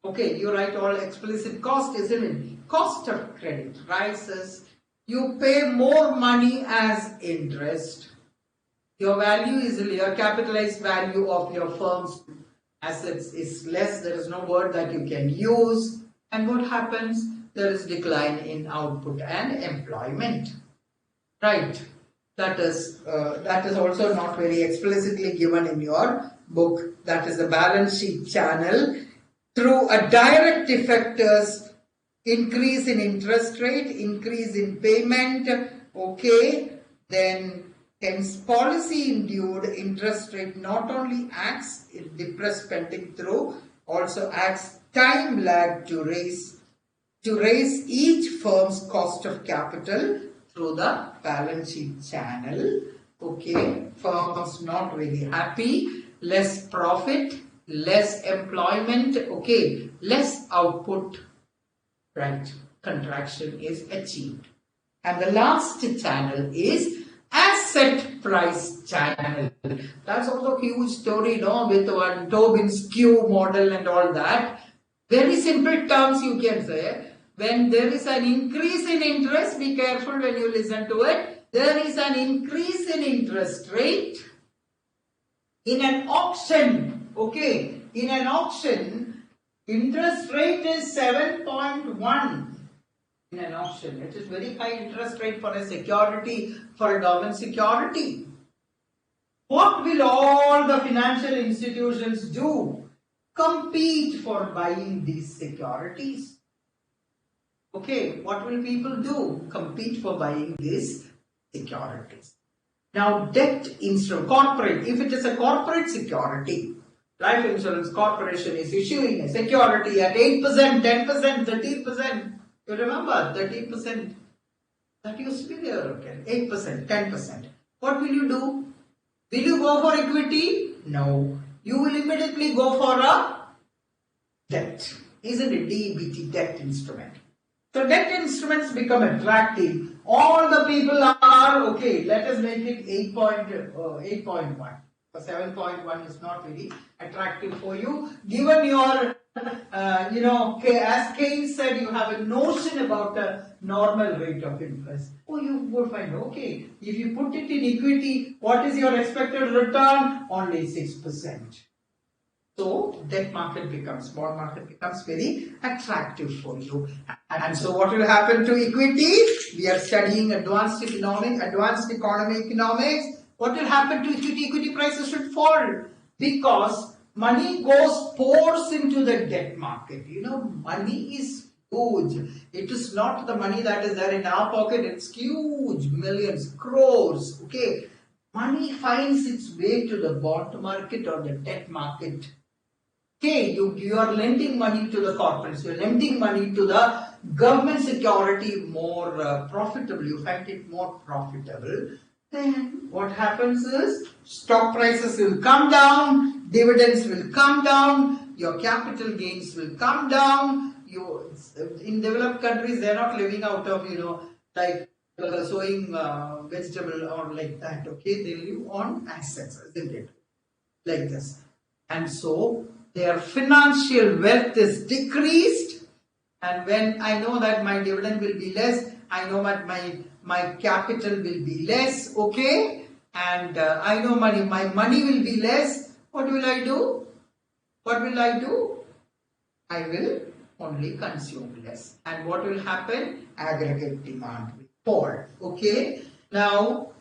Okay, you write all explicit cost, isn't it? Cost of credit rises. You pay more money as interest. Your value is your capitalized value of your firm's assets is less. There is no word that you can use. And what happens? There is decline in output and employment. Right. That is also not very explicitly given in your book. That is the balance sheet channel. Through a direct effectors, increase in interest rate, increase in payment. Okay. Then hence, policy-induced interest rate not only acts in depressed spending through, also acts time lag to raise each firm's cost of capital through the balance sheet channel. Okay, firms not very happy, less profit, less employment. Okay, less output. Right, contraction is achieved. And the last channel is asset price channel. That's also a huge story, no, with one Tobin's Q model and all that. Very simple terms you can say. When there is an increase in interest, be careful when you listen to it. There is an increase in interest rate in an auction. Okay, in an auction, interest rate is 7.1. In an auction, it is very high interest rate for a security, for a government security. What will all the financial institutions do? Compete for buying these securities. Okay, what will people do? Compete for buying these securities. Now, debt instrument, corporate, if it is a corporate security, Life Insurance Corporation is issuing a security at 8%, 10%, 13%. You remember 13%? That used to be there, okay? 8%, 10%. What will you do? Will you go for equity? No. You will immediately go for a debt. Isn't it DEBT, debt instrument? So debt instruments become attractive. All the people are, okay, let us make it 8.1. 7.1 is not very attractive for you. Given your, as Keynes said, you have a notion about a normal rate of interest. Oh, you would find, okay, if you put it in equity, what is your expected return? Only 6%. So, debt market becomes, bond market becomes very attractive for you. And so, what will happen to equity? We are studying advanced economy economics. What will happen to equity? Equity prices should fall because money pours into the debt market. You know, money is huge. It is not the money that is there in our pocket. It's huge, millions, crores. Okay, money finds its way to the bond market or the debt market. Okay, you are lending money to the corporates. You are lending money to the government security more profitable. You find it more profitable. Then what happens is stock prices will come down, dividends will come down, your capital gains will come down. In developed countries, they are not living out of, like sowing vegetable or like that. Okay, they live on assets, isn't it? Like this. And so their financial wealth is decreased. And when I know that my dividend will be less, I know that my capital will be less, okay? And I know my money will be less. What will I do? What will I do? I will only consume less. And what will happen? Aggregate demand will fall, okay? Now,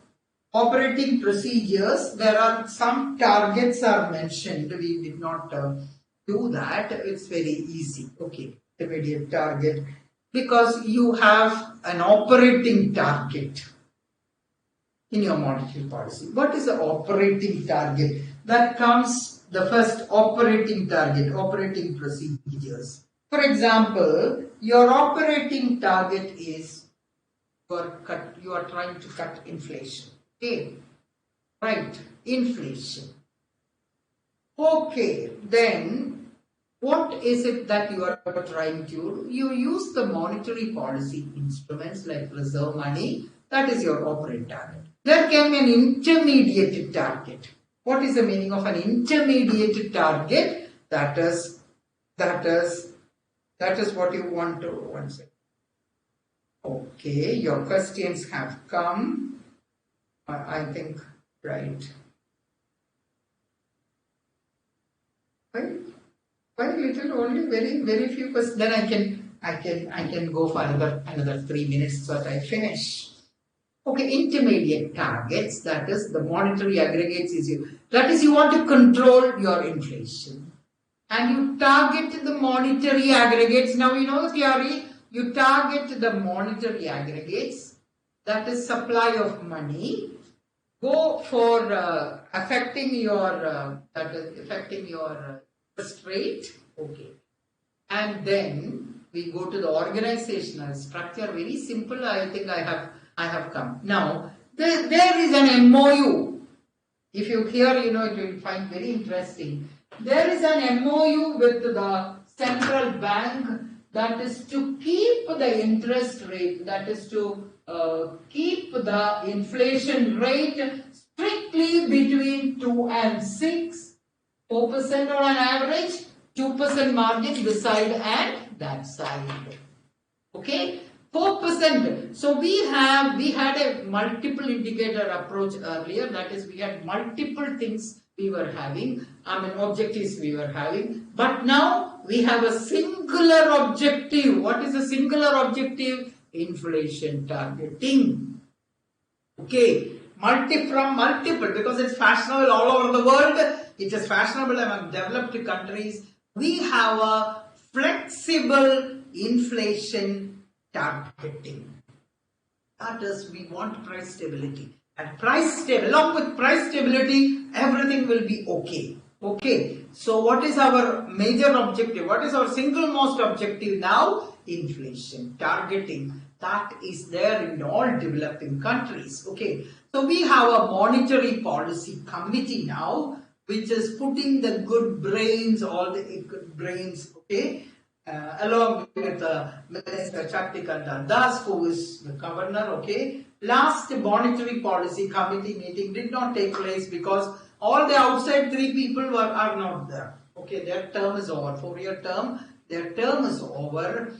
operating procedures, there are some targets are mentioned. We did not do that. It's very easy, okay? Immediate target. Because you have an operating target in your monetary policy. What is the operating target? That comes the first operating target, operating procedures. For example, your operating target is you are trying to cut inflation. Okay, right, inflation. Okay, then what is it that you are trying to do? You use the monetary policy instruments like reserve money. That is your operating target. There can be an intermediate target. What is the meaning of an intermediate target? That is what you want to say. Okay, your questions have come. I think, right. Quite little, only very few questions. Then I can go for another 3 minutes so that I finish. Okay, intermediate targets, that is the monetary aggregates that is you want to control your inflation. And you target the monetary aggregates. Now you know the theory, you target the monetary aggregates, that is supply of money. Go for affecting your interest rate, okay, and then we go to the organizational structure. Very simple. I think I have come now. There is an MOU. If you hear, you will find very interesting. There is an MOU with the central bank, that is to keep the interest rate, that is to keep the inflation rate strictly between 2 and 6, 4% on an average, 2% margin this side and that side. Okay, 4%. So we had a multiple indicator approach earlier. That is, we had multiple things we were having. Objectives we were having. But now we have a singular objective. What is a singular objective? Inflation targeting. Okay. from multiple, because it's fashionable all over the world. It is fashionable among developed countries. We have a flexible inflation targeting. That is, we want price stability. And along with price stability, everything will be okay. Okay. So what is our major objective? What is our single most objective now? Inflation targeting. That is there in all developing countries. Okay. So we have a monetary policy committee now, which is putting the good brains, all the good brains, okay, along with Minister Shaktikanta Das, who is the governor, okay. Last monetary policy committee meeting did not take place because all the outside three people are not there. Okay, their term is over, 4-year term, their term is over,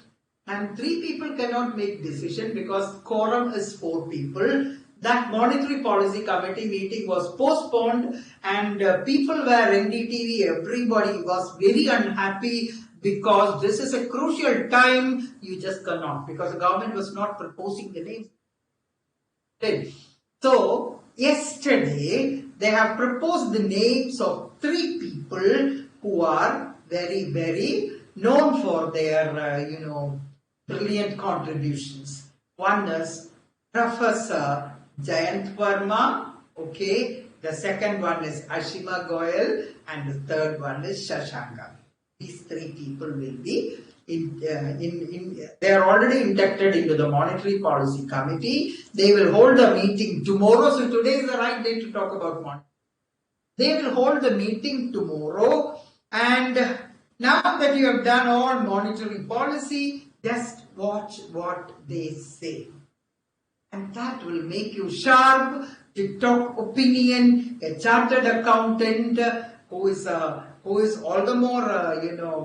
and 3 people cannot make decision because quorum is 4 people. That monetary policy committee meeting was postponed, and people were NDTV, everybody was very unhappy because this is a crucial time. You just cannot, because the government was not proposing the names. So yesterday they have proposed the names of 3 people who are very, very known for their brilliant contributions. One is Professor Jayant Verma, okay. The second one is Ashima Goyal, and the third one is Shashanka. These 3 people will be they are already inducted into the Monetary Policy Committee. They will hold a meeting tomorrow. So today is the right day to talk about monetary. They will hold the meeting tomorrow. And now that you have done all monetary policy, just watch what they say. And that will make you sharp to talk opinion. A chartered accountant who is all the more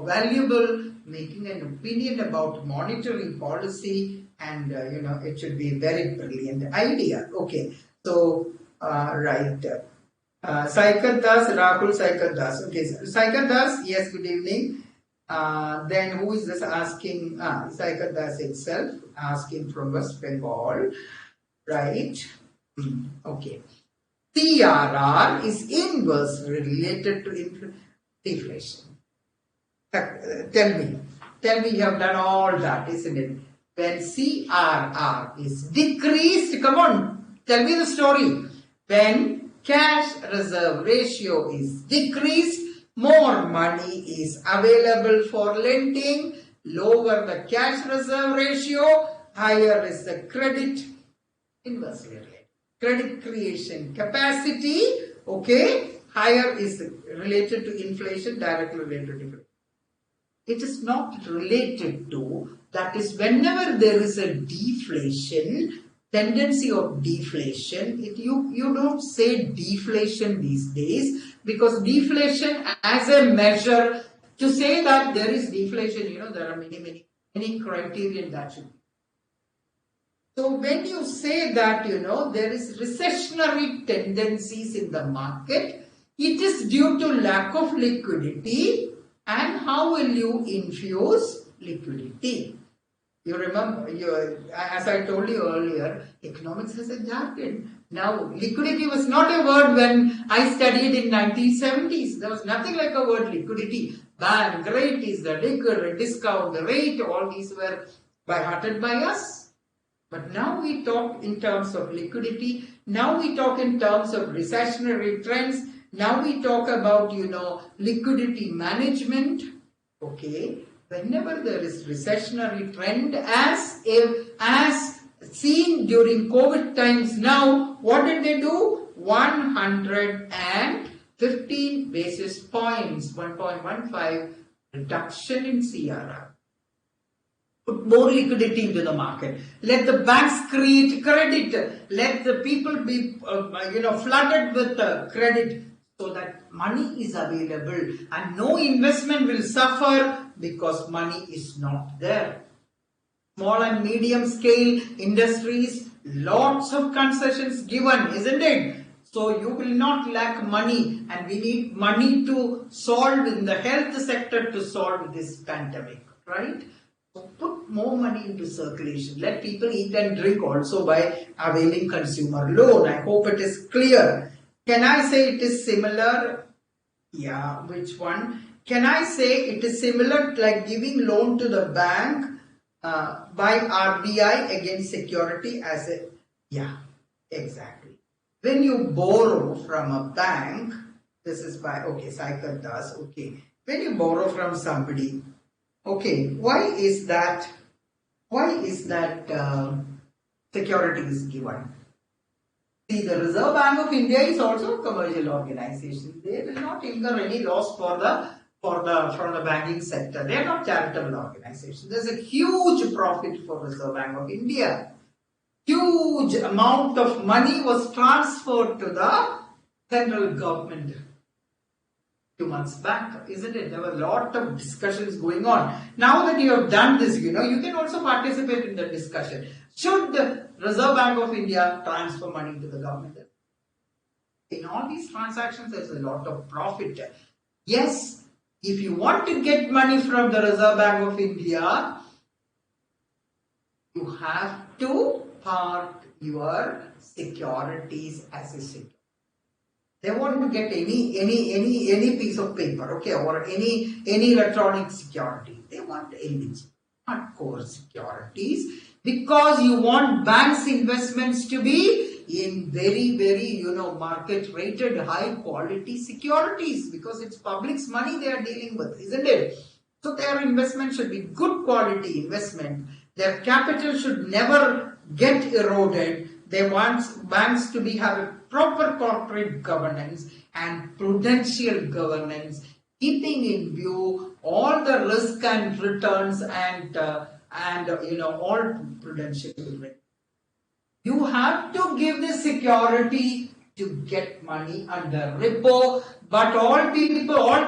valuable, making an opinion about monetary policy, and it should be a very brilliant idea. Okay, so right, Saikat Das, Rahul Saikat Das. Okay, Saikat Das, yes, good evening. Then who is this asking? Saikat Das itself, asking from West Bengal, right? Okay. CRR is inversely related to deflation. Tell me, you have done all that, isn't it? When CRR is decreased, come on, tell me the story. When cash reserve ratio is decreased, more money is available for lending. Lower the cash reserve ratio, higher is the credit, inversely related. Credit creation capacity, okay, higher is related to inflation, directly related to inflation. It is not related to, that is, whenever there is a deflation, tendency of deflation, you don't say deflation these days, because deflation as a measure, to say that there is deflation, there are many criteria that should be. So when you say that, there is recessionary tendencies in the market, it is due to lack of liquidity. And how will you infuse liquidity? You remember, as I told you earlier, economics has a jargon. Now, liquidity was not a word when I studied in 1970s. There was nothing like a word liquidity. Bank rate is the liquid, discount rate, all these were by-hearted by us. But now we talk in terms of liquidity. Now we talk in terms of recessionary trends. Now we talk about, liquidity management. Okay. Whenever there is recessionary trend, as seen during COVID times now, what did they do? 115 basis points, 1.15 reduction in CRR. Put more liquidity into the market. Let the banks create credit. Let the people be, flooded with credit, so that money is available and no investment will suffer because money is not there. Small and medium scale industries, lots of concessions given, isn't it? So you will not lack money, and we need money to solve in the health sector to solve this pandemic, right? So put more money into circulation. Let people eat and drink also by availing consumer loan. I hope it is clear. Can I say it is similar? Yeah, which one? Can I say it is similar like giving loan to the bank by RBI against security as a... Yeah, exactly. When you borrow from a bank, this is by... Okay, cycle does. Okay. When you borrow from somebody, okay, why is that security is given? See, the Reserve Bank of India is also a commercial organization. They will not incur any loss for the banking sector. They are not charitable organizations. There's a huge profit for Reserve Bank of India. Huge amount of money was transferred to the central government 2 months back, isn't it? There were a lot of discussions going on. Now that you have done this, you can also participate in the discussion. Should the Reserve Bank of India transfer money to the government? In all these transactions, there's a lot of profit. Yes, if you want to get money from the Reserve Bank of India, you have to park your securities as a security. They want to get any piece of paper, okay, or any electronic security. They want LDG, not core securities, because you want banks' investments to be in very, very, market rated high quality securities, because it's public's money they are dealing with, isn't it? So their investment should be good quality investment. Their capital should never get eroded. They want banks to have a proper corporate governance and prudential governance, keeping in view all the risk and returns and all prudential risk. You have to give the security to get money under repo, but all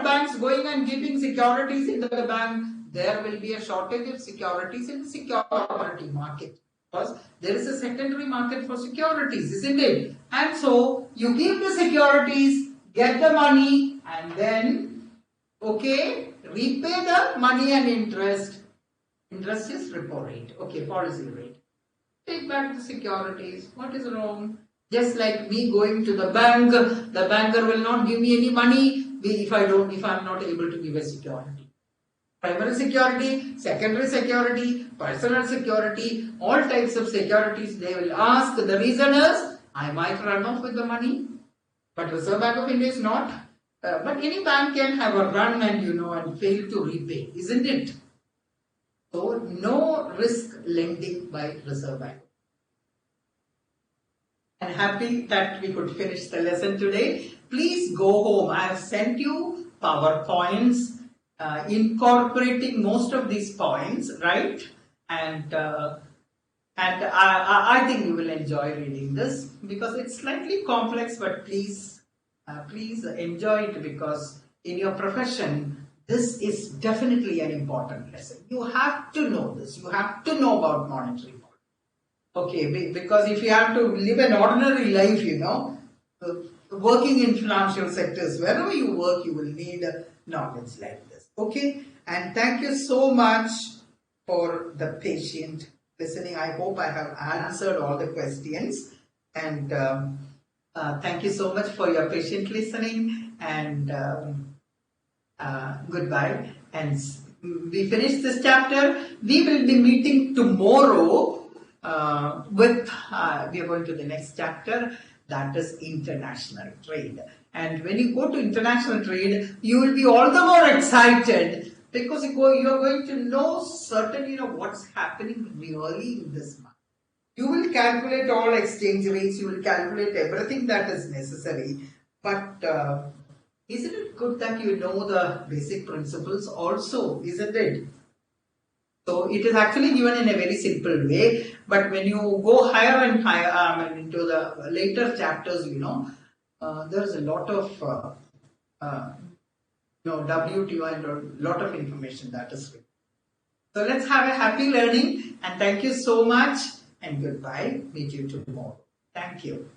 banks going and giving securities into the bank, there will be a shortage of securities in the security market. Because there is a secondary market for securities, isn't it? And so you give the securities, get the money, and then, okay, repay the money and interest. Interest is repo rate, okay, policy rate. Take back the securities. What is wrong? Just like me going to the bank, the banker will not give me any money if I'm not able to give a security. Primary security, secondary security, personal security, all types of securities they will ask. The reason is, I might run off with the money, but Reserve Bank of India is not. But any bank can have a run and fail to repay, isn't it? So, no risk lending by Reserve Bank. I'm happy that we could finish the lesson today. Please go home. I have sent you PowerPoints incorporating most of these points, right? And I think you will enjoy reading this because it's slightly complex, but please enjoy it, because in your profession, this is definitely an important lesson. You have to know this. You have to know about monetary policy. Okay, because if you have to live an ordinary life, working in financial sectors, wherever you work, you will need knowledge like this. Okay, and thank you so much for the patient listening. I hope I have answered all the questions, and thank you so much for your patient listening, and goodbye. And we finish this chapter. We will be meeting tomorrow with we are going to the next chapter, that is international trade. And when you go to international trade, you will be all the more excited because you are going to know certainly what's happening really in this market. You will calculate all exchange rates, you will calculate everything that is necessary. But isn't it good that you know the basic principles also, isn't it? So it is actually given in a very simple way, but when you go higher and higher into the later chapters, there is a lot of WTO and a lot of information that is written. So let's have a happy learning, and thank you so much, and goodbye. Meet you tomorrow. Thank you.